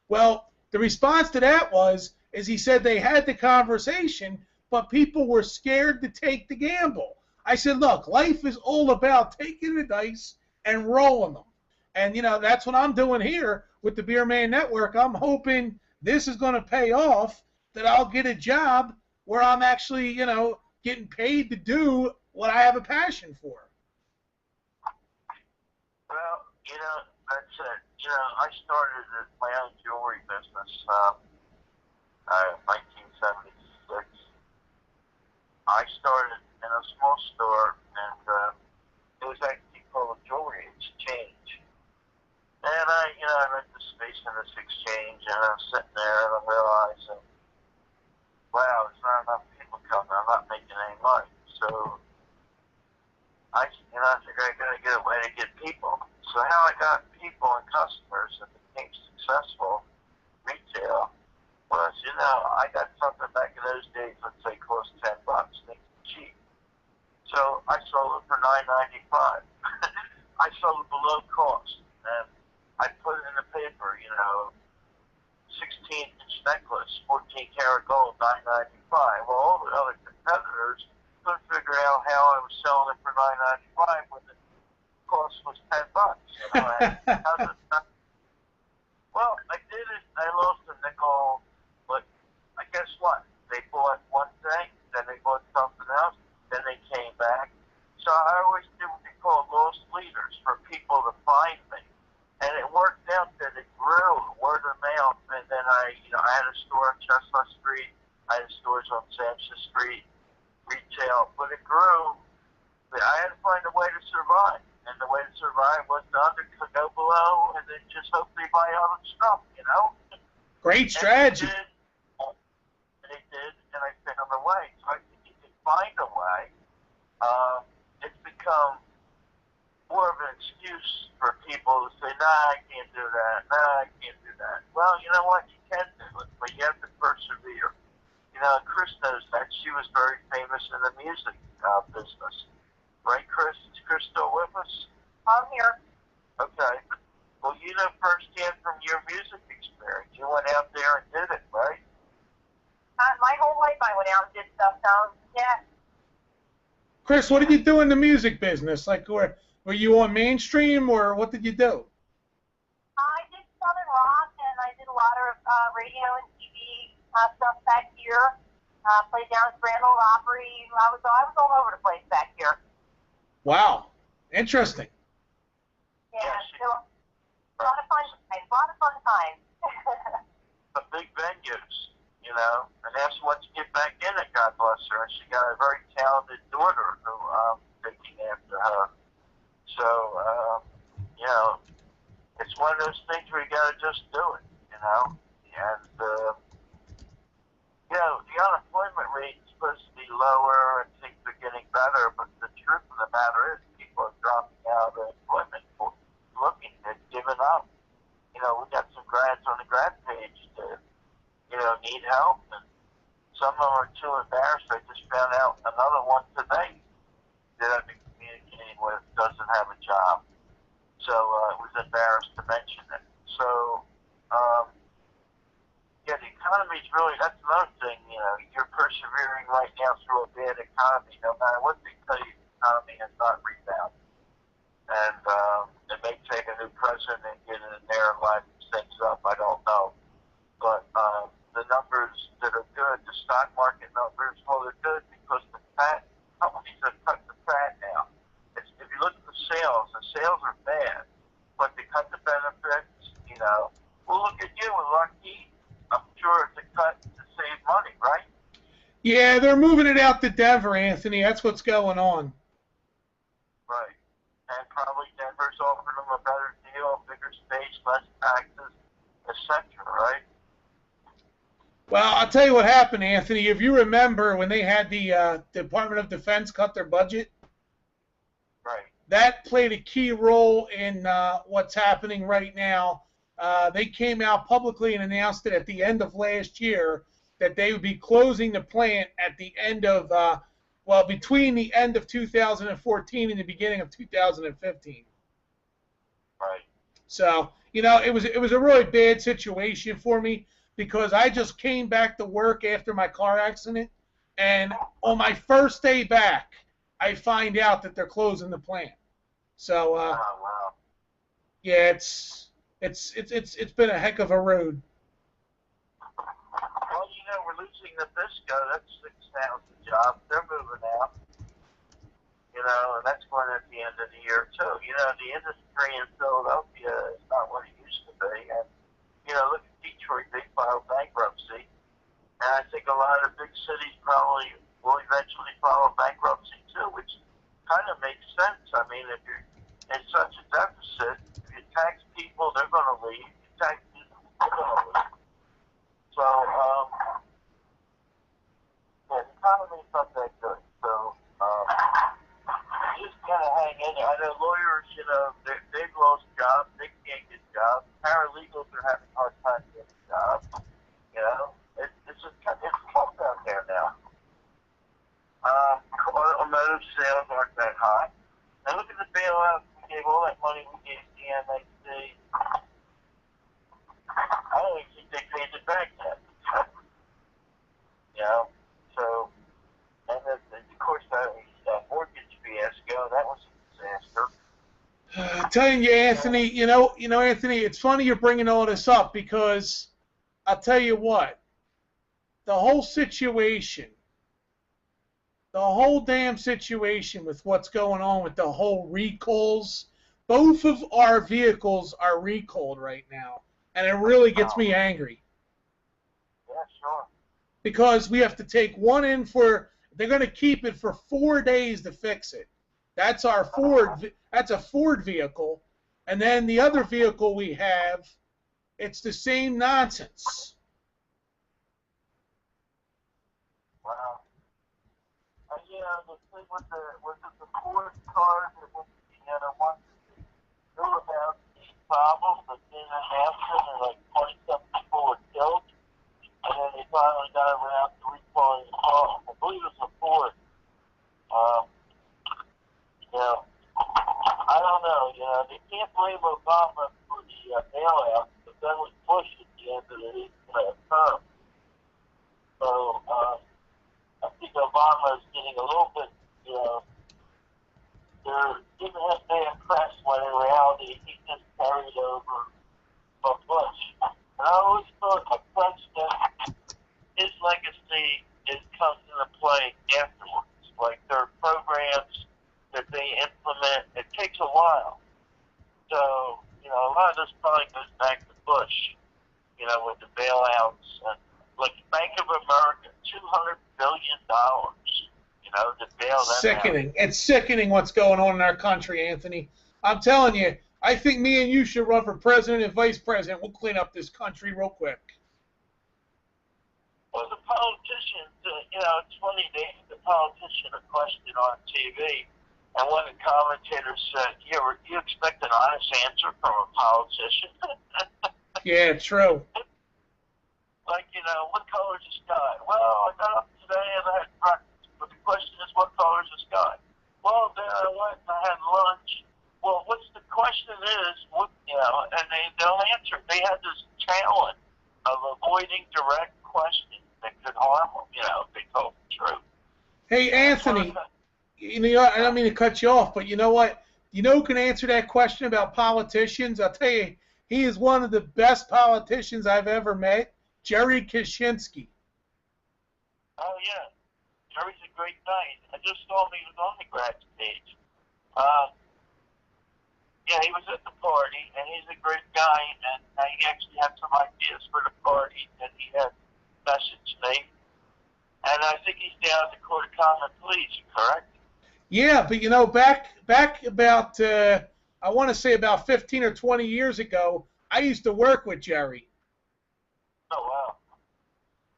Well, the response to that is he said they had the conversation, but people were scared to take the gamble. I said, look, life is all about taking the dice and rolling them. And, you know, that's what I'm doing here with the Beerman Network. I'm hoping this is going to pay off, that I'll get a job where I'm actually, you know, getting paid to do what I have a passion for. Well, you know, that's it. You know, I started my own jewelry business 1976. I started in a small store, and it was actually called a jewelry exchange. And I rent the space in this exchange, and I'm sitting there, and I'm realizing, wow, there's not enough people coming. I'm not making any money. So I figured I got to get a way to get people. So how I got people and customers and became successful retail was, you know, I got something back in those days, let's say, cost $10, things cheap. So I sold it for $9.95. I sold it below cost, and I put it in the paper, you know, 16-inch necklace, 14-karat gold, $9.95. Well, all the other competitors couldn't figure out how I was selling it for $9.95 when the cost was $10. You know, well, I did it. I lost a nickel, but I guess what? They bought one thing, then they bought something else, then they came back. So I always did what they call lost leaders, for people to find me. And it worked out that it grew, word of mouth. And then I had a store on Chestnut Street. I had stores on Sampson Street, retail. But it grew. I had to find a way to survive. And the way to survive was to go below and then just hopefully buy other stuff, you know? Great strategy. And it did, and I found a way. So I think you can find a way. It's become more of an excuse for people to say, nah, I can't do that. Nah, I can't do that. Well, you know what? You can do it, but you have to persevere. You know, Chris knows that. She was very famous in the music business. Right, Chris? Is Chris still with us? I'm here. Okay. Well, you know firsthand from your music experience. You went out there and did it, right? My whole life I went out and did stuff, so yeah. Chris, what did you do in the music business? Like, were you on mainstream, or what did you do? I did Southern rock, and I did a lot of radio and TV stuff back here. Played down at Grand Ole Opry. I was all over the place back here. Wow, interesting. Yeah, so a lot of fun times. The big venues, you know, and that's what to get back in it, God bless her. And she got a very talented daughter who I'm taking after her. So, you know, it's one of those things where you got to just do it, you know. And, you know, the unemployment rate is supposed to be lower and things are getting better, but the truth of the matter is people are dropping out of employment, looking at giving up. You know, we got some grads on the grad page that, you know, need help, and some of them are too embarrassed. I just found out another one today that I've been communicating with doesn't have a job. So I was embarrassed to mention it. So, yeah, the economy's really, that's another thing, you know, you're persevering right now through a bad economy. No matter what they tell you, the economy has not rebounded. new president get in there and line things up. I don't know. But the numbers that are good, the stock market numbers, well, they're good because the fat companies have cut the fat now. If you look at the sales are bad, but they cut the benefits, you know. Well, look at you with Lucky. I'm sure it's a cut to save money, right? Yeah, they're moving it out to Denver, Anthony. That's what's going on. Right. And probably Denver's offering them a better deal, bigger space, less taxes, etc., right? Well, I'll tell you what happened, Anthony. If you remember when they had the Department of Defense cut their budget, right, that played a key role in what's happening right now. They came out publicly and announced it at the end of last year that they would be closing the plant at the end of, between the end of 2014 and the beginning of 2015. right. So, you know, it was a really bad situation for me because I just came back to work after my car accident, and on my first day back, I find out that they're closing the plant. So, Wow. yeah, it's been a heck of a road. Well, you know, we're losing Nabisco. That's 6,000 jobs. They're moving out. You know, and that's going at the end of the year, too. You know, the industry in Philadelphia is not what it used to be. And, you know, look at Detroit. They filed bankruptcy. And I think a lot of big cities probably will eventually file bankruptcy, too, which kind of makes sense. I mean, if you're in such a deficit, if you tax people, they're going to leave. If you tax people, they're going to leave. So, yeah, the economy's not that good. So, you just kind of hang in there. I know lawyers, you know, they've lost jobs. They can't get jobs. Paralegals are having a hard time getting jobs. You know, it's tough out there now. Automotive sales aren't that high. And look at the bailouts. We gave all that money we gave the MXC. I don't even think they paid it back yet. You know, so, and then, of course, that mortgage fiasco, that was a disaster. I'm telling you, Anthony, you know, Anthony, it's funny you're bringing all this up because I'll tell you what, the whole damn situation with what's going on with the whole recalls, both of our vehicles are recalled right now, and it really gets me angry. Yeah, sure. Because we have to take one in they're going to keep it for 4 days to fix it. That's our Ford. That's a Ford vehicle, and then the other vehicle we have, it's the same nonsense. Wow. Yeah, the thing with the Ford cars that was the one knew about these problems, but then after like 20-something people were killed, and then they finally got around to recalling the car. I believe it was a Ford. You know, I don't know. You know, they can't blame Obama for the bailout, but that was Bush at the end of the term. So I think Obama is getting a little bit, you know, they're giving him bad press when in reality he just carried over from Bush. And I always thought a president, his legacy comes into play afterwards. Like their programs that they implement, it takes a while. So, you know, a lot of this probably goes back to Bush, you know, with the bailouts. And like Bank of America, $200 billion, you know, to bail them Sickening. out. It's sickening what's going on in our country, Anthony. I'm telling you, I think me and you should run for president and vice president. We'll clean up this country real quick. Well, the politicians, you know, it's funny, they had the politician a question on TV, and one of the commentators said, yeah, you expect an honest answer from a politician? Yeah, true. Like, you know, what color is the sky? Well, I got up today and I had breakfast, but the question is, what color is the sky? Well, then I went and I had lunch. Well, what's the question is, what, you know, and they don't answer. They had this talent of avoiding direct questions that could harm them, you know, if they told the truth. Hey, Anthony, you know, I don't mean to cut you off, but you know what? You know who can answer that question about politicians? I'll tell you, he is one of the best politicians I've ever met, Jerry Kaczynski. Oh, yeah. Jerry's a great guy. I just saw him. He was on the grad stage. Yeah, he was at the party, and he's a great guy, and he actually had some ideas for the party that he had messaged me. And I think he's down at the Court of Common Pleas, correct? Yeah, but you know, back about I want to say about 15 or 20 years ago, I used to work with Jerry. Oh, wow.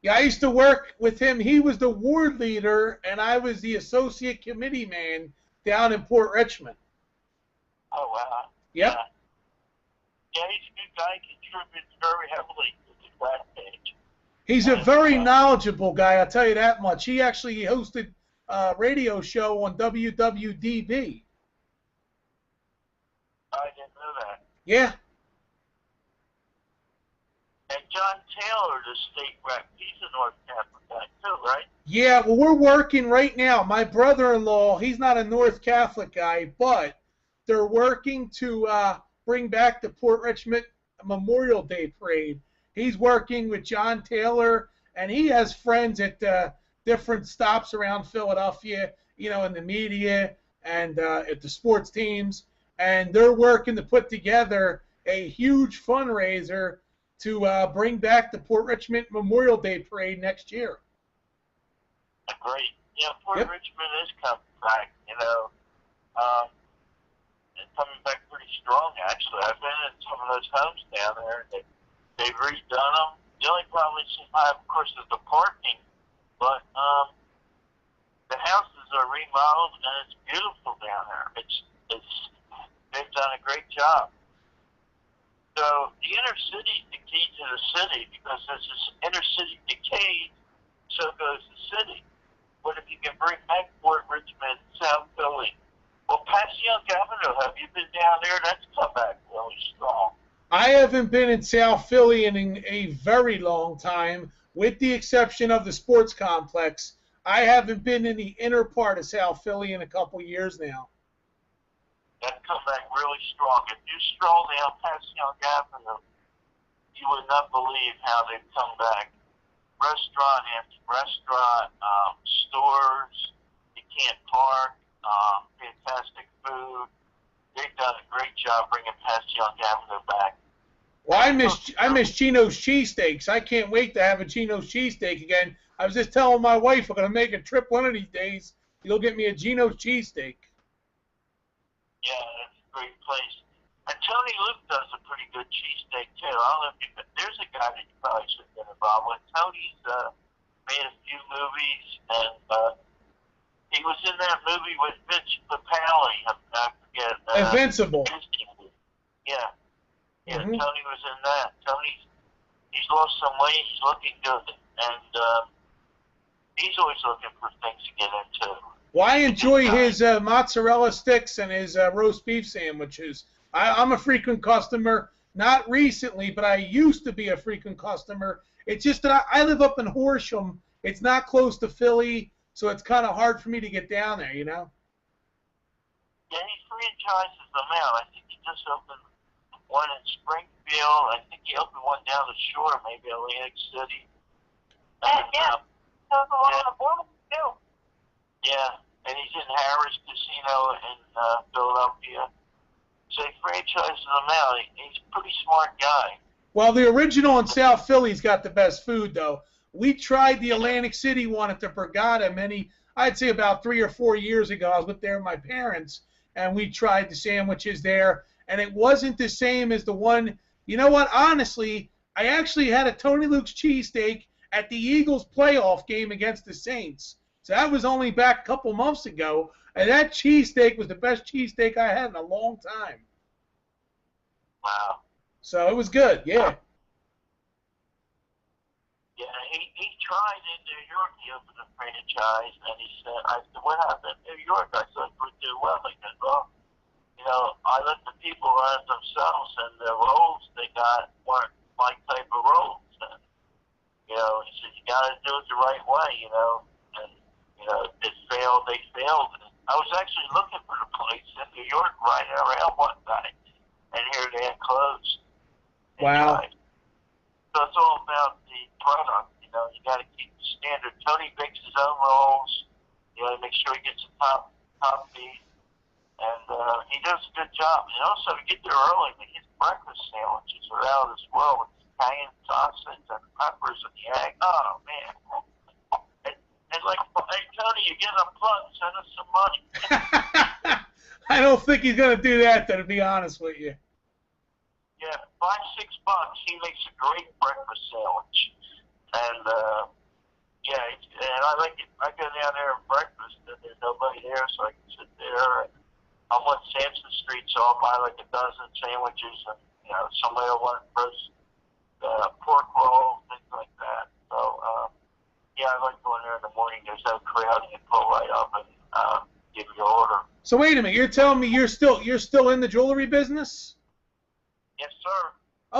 Yeah, I used to work with him. He was the ward leader, and I was the associate committee man down in Port Richmond. Oh, wow. Yep. Yeah, he's a good guy. He contributes very heavily to the grad page. He's a very knowledgeable guy, I'll tell you that much. He actually hosted a radio show on WWDB. I didn't know that. Yeah. And John Taylor, the state rep, he's a North Catholic guy too, right? Yeah, well, we're working right now. My brother-in-law, he's not a North Catholic guy, but they're working to bring back the Port Richmond Memorial Day Parade. He's working with John Taylor, and he has friends at different stops around Philadelphia, you know, in the media and at the sports teams. And they're working to put together a huge fundraiser to bring back the Port Richmond Memorial Day Parade next year. Great. Yeah, Port Richmond is coming back, you know. It's coming back pretty strong, actually. I've been in some of those homes down there. They've redone them. The only problem is, of course, is the parking. But the houses are remodeled, and it's beautiful down there. They've done a great job. So the inner city is the key to the city, because as this inner city decays, so goes the city. But if you can bring back Port Richmond, South Philly, well, Passion Avenue, have you been down there? That's come back really strong. I haven't been in South Philly in a very long time, with the exception of the sports complex. I haven't been in the inner part of South Philly in a couple years now. That's come back really strong. If you stroll down Passion Avenue, you would not believe how they've come back. Restaurant after restaurant, stores, you can't park, fantastic food. They've done a great job bringing Passion Avenue back. Well, I miss Gino's cheesesteaks. I can't wait to have a Gino's cheesesteak again. I was just telling my wife we're going to make a trip one of these days. You'll get me a Gino's cheesesteak. Yeah, that's a great place. And Tony Luke does a pretty good cheesesteak, too. I don't know if there's a guy that you probably should get involved with. Tony's made a few movies, and he was in that movie with Mitch Papali. I forget. Invincible. Yeah. Yeah, Tony was in that. He's lost some weight. He's looking good. And he's always looking for things to get into. Well, I enjoy his mozzarella sticks and his roast beef sandwiches. I'm a frequent customer. Not recently, but I used to be a frequent customer. It's just that I live up in Horsham. It's not close to Philly, so it's kind of hard for me to get down there, you know? Yeah, he franchises them out. I think he just opened one in Springfield. I think he opened one down the shore, maybe Atlantic City. Yeah. So the one on the border, too. Yeah, and he's in Harris Casino in Philadelphia. So he franchises them out. He's a pretty smart guy. Well, the original in South Philly's got the best food, though. We tried the Atlantic City one at the Borgata I'd say about 3 or 4 years ago. I was with there with my parents, and we tried the sandwiches there, and it wasn't the same as the one. You know what? Honestly, I actually had a Tony Luke's cheesesteak at the Eagles playoff game against the Saints. So that was only back a couple months ago, and that cheesesteak was the best cheesesteak I had in a long time. Wow. So it was good, yeah. Yeah, he tried in New York. He opened a franchise, and he said, I said, what happened in New York? I said, we do well. He goes, well, you know, I let the people run it themselves, and the roles they got weren't my type of roles. And, you know, he said, you got to do it the right way, you know. And, you know, it failed. They failed. And I was actually looking for the place in New York right around one night, and here they had closed. Wow. So it's all about the product. You know, you got to keep the standard. Tony bakes his own rolls. You got to make sure he gets the top beef, and he does a good job. And also, to get there early, but his breakfast sandwiches are out of this world with Italian sausage and peppers and the egg. Oh man! And like, hey Tony, you get a plug, send us some money. I don't think he's gonna do that, though, to be honest with you. Yeah, $5-6. He makes a great breakfast sandwich, and and I like it. I go down there at breakfast, and there's nobody there, so I can sit there. And I'm on Sampson Street, so I'll buy like a dozen sandwiches, and somebody will want roast pork roll, things like that. So I like going there in the morning. There's no crowd. You can pull right up and give your order. So wait a minute, you're telling me you're still in the jewelry business? Yes, sir.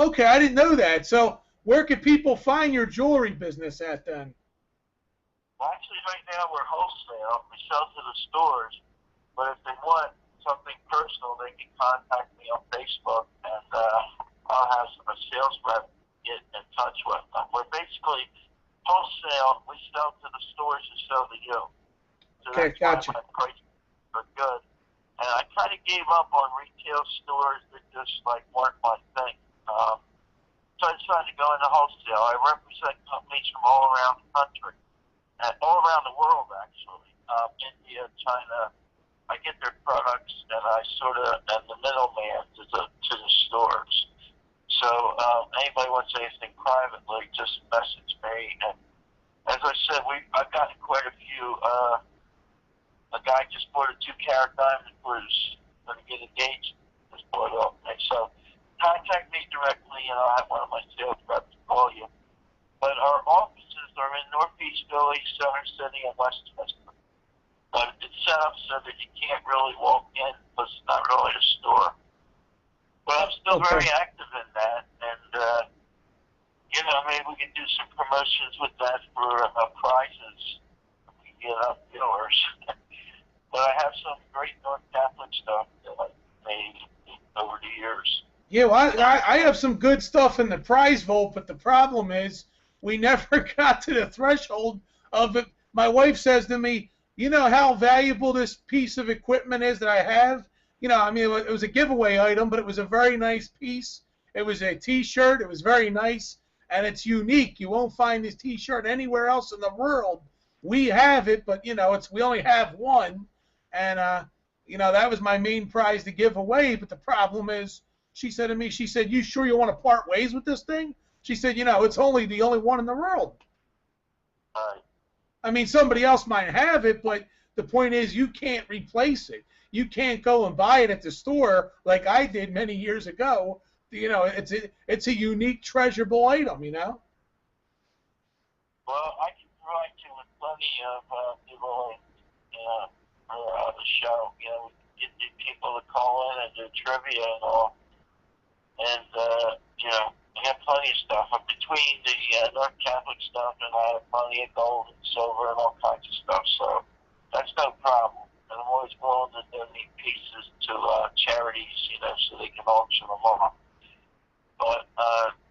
Okay, I didn't know that. So where can people find your jewelry business at then? Well, actually, right now we're wholesale. We sell to the stores, but if they want something personal, they can contact me on Facebook, and I'll have a sales rep get in touch with them. We're basically wholesale. We sell to the stores who sell to you. So Okay, that's gotcha. why my prices are good. And I kind of gave up on retail stores that just weren't my thing. So I decided to go into wholesale. I represent companies from all around the country, and all around the world actually. India, China. I get their products, and I sort of am the middleman to the stores. So anybody wants anything privately, just message me. And as I said, I've gotten quite a few. A guy just bought a 2-carat diamond for his going to get engaged. Just bought off me. So contact me directly, and I'll have one of my sales reps call you. But our offices are in Northeast Philly, Center City, and Westchester. But it's set up so that you can't really walk in because it's not really a store. But I'm still very active in that, and maybe we can do some promotions with that for prizes. We can get up viewers. But I have some great North Catholic stuff that I've made over the years. Yeah, well, I have some good stuff in the prize vault, but the problem is we never got to the threshold of it. My wife says to me, you know how valuable this piece of equipment is that I have? It was a giveaway item, but it was a very nice piece. It was a T-shirt. It was very nice, and it's unique. You won't find this T-shirt anywhere else in the world. We have it, but, we only have one. And, that was my main prize to give away. But the problem is, she said to me, you sure you want to part ways with this thing? She said, it's only the only one in the world. I mean, somebody else might have it, but the point is you can't replace it. You can't go and buy it at the store like I did many years ago. It's a unique, treasurable item, Well, I can provide you with plenty of people for the show. Get people to call in and do trivia and all. And, I have plenty of stuff. Between the North Catholic stuff, and I have plenty of gold and silver and all kinds of stuff. So that's no problem. And I'm always willing to donate pieces to charities, so they can auction them off. But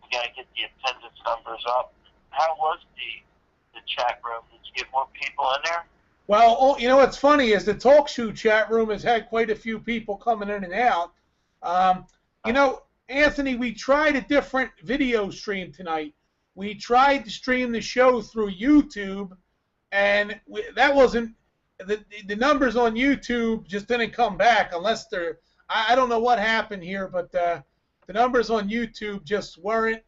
we got to get the attendance numbers up. How was the chat room? Did you get more people in there? Well, what's funny is the talk show chat room has had quite a few people coming in and out. Anthony, we tried a different video stream tonight. We tried to stream the show through YouTube, and that wasn't the numbers on YouTube just didn't come back unless they're. I don't know what happened here, but the numbers on YouTube just weren't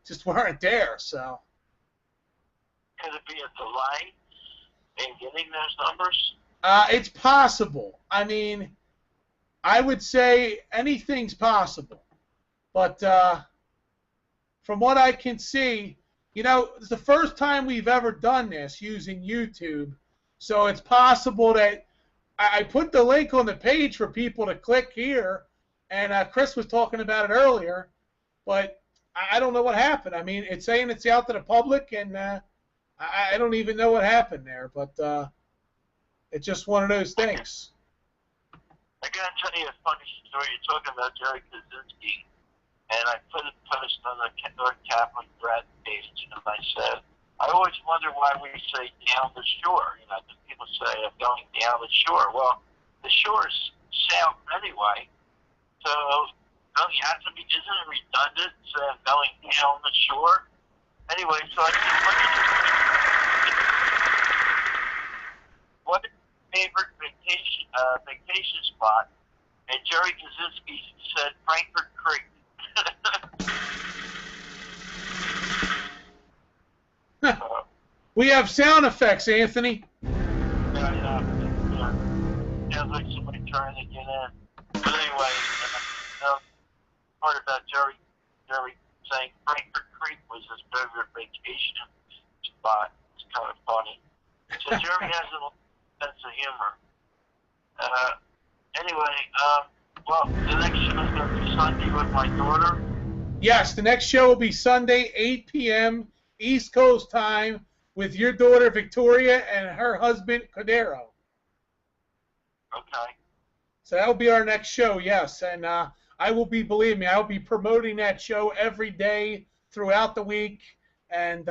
just weren't there. So could it be a delay in getting those numbers? It's possible. I mean, I would say anything's possible. But from what I can see, it's the first time we've ever done this using YouTube. So it's possible that I put the link on the page for people to click here, and Chris was talking about it earlier, but I don't know what happened. I mean, it's saying it's out to the public, and I don't even know what happened there. But It's just one of those things. I gotta tell you a funny story. You're talking about Jerry Kaczynski, and I put a post on the North Catholic Rant page, and I said, I always wonder why we say down the shore. You know, people say I'm going down the shore. Well, the shore's south anyway, so don't you have to be? Isn't it redundant going down the shore? Anyway, so I said, what is your favorite vacation spot? And Jerry Kaczynski said Frankfurt Creek. We have sound effects, Anthony. Yeah. Sounds like somebody trying to get in. But anyway, part about Jerry saying Frankfurt Creek was his favorite vacation spot. It's kind of funny. So Jerry has a sense of humor. Anyway, well, the next show is going to be Sunday with my daughter. Yes, the next show will be Sunday, 8 p.m. East Coast time, with your daughter Victoria and her husband Cordero. Okay. So that will be our next show, yes. And I will be, believe me, I will be promoting that show every day throughout the week. And,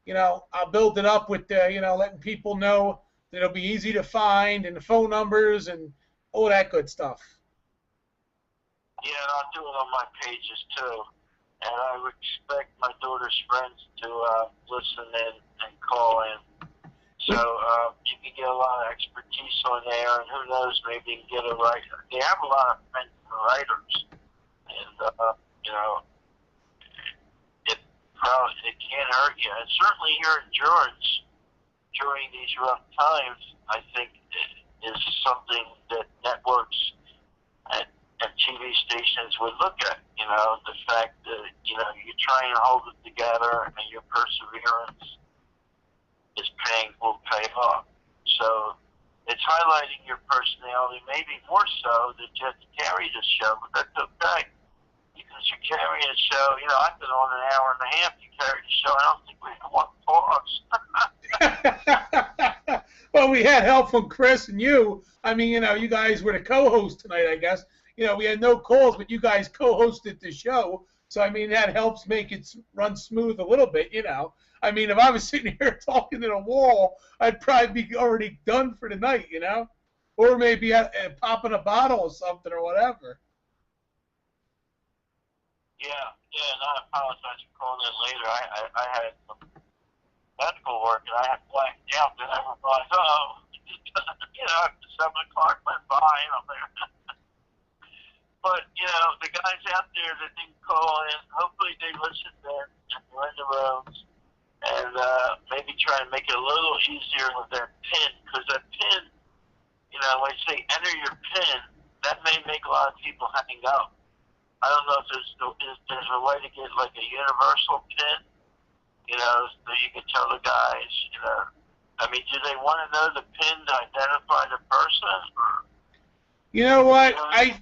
you know, I'll build it up with, you know, letting people know that it'll be easy to find and the phone numbers and all that good stuff. Yeah, and I'll do it on my pages too. And I would expect my daughter's friends to listen in and call in. So you can get a lot of expertise on there, and who knows, maybe you can get a writer. They have a lot of friends and writers, and you know, it can't hurt you. And certainly your endurance during these rough times, I think, is something that networks and TV stations would look at. You know, the fact that, you know, you try and hold it together and your perseverance will pay off. So it's highlighting your personality, maybe more so than just carry the show, but that's okay. Because you're carrying a show, you know, I've been on an hour and a half, you carry the show, I don't think we have one pause. Well, we had help from Chris and you. I mean, you know, you guys were the co-host tonight, I guess. You know, we had no calls, but you guys co-hosted the show. So, I mean, that helps make it run smooth a little bit, you know. I mean, if I was sitting here talking to the wall, I'd probably be already done for the night, you know. Or maybe popping a bottle or something or whatever. Yeah, and I apologize for calling in later. I had some medical work, and I had blacked out, and I realized, you know, after 7 o'clock went by, and I'm there. But, you know, the guys out there that didn't call in, hopefully they listened in and were in the roads, and maybe try and make it a little easier with their PIN, because that PIN, you know, when you say enter your PIN, that may make a lot of people hang up. I don't know if there's a way to get like a universal PIN, you know, so you can tell the guys, you know. I mean, do they want to know the PIN to identify the person? Or, you know what?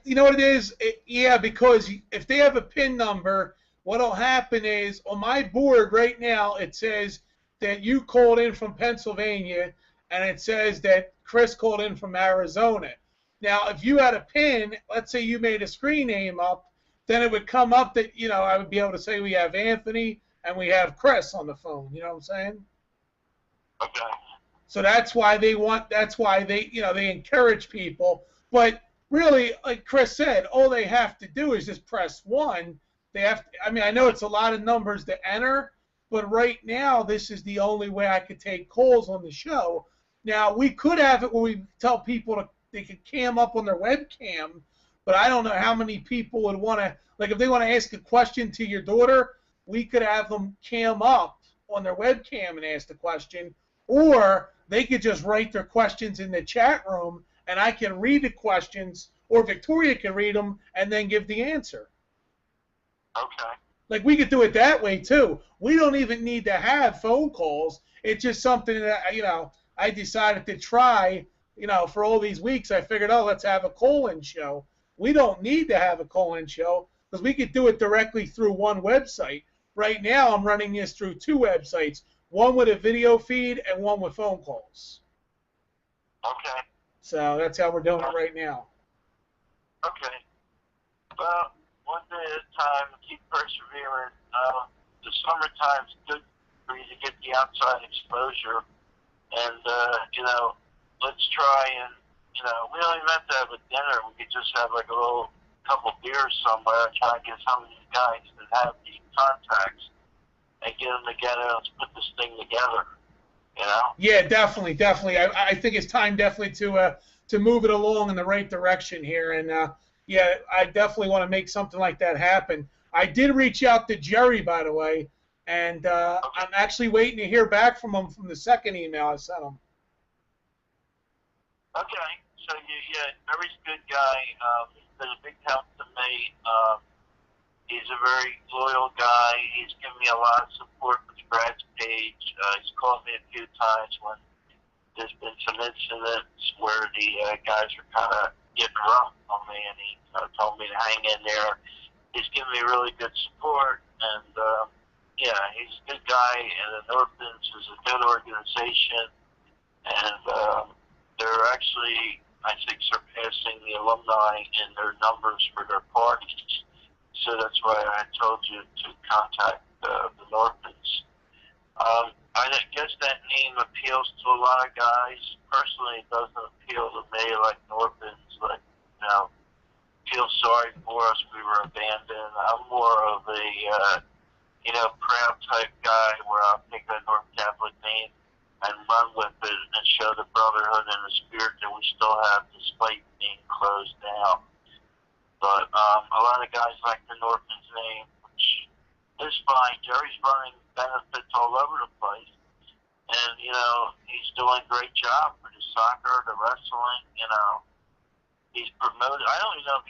You know what it is? Yeah, because if they have a PIN number, what'll happen is on my board right now it says that you called in from Pennsylvania, and it says that Chris called in from Arizona. Now, if you had a PIN, let's say you made a screen name up, then it would come up that, you know, I would be able to say we have Anthony and we have Chris on the phone. You know what I'm saying? Okay. So that's why they, you know, they encourage people. But really, like Chris said, all they have to do is just press 1. They have to, I mean, I know it's a lot of numbers to enter, but right now this is the only way I could take calls on the show. Now, we could have it where we tell people they could cam up on their webcam, but I don't know how many people would want to, like if they want to ask a question to your daughter, we could have them cam up on their webcam and ask the question, or they could just write their questions in the chat room and I can read the questions, or Victoria can read them and then give the answer. Okay. Like we could do it that way too. We don't even need to have phone calls. It's just something that, you know, I decided to try, you know, for all these weeks. I figured, oh, let's have a call-in show. We don't need to have a call-in show because we could do it directly through one website. Right now I'm running this through 2 websites, one with a video feed and one with phone calls. Okay. So that's how we're doing it right now. Okay. Well, one day at a time, keep persevering. The summertime's good for you to get the outside exposure. And, let's try and, we don't even have to have a dinner. We could just have like a little couple beers somewhere and try and get some of these guys that have these contacts and get them together and let's put this thing together, Yeah, definitely, definitely. I think it's time definitely to move it along in the right direction here. And yeah, I definitely want to make something like that happen. I did reach out to Jerry, by the way, and Okay. I'm actually waiting to hear back from him from the second email I sent him. Okay. So, yeah, Jerry's a good guy. He's been a big help to me. He's a very loyal guy. He's given me a lot of support with Brad's page. He's called me a few times when there's been some incidents where the guys were kind of getting rough on me, and he told me to hang in there. He's given me really good support, and yeah, he's a good guy, and the Northlands is a good organization, and they're actually, I think, surpassing the alumni in their numbers for their parties. So that's why I told you to contact the Northlands. I guess that name appeals to a lot of guys. Personally, it doesn't appeal to me like Northlands, like, feel sorry for us, we were abandoned. I'm more of a, proud type guy where I'll take a North Catholic name and run with it and show the brotherhood and the spirit that we still have despite being closed down. But a lot of guys like the Northlands name, which is fine. Jerry's running benefits all over the place. And, he's doing a great job for the soccer, the wrestling, He's promoted. I don't even know if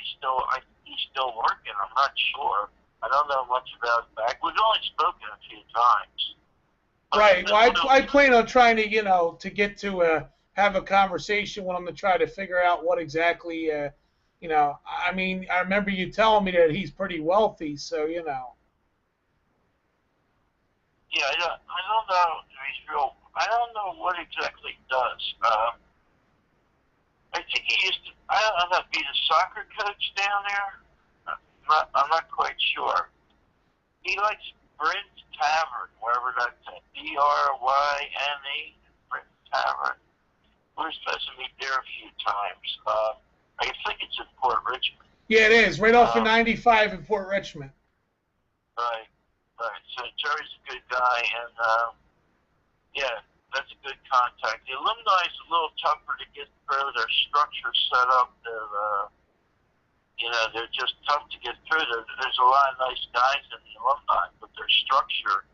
he's still working. I'm not sure. I don't know much about his back. We've only spoken a few times. Right. Well, I plan on trying to, to get to have a conversation with him to try to figure out what exactly, I mean, I remember you telling me that he's pretty wealthy, so, Yeah, I don't know if he's real. I don't know what exactly he does. I think he used to, I don't know if he's a soccer coach down there. I'm not quite sure. He likes Bryn's Tavern, wherever that's at. Bryne, Bryn's Tavern. We were supposed to meet there a few times. I think it's in Port Richmond. Yeah, it is. Right off of 95 in Port Richmond. Right. So Jerry's a good guy, and yeah, that's a good contact. The alumni is a little tougher to get through. Their structure set up. They're just tough to get through. There's a lot of nice guys in the alumni, but their structure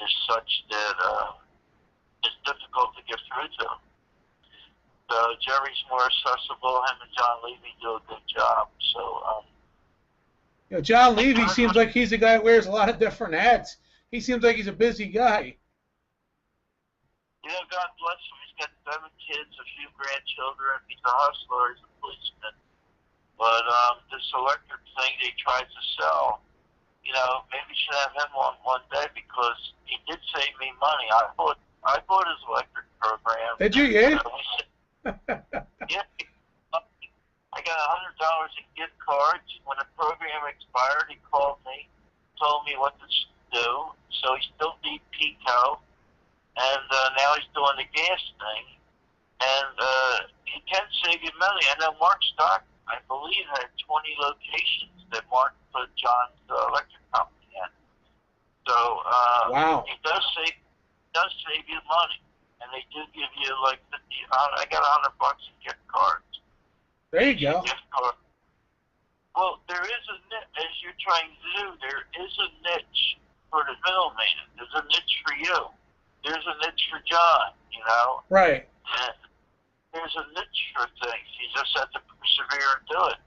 is such that it's difficult to get through to them. So Jerry's more accessible. Him and John Levy do a good job. So. John Levy seems like he's a guy that wears a lot of different hats. He seems like he's a busy guy. God bless him. He's got 7 kids, a few grandchildren. He's a hustler. He's a policeman. But this electric thing they tried to sell, maybe we should have him on one day because he did save me money. I bought his electric program. Did you? Yeah. Yeah. I got $100 in gift cards. When the program expired, he called me, told me what to do. So he still beat Pico, and now he's doing the gas thing. And he can save you money. I know Mark Stock, I believe, had 20 locations that Mark put John's electric company in. So wow. He does save you money, and they do give you like 50. I got $100 in gift cards. There you go. Well, there is a niche, as you're trying to do, there is a niche for the middleman. There's a niche for you. There's a niche for John, Right. And there's a niche for things. You just have to persevere and do it.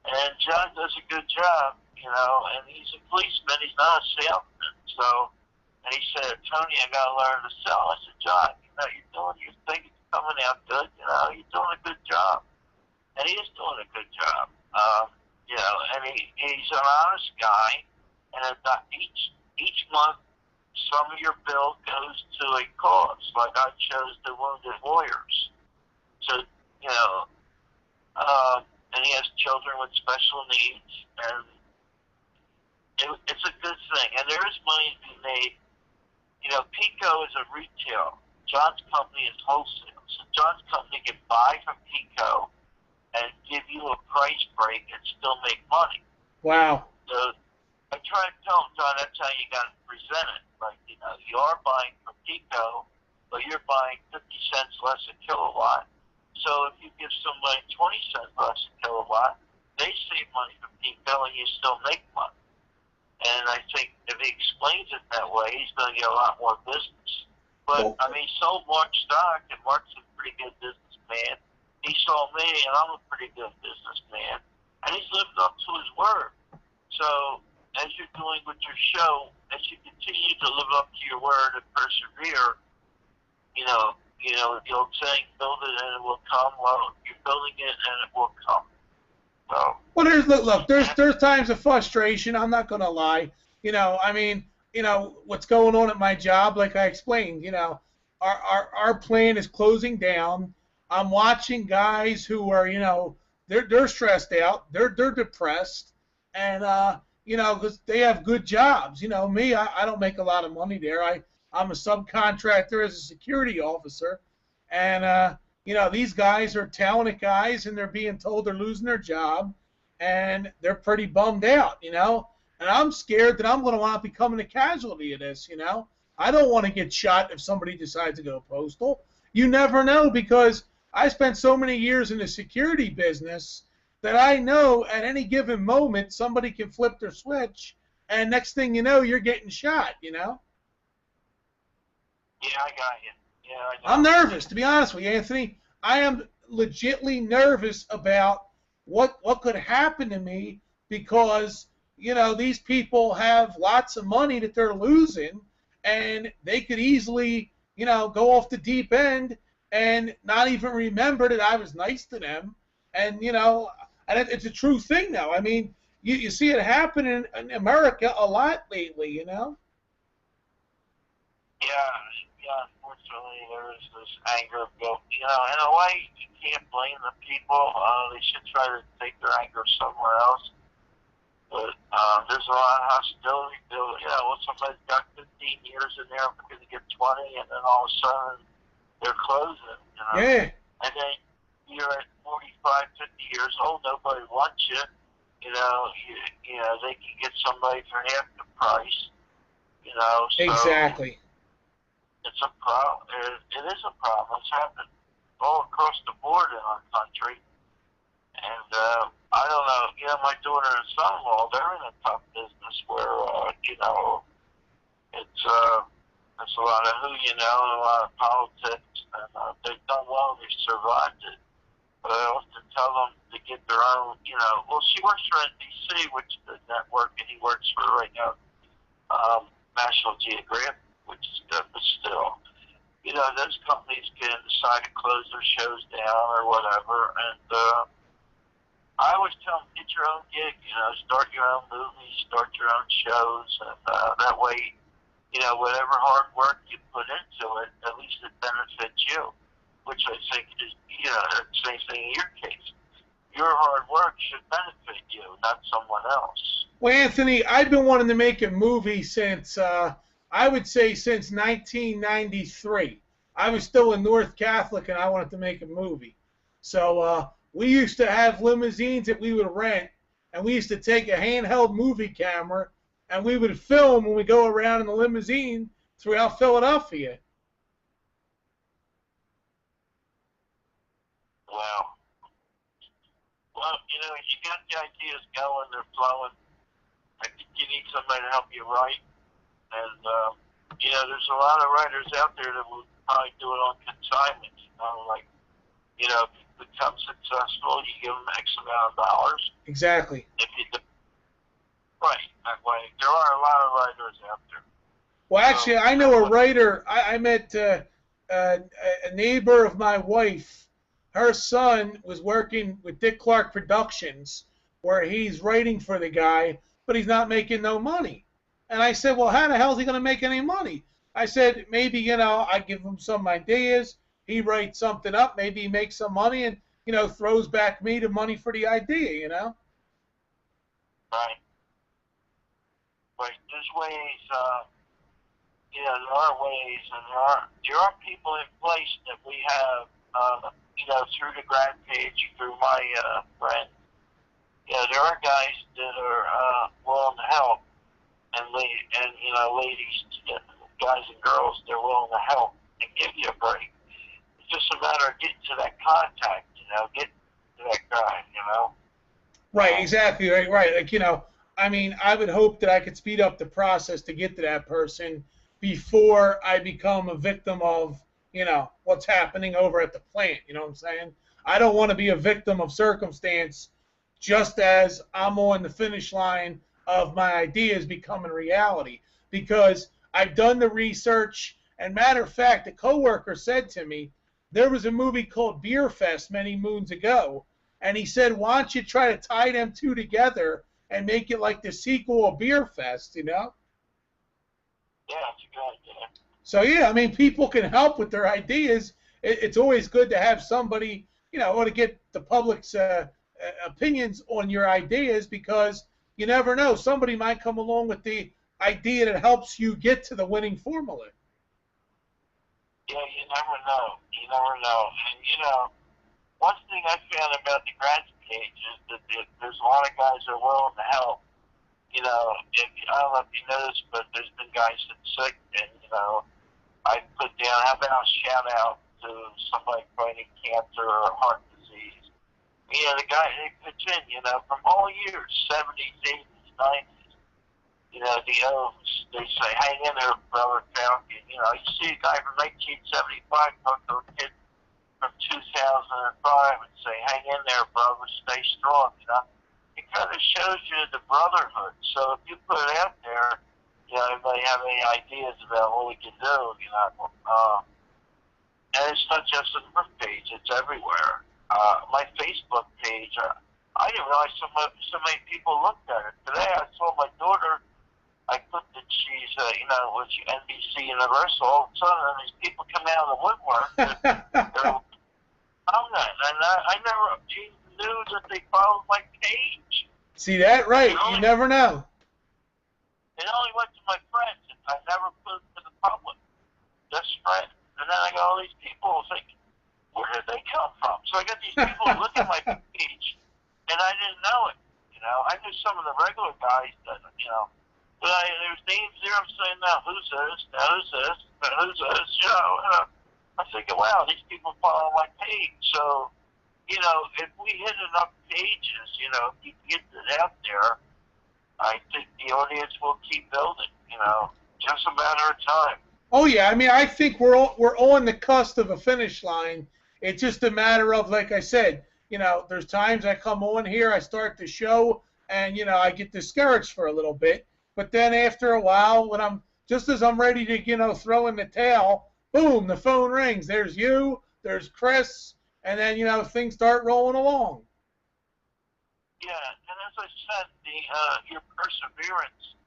And John does a good job, and he's a policeman. He's not a salesman. So, and he said, Tony, I got to learn to sell. I said, John, you're doing your thing. It's coming out good. You're doing a good job. And he is doing a good job. And he's an honest guy. And each month, some of your bill goes to a cause. Like I chose the Wounded Warriors. So, you know, and he has children with special needs, and it's a good thing. And there is money to be made. You know, Pico is a retail. John's company is wholesale. So John's company can buy from Pico and give you a price break and still make money. Wow. So I try to tell them, John, that's how you got to present it. Like, you know, you are buying from Pico, but you're buying 50 cents less a kilowatt. So if you give somebody 20 cents less a kilowatt, they save money from Pico and you still make money. And I think if he explains it that way, he's going to get a lot more business. But, I mean, he sold Mark stock, and Mark's a pretty good businessman. He saw me, and I'm a pretty good businessman, and he's lived up to his word. So, as you're doing with your show, as you continue to live up to your word and persevere, you know the old saying, build it and it will come. Well, you're building it and it will come. So. Well, there's times of frustration. I'm not gonna lie. You know, I mean, you know what's going on at my job, like I explained. You know, our plant is closing down. I'm watching guys who are, you know, they're stressed out, they're depressed, and you know, because they have good jobs. You know, me, I don't make a lot of money there. I'm a subcontractor as a security officer, and you know, these guys are talented guys, and they're being told they're losing their job, and they're pretty bummed out. You know, and I'm scared that I'm going to want to become a casualty of this. You know, I don't want to get shot if somebody decides to go postal. You never know, because I spent so many years in the security business that I know at any given moment somebody can flip their switch, and next thing you know, you're getting shot, you know? Yeah, I got you. Yeah, I know. I'm nervous, to be honest with you, Anthony. I am legitimately nervous about what could happen to me, because, you know, these people have lots of money that they're losing, and they could easily, you know, go off the deep end and not even remember that I was nice to them. And, you know, and it's a true thing now. I mean, you see it happen in America a lot lately, you know? Yeah, unfortunately, there is this anger built. You know, in a way, you can't blame the people. They should try to take their anger somewhere else. But there's a lot of hostility built. You know, when somebody's got 15 years in there, we're going to get 20, and then all of a sudden, they're closing, you know. Yeah. And then you're at 45, 50 years old, nobody wants you. You know, you know, they can get somebody for half the price, you know. So Exactly. it's a problem. It is a problem. It's happening all across the board in our country. And I don't know, you know, my daughter and son-in-law, they're in a tough business where, you know, it's a lot of who you know and a lot of politics, and they've done well, they've survived it. But I often tell them to get their own, you know, well, she works for NBC, which is the network, and he works for right now National Geographic, which is good, but still, you know, those companies can decide to close their shows down or whatever, and I always tell them, get your own gig, you know, start your own movies, start your own shows, and that way, you know, whatever hard work you put into it, at least it benefits you, which I think is, you know, the same thing in your case. Your hard work should benefit you, not someone else. Well, Anthony, I've been wanting to make a movie since, I would say since 1993. I was still in North Catholic, and I wanted to make a movie. So we used to have limousines that we would rent, and we used to take a handheld movie camera, and we would film when we go around in the limousine throughout Philadelphia. Wow. Well, you know, you got the ideas going, they're flowing. I think you need somebody to help you write. And, you know, there's a lot of writers out there that will probably do it on consignment. You know, like, you know, if you become successful, you give them X amount of dollars. Exactly. If you right, that way. There are a lot of writers out there. Well, actually, I know a writer. I met a neighbor of my wife. Her son was working with Dick Clark Productions, where he's writing for the guy, but he's not making no money. And I said, well, how the hell is he going to make any money? I said, maybe, you know, I give him some ideas. he writes something up, maybe he makes some money, and throws back me the money for the idea. Right. Right. There's ways. There are ways, and there are people in place that we have. Through the grad page, through my friend. There are guys that are willing to help, and ladies, guys and girls, they're willing to help and give you a break. It's just a matter of getting to that contact, getting to that guy, Right, exactly, right. Like, I mean, I would hope that I could speed up the process to get to that person before I become a victim of, what's happening over at the plant. You know what I'm saying? I don't want to be a victim of circumstance just as I'm on the finish line of my ideas becoming reality, because I've done the research. And matter of fact, a coworker said to me, there was a movie called Beer Fest many moons ago, and he said, why don't you try to tie them two together and make it like the sequel of Beer Fest, Yeah, it's a good idea. So, yeah, I mean, people can help with their ideas. It's always good to have somebody, or to get the public's opinions on your ideas, because you never know. Somebody might come along with the idea that helps you get to the winning formula. Yeah, you never know. You never know. And, one thing I found about the grad page is that there's a lot of guys that are willing to help. I don't know if you noticed, but there's been guys that's sick, and, I put down, how about a shout out to somebody fighting cancer or heart disease. The guy, they pitch in, from all years, 70s, 80s, 90s, the O's, they say, hang in there, brother Falcon. You see a guy from 1975 talk to a kid from 2005 and say, hang in there, brother, stay strong, It kind of shows you the brotherhood. So if you put it out there, anybody have any ideas about what we can do, and it's not just on the front page, it's everywhere. My Facebook page, I didn't realize so many people looked at it. Today I saw my daughter, I put that she's, with NBC Universal, all of a sudden these people come out of the woodwork, they're on that, and I never even knew that they followed my page. See that? Right, you never know. It only went to my friends. I never put it to the public. Just friends. And then I got all these people thinking, where did they come from? So I got these people look at my page, and I didn't know it. I knew some of the regular guys that, but there's names there. I'm saying, now who's this? Now who's this? Now who's this? And I'm thinking, wow, these people follow my page. So, if we hit enough pages, if you get it out there, I think the audience will keep building, just a matter of time. Oh, yeah. I mean, I think we're on the cusp of a finish line. It's just a matter of, like I said, there's times I come on here, I start the show, and, I get discouraged for a little bit. But then after a while, when just as I'm ready to, throw in the towel, boom, the phone rings. There's you, there's Chris, and then, things start rolling along. Yeah, and as I said, your perseverance,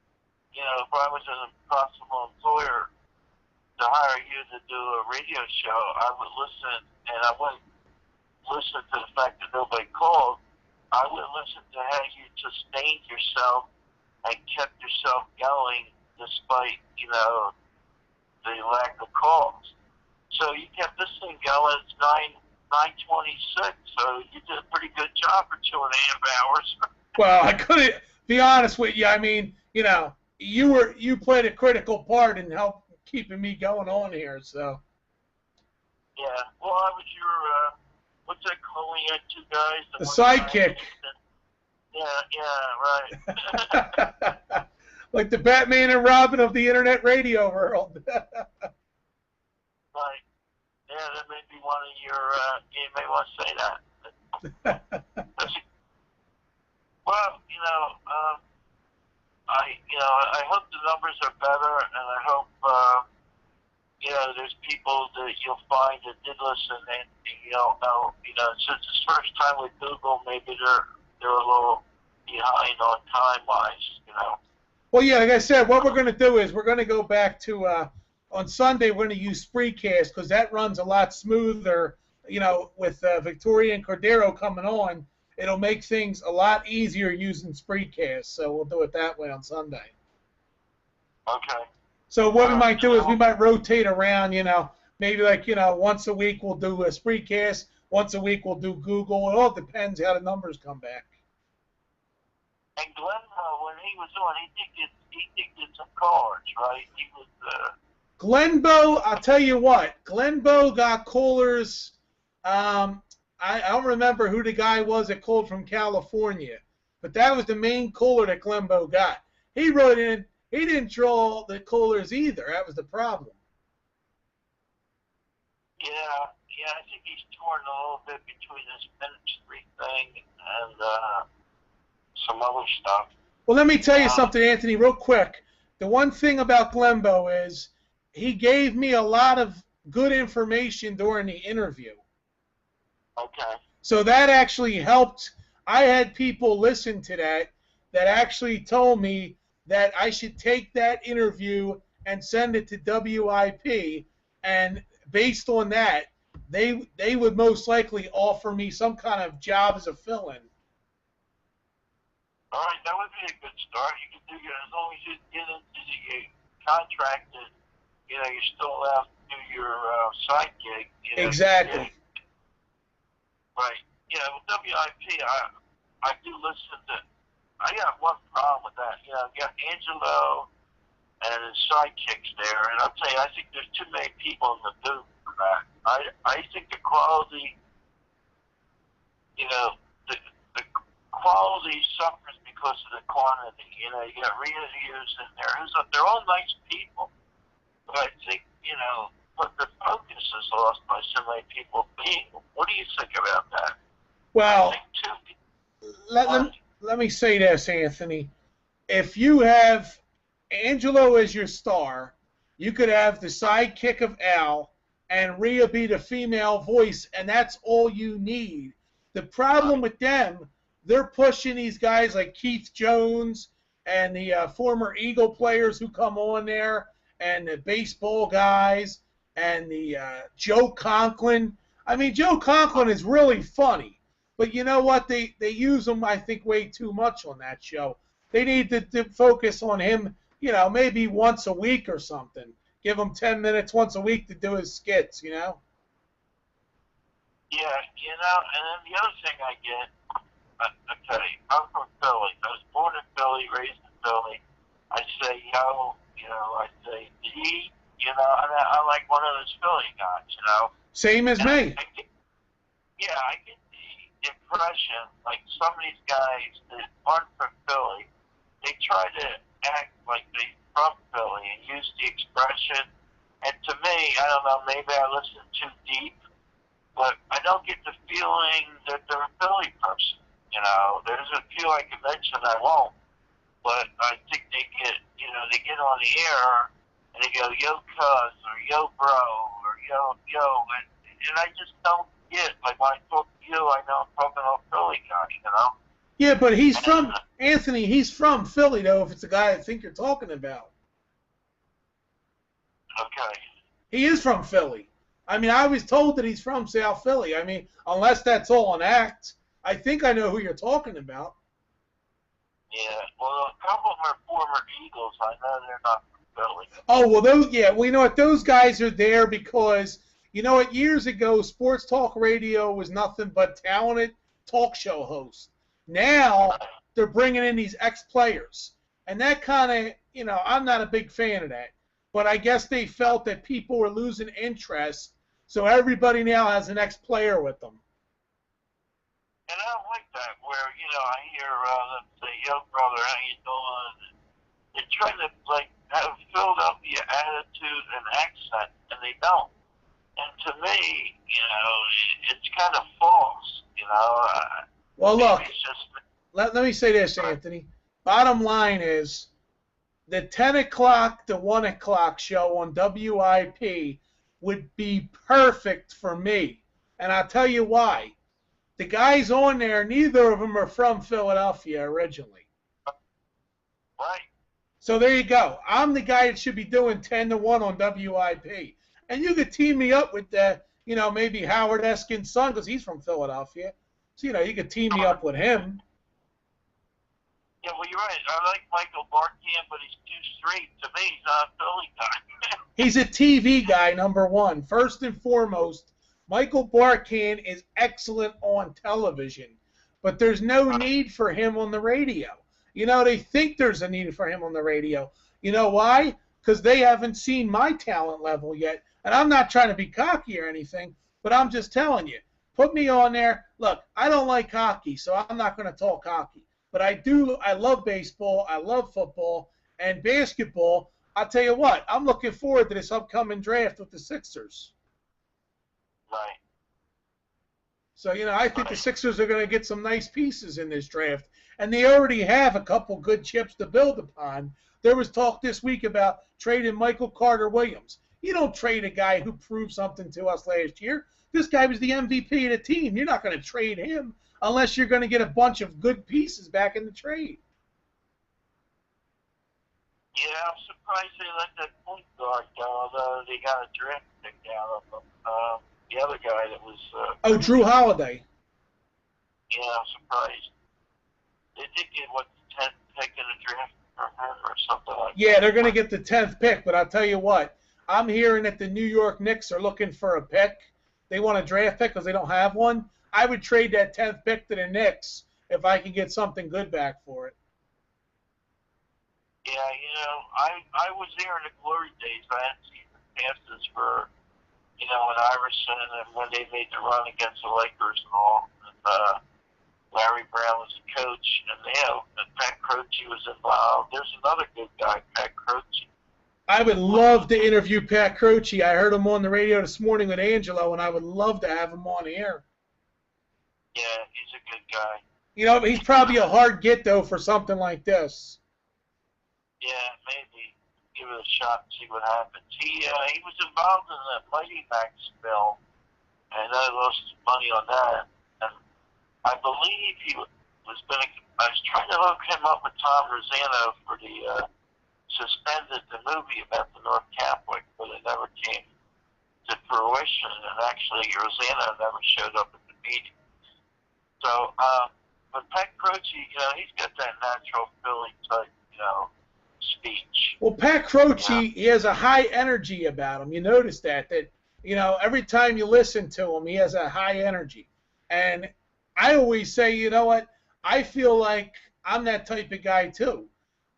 if I was an possible employer to hire you to do a radio show, I would listen, and I wouldn't listen to the fact that nobody called. I would listen to how you sustained yourself and kept yourself going despite, the lack of calls. So you kept this thing going. It's 9:26, so you did a pretty good job for 2.5 hours. Well, I couldn't be honest with you. I mean, you played a critical part in keeping me going on here. So. Yeah. Well, I was your what's that called when you had two guys? The sidekick. Yeah. Right. Like the Batman and Robin of the internet radio world. Right. Yeah, that may be one of your, you may want to say that. Well, I hope the numbers are better, and I hope, there's people that you'll find that did listen, and you don't know, since it's the first time with Google, maybe they're a little behind on time-wise, Well, yeah, like I said, what we're going to do is we're going to go back to on Sunday we're going to use Spreecast because that runs a lot smoother. You know, with Victoria and Cordero coming on, it'll make things a lot easier using Spreecast. So we'll do it that way on Sunday. Okay. So what we might do is we might rotate around, you know, maybe like, you know, once a week we'll do a Spreecast, once a week we'll do Google. It all depends how the numbers come back. And Glenn, when he was on, he did get some cards, right? He was. Glenbow, I'll tell you what, Glenbow got callers. I don't remember who the guy was that called from California, but that was the main caller that Glenbow got. He wrote in. He didn't draw the callers either. That was the problem. Yeah, I think he's torn a little bit between this ministry thing and some other stuff. Well, let me tell you something, Anthony, real quick. The one thing about Glenbow is he gave me a lot of good information during the interview. Okay. So that actually helped. I had people listen to that actually told me that I should take that interview and send it to WIP, and based on that, they would most likely offer me some kind of job as a fill-in. All right, that would be a good start. You can do it as long as you get into the contract and, you know, you're still allowed to do your side gig. You know, exactly. Right. You know, WIP, I do listen to. I got one problem with that. You know, you got Angelo and his sidekicks there, and I'll tell you, I think there's too many people in the booth for that. I think the quality, you know, the quality suffers because of the quantity. You know, you got reviews in there. They're all nice people, but I think, you know, but the focus is lost by so many people being. What do you think about that? Well, let me say this, Anthony. If you have Angelo as your star, you could have the sidekick of Al and Rhea be the female voice, and that's all you need. The problem with them, they're pushing these guys like Keith Jones and the former Eagle players who come on there, and the baseball guys, and the Joe Conklin. I mean, Joe Conklin is really funny. But you know what? They use him, I think, way too much on that show. They need to focus on him, you know, maybe once a week or something. Give him 10 minutes once a week to do his skits, you know? Yeah, you know, and then the other thing I get, okay, I'm from Philly. I was born in Philly, raised in Philly. I say yo, you know, I say D, you know, and I'm like one of those Philly guys, you know? Same as me. I get the impression, like some of these guys that aren't from Philly, they try to act like they're from Philly and use the expression. And to me, I don't know, maybe I listen too deep, but I don't get the feeling that they're a Philly person. You know, there's a few I can mention I won't, but I think they get, you know, they get on the air and they go, yo, cuz, or yo, bro, or yo, and I just don't get, like when I talk to you, I know I'm talking to a Philly guy, you know? Yeah, but he's from, Anthony, he's from Philly, though, if it's the guy I think you're talking about. Okay. He is from Philly. I mean, I was told that he's from South Philly. I mean, unless that's all an act, I think I know who you're talking about. Yeah, well, a couple of them are former Eagles. I know they're not from Philly. Oh, well, those, yeah, well, you know what, those guys are there because, you know what, years ago, sports talk radio was nothing but talented talk show hosts. Now, they're bringing in these ex-players. And that kind of, you know, I'm not a big fan of that. But I guess they felt that people were losing interest, so everybody now has an ex-player with them. And I don't like that, where, you know, I hear them say, yo, brother, how you doing? They're trying to, like, have Philadelphia attitude and accent, and they don't. And to me, you know, it's kind of false, you know. Well, look, just, let me say this, Anthony. Bottom line is the 10 o'clock to 1 o'clock show on WIP would be perfect for me. And I'll tell you why. The guys on there, neither of them are from Philadelphia originally. Right. So there you go. I'm the guy that should be doing 10-1 on WIP. And you could team me up with, maybe Howard Eskin's son, because he's from Philadelphia. So, you could team me up with him. Yeah, well, you're right. I like Michael Barkan, but he's too straight. To me, he's not a Philly guy. He's a TV guy, number one. First and foremost, Michael Barkan is excellent on television, but there's no need for him on the radio. They think there's a need for him on the radio. You know why? Because they haven't seen my talent level yet. And I'm not trying to be cocky or anything, but I'm just telling you. Put me on there. Look, I don't like hockey, so I'm not going to talk hockey. But I love baseball, I love football, and basketball. I'll tell you what, I'm looking forward to this upcoming draft with the Sixers. Right. So, I think the Sixers are going to get some nice pieces in this draft. And they already have a couple good chips to build upon. There was talk this week about trading Michael Carter-Williams. You don't trade a guy who proved something to us last year. This guy was the MVP of the team. You're not going to trade him unless you're going to get a bunch of good pieces back in the trade. Yeah, I'm surprised they let that point guard go, although they got a draft pick out of him. The other guy that was... Drew Holiday. Yeah, I'm surprised. They did get, the 10th pick in the draft or something like that. Yeah, they're going to get the 10th pick, but I'll tell you what. I'm hearing that the New York Knicks are looking for a pick. They want a draft pick because they don't have one. I would trade that 10th pick to the Knicks if I can get something good back for it. Yeah, I was there in the glory days. I hadn't seen the passes for, when Iverson and when they made the run against the Lakers and all. And Larry Brown was the coach, and Pat Croce was involved. There's another good guy, Pat Croce. I would love to interview Pat Croce. I heard him on the radio this morning with Angelo, and I would love to have him on the air. Yeah, he's a good guy. He's probably a hard get, though, for something like this. Yeah, maybe. Give it a shot and see what happens. He was involved in the Mighty Max film, and I lost money on that. And I believe he was going to... I was trying to hook him up with Tom Rosano for the suspended the movie about the North Catholic, but it never came to fruition. And actually, Rosano never showed up at the meeting. So, but Pat Croce, he's got that natural Philly type, speech. Well, Pat Croce, he has a high energy about him. You notice that every time you listen to him, he has a high energy. And I always say, you know what, I feel like I'm that type of guy too.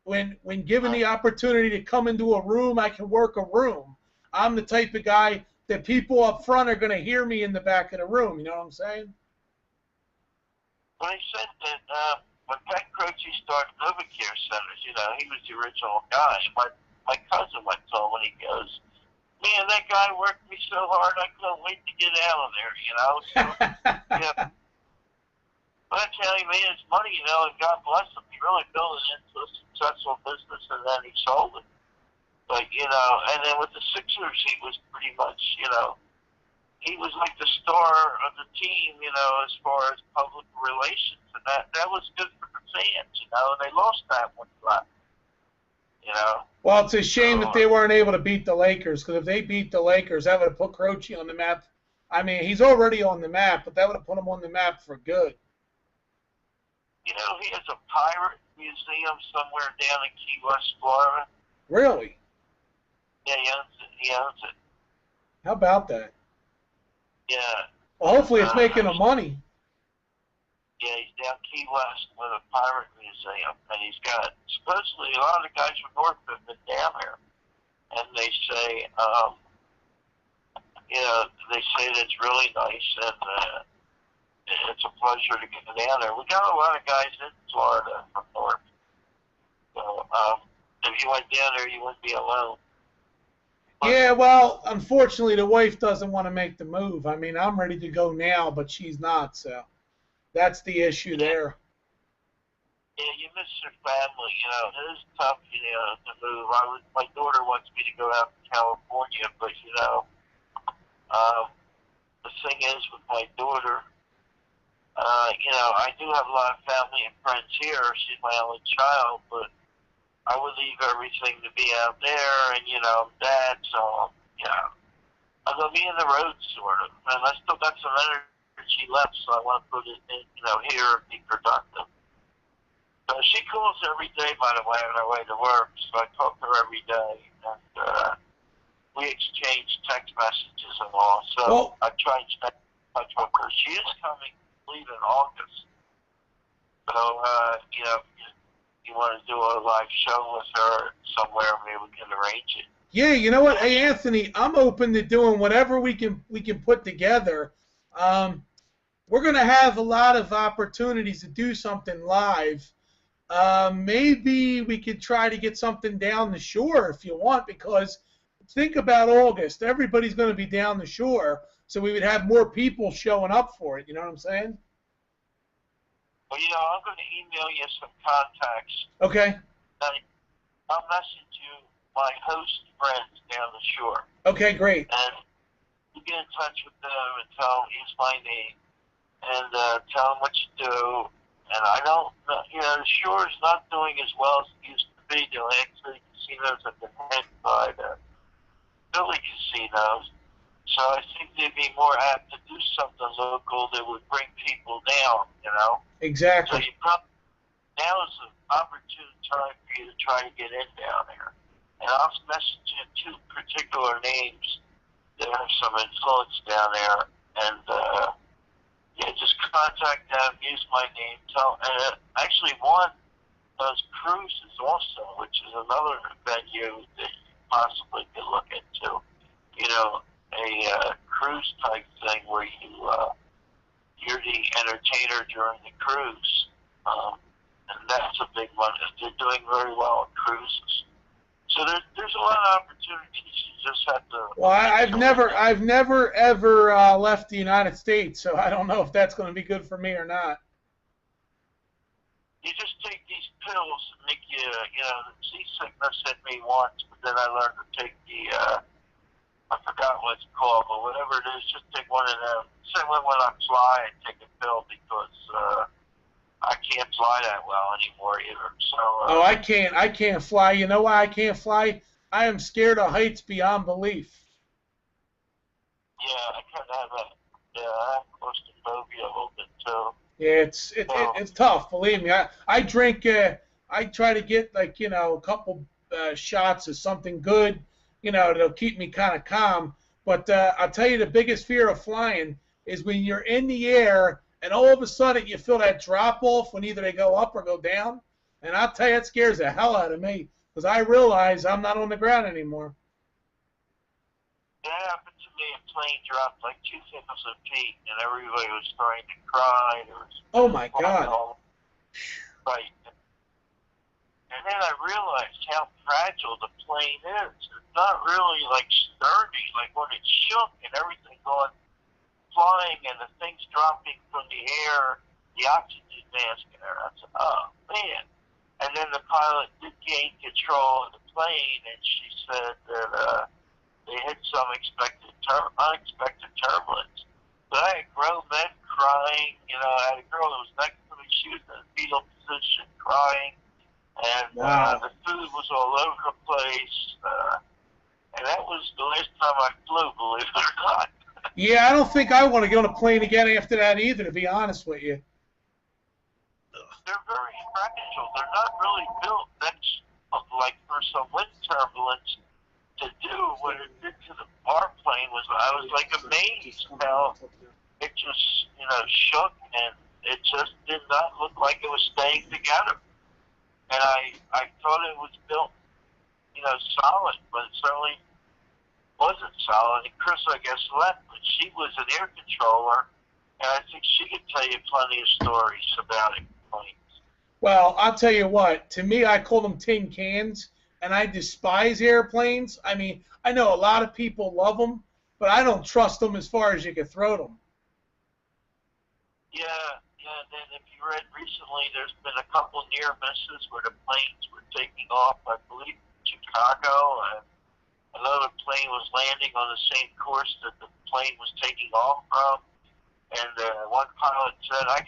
When given the opportunity to come into a room, I can work a room. I'm the type of guy that people up front are going to hear me in the back of the room. You know what I'm saying? Well, he said that when Pat Croce started Novacare Centers, he was the original guy. My cousin went to him and he goes, man, that guy worked me so hard, I couldn't wait to get out of there, So, yeah. But I tell you, man, it's money, and God bless him. He really built it into a successful business, and then he sold it. But, and then with the Sixers, he was pretty much, he was like the star of the team, as far as public relations. And that was good for the fans, and they lost that one left, Well, it's a shame that they weren't able to beat the Lakers, because if they beat the Lakers, that would have put Croce on the map. I mean, he's already on the map, but that would have put him on the map for good. He has a pirate museum somewhere down in Key West, Florida. Really? Yeah, he owns it. How about that? Yeah. Well, hopefully it's making him money. Yeah, he's down Key West with a pirate museum, and he's got, supposedly a lot of the guys from North have been down there, and they say, they say that it's really nice, and it's a pleasure to get down there. We got a lot of guys in Florida from North, so if you went down there, you wouldn't be alone. Yeah, well, unfortunately, the wife doesn't want to make the move. I mean, I'm ready to go now, but she's not, so that's the issue there. Yeah, you miss your family, It is tough, to move. My daughter wants me to go out to California, but, the thing is with my daughter, I do have a lot of family and friends here. She's my only child, but I would leave everything to be out there, and, Dad, so, I'm going to be in the road, sort of. And I still got some energy left, so I want to put it in, here and be productive. So she calls every day, by the way, on her way to work, so I talk to her every day, and we exchange text messages and all, so I try and stay in touch with her. She is coming, I believe, in August. So, you want to do a live show with her somewhere, maybe we can arrange it. Yeah, you know what? Hey, Anthony, I'm open to doing whatever we can put together. We're going to have a lot of opportunities to do something live. Maybe we could try to get something down the shore if you want, because think about August. Everybody's going to be down the shore, so we would have more people showing up for it. You know what I'm saying? Well, I'm going to email you some contacts. Okay. I'll message you my host friends down the shore. Okay, great. And you get in touch with them and tell them use my name and tell them what you do. And I don't, the shore is not doing as well as it used to be. Actually, casinos have been hit by the Philly casinos. So I think they'd be more apt to do something local that would bring people down, Exactly. So now is an opportune time for you to try to get in down there. And I'll message you 2 particular names that have some influence down there. And, just contact them, use my name. Actually, one does cruises also, which is another venue that you possibly could look into. A cruise type thing where you're the entertainer during the cruise. And that's a big one. They're doing very well on cruises. So there's a lot of opportunities. You just have to. Well, I've never ever left the United States, so I don't know if that's going to be good for me or not. You just take these pills and make you, seasickness hit me once, but then I learned to take the, I forgot what it's called, but whatever it is, just take one of them. Same way when I fly, I take a pill because I can't fly that well anymore either. So. I can't fly. You know why I can't fly? I am scared of heights beyond belief. Yeah, I kind of have I have claustrophobia a little bit too. Yeah, it's tough. Believe me. I drink. I try to get a couple shots of something good. That'll keep me kind of calm. But I'll tell you, the biggest fear of flying is when you're in the air and all of a sudden you feel that drop off when either they go up or go down. And I'll tell you, it scares the hell out of me because I realize I'm not on the ground anymore. It happened to me. A plane dropped like 2,000 feet, and everybody was starting to cry. Oh my God! Right. And then I realized how fragile the plane is. It's not really like sturdy, like when it shook and everything going flying and the things dropping from the air, the oxygen mask in there. I said, oh man. And then the pilot did gain control of the plane, and she said that they hit some unexpected turbulence. But I had grown men crying. I had a girl that was next to me. She was in a fetal position crying. And the food was all over the place. And that was the last time I flew, believe it or not. Yeah, I don't think I want to get on a plane again after that either, to be honest with you. They're very fragile. They're not really built. That's like for some wind turbulence to do what it did to our plane I was like amazed how it just shook and it just did not look like it was staying together. And I thought it was built solid, but it certainly wasn't solid. And Chris, I guess, left, but she was an air controller, and I think she could tell you plenty of stories about it. Well, I'll tell you what. To me, I call them tin cans, and I despise airplanes. I mean, I know a lot of people love them, but I don't trust them as far as you can throw them. Yeah. And then if you read recently, there's been a couple near misses where the planes were taking off, I believe, Chicago, and another plane was landing on the same course that the plane was taking off from. And one pilot said, I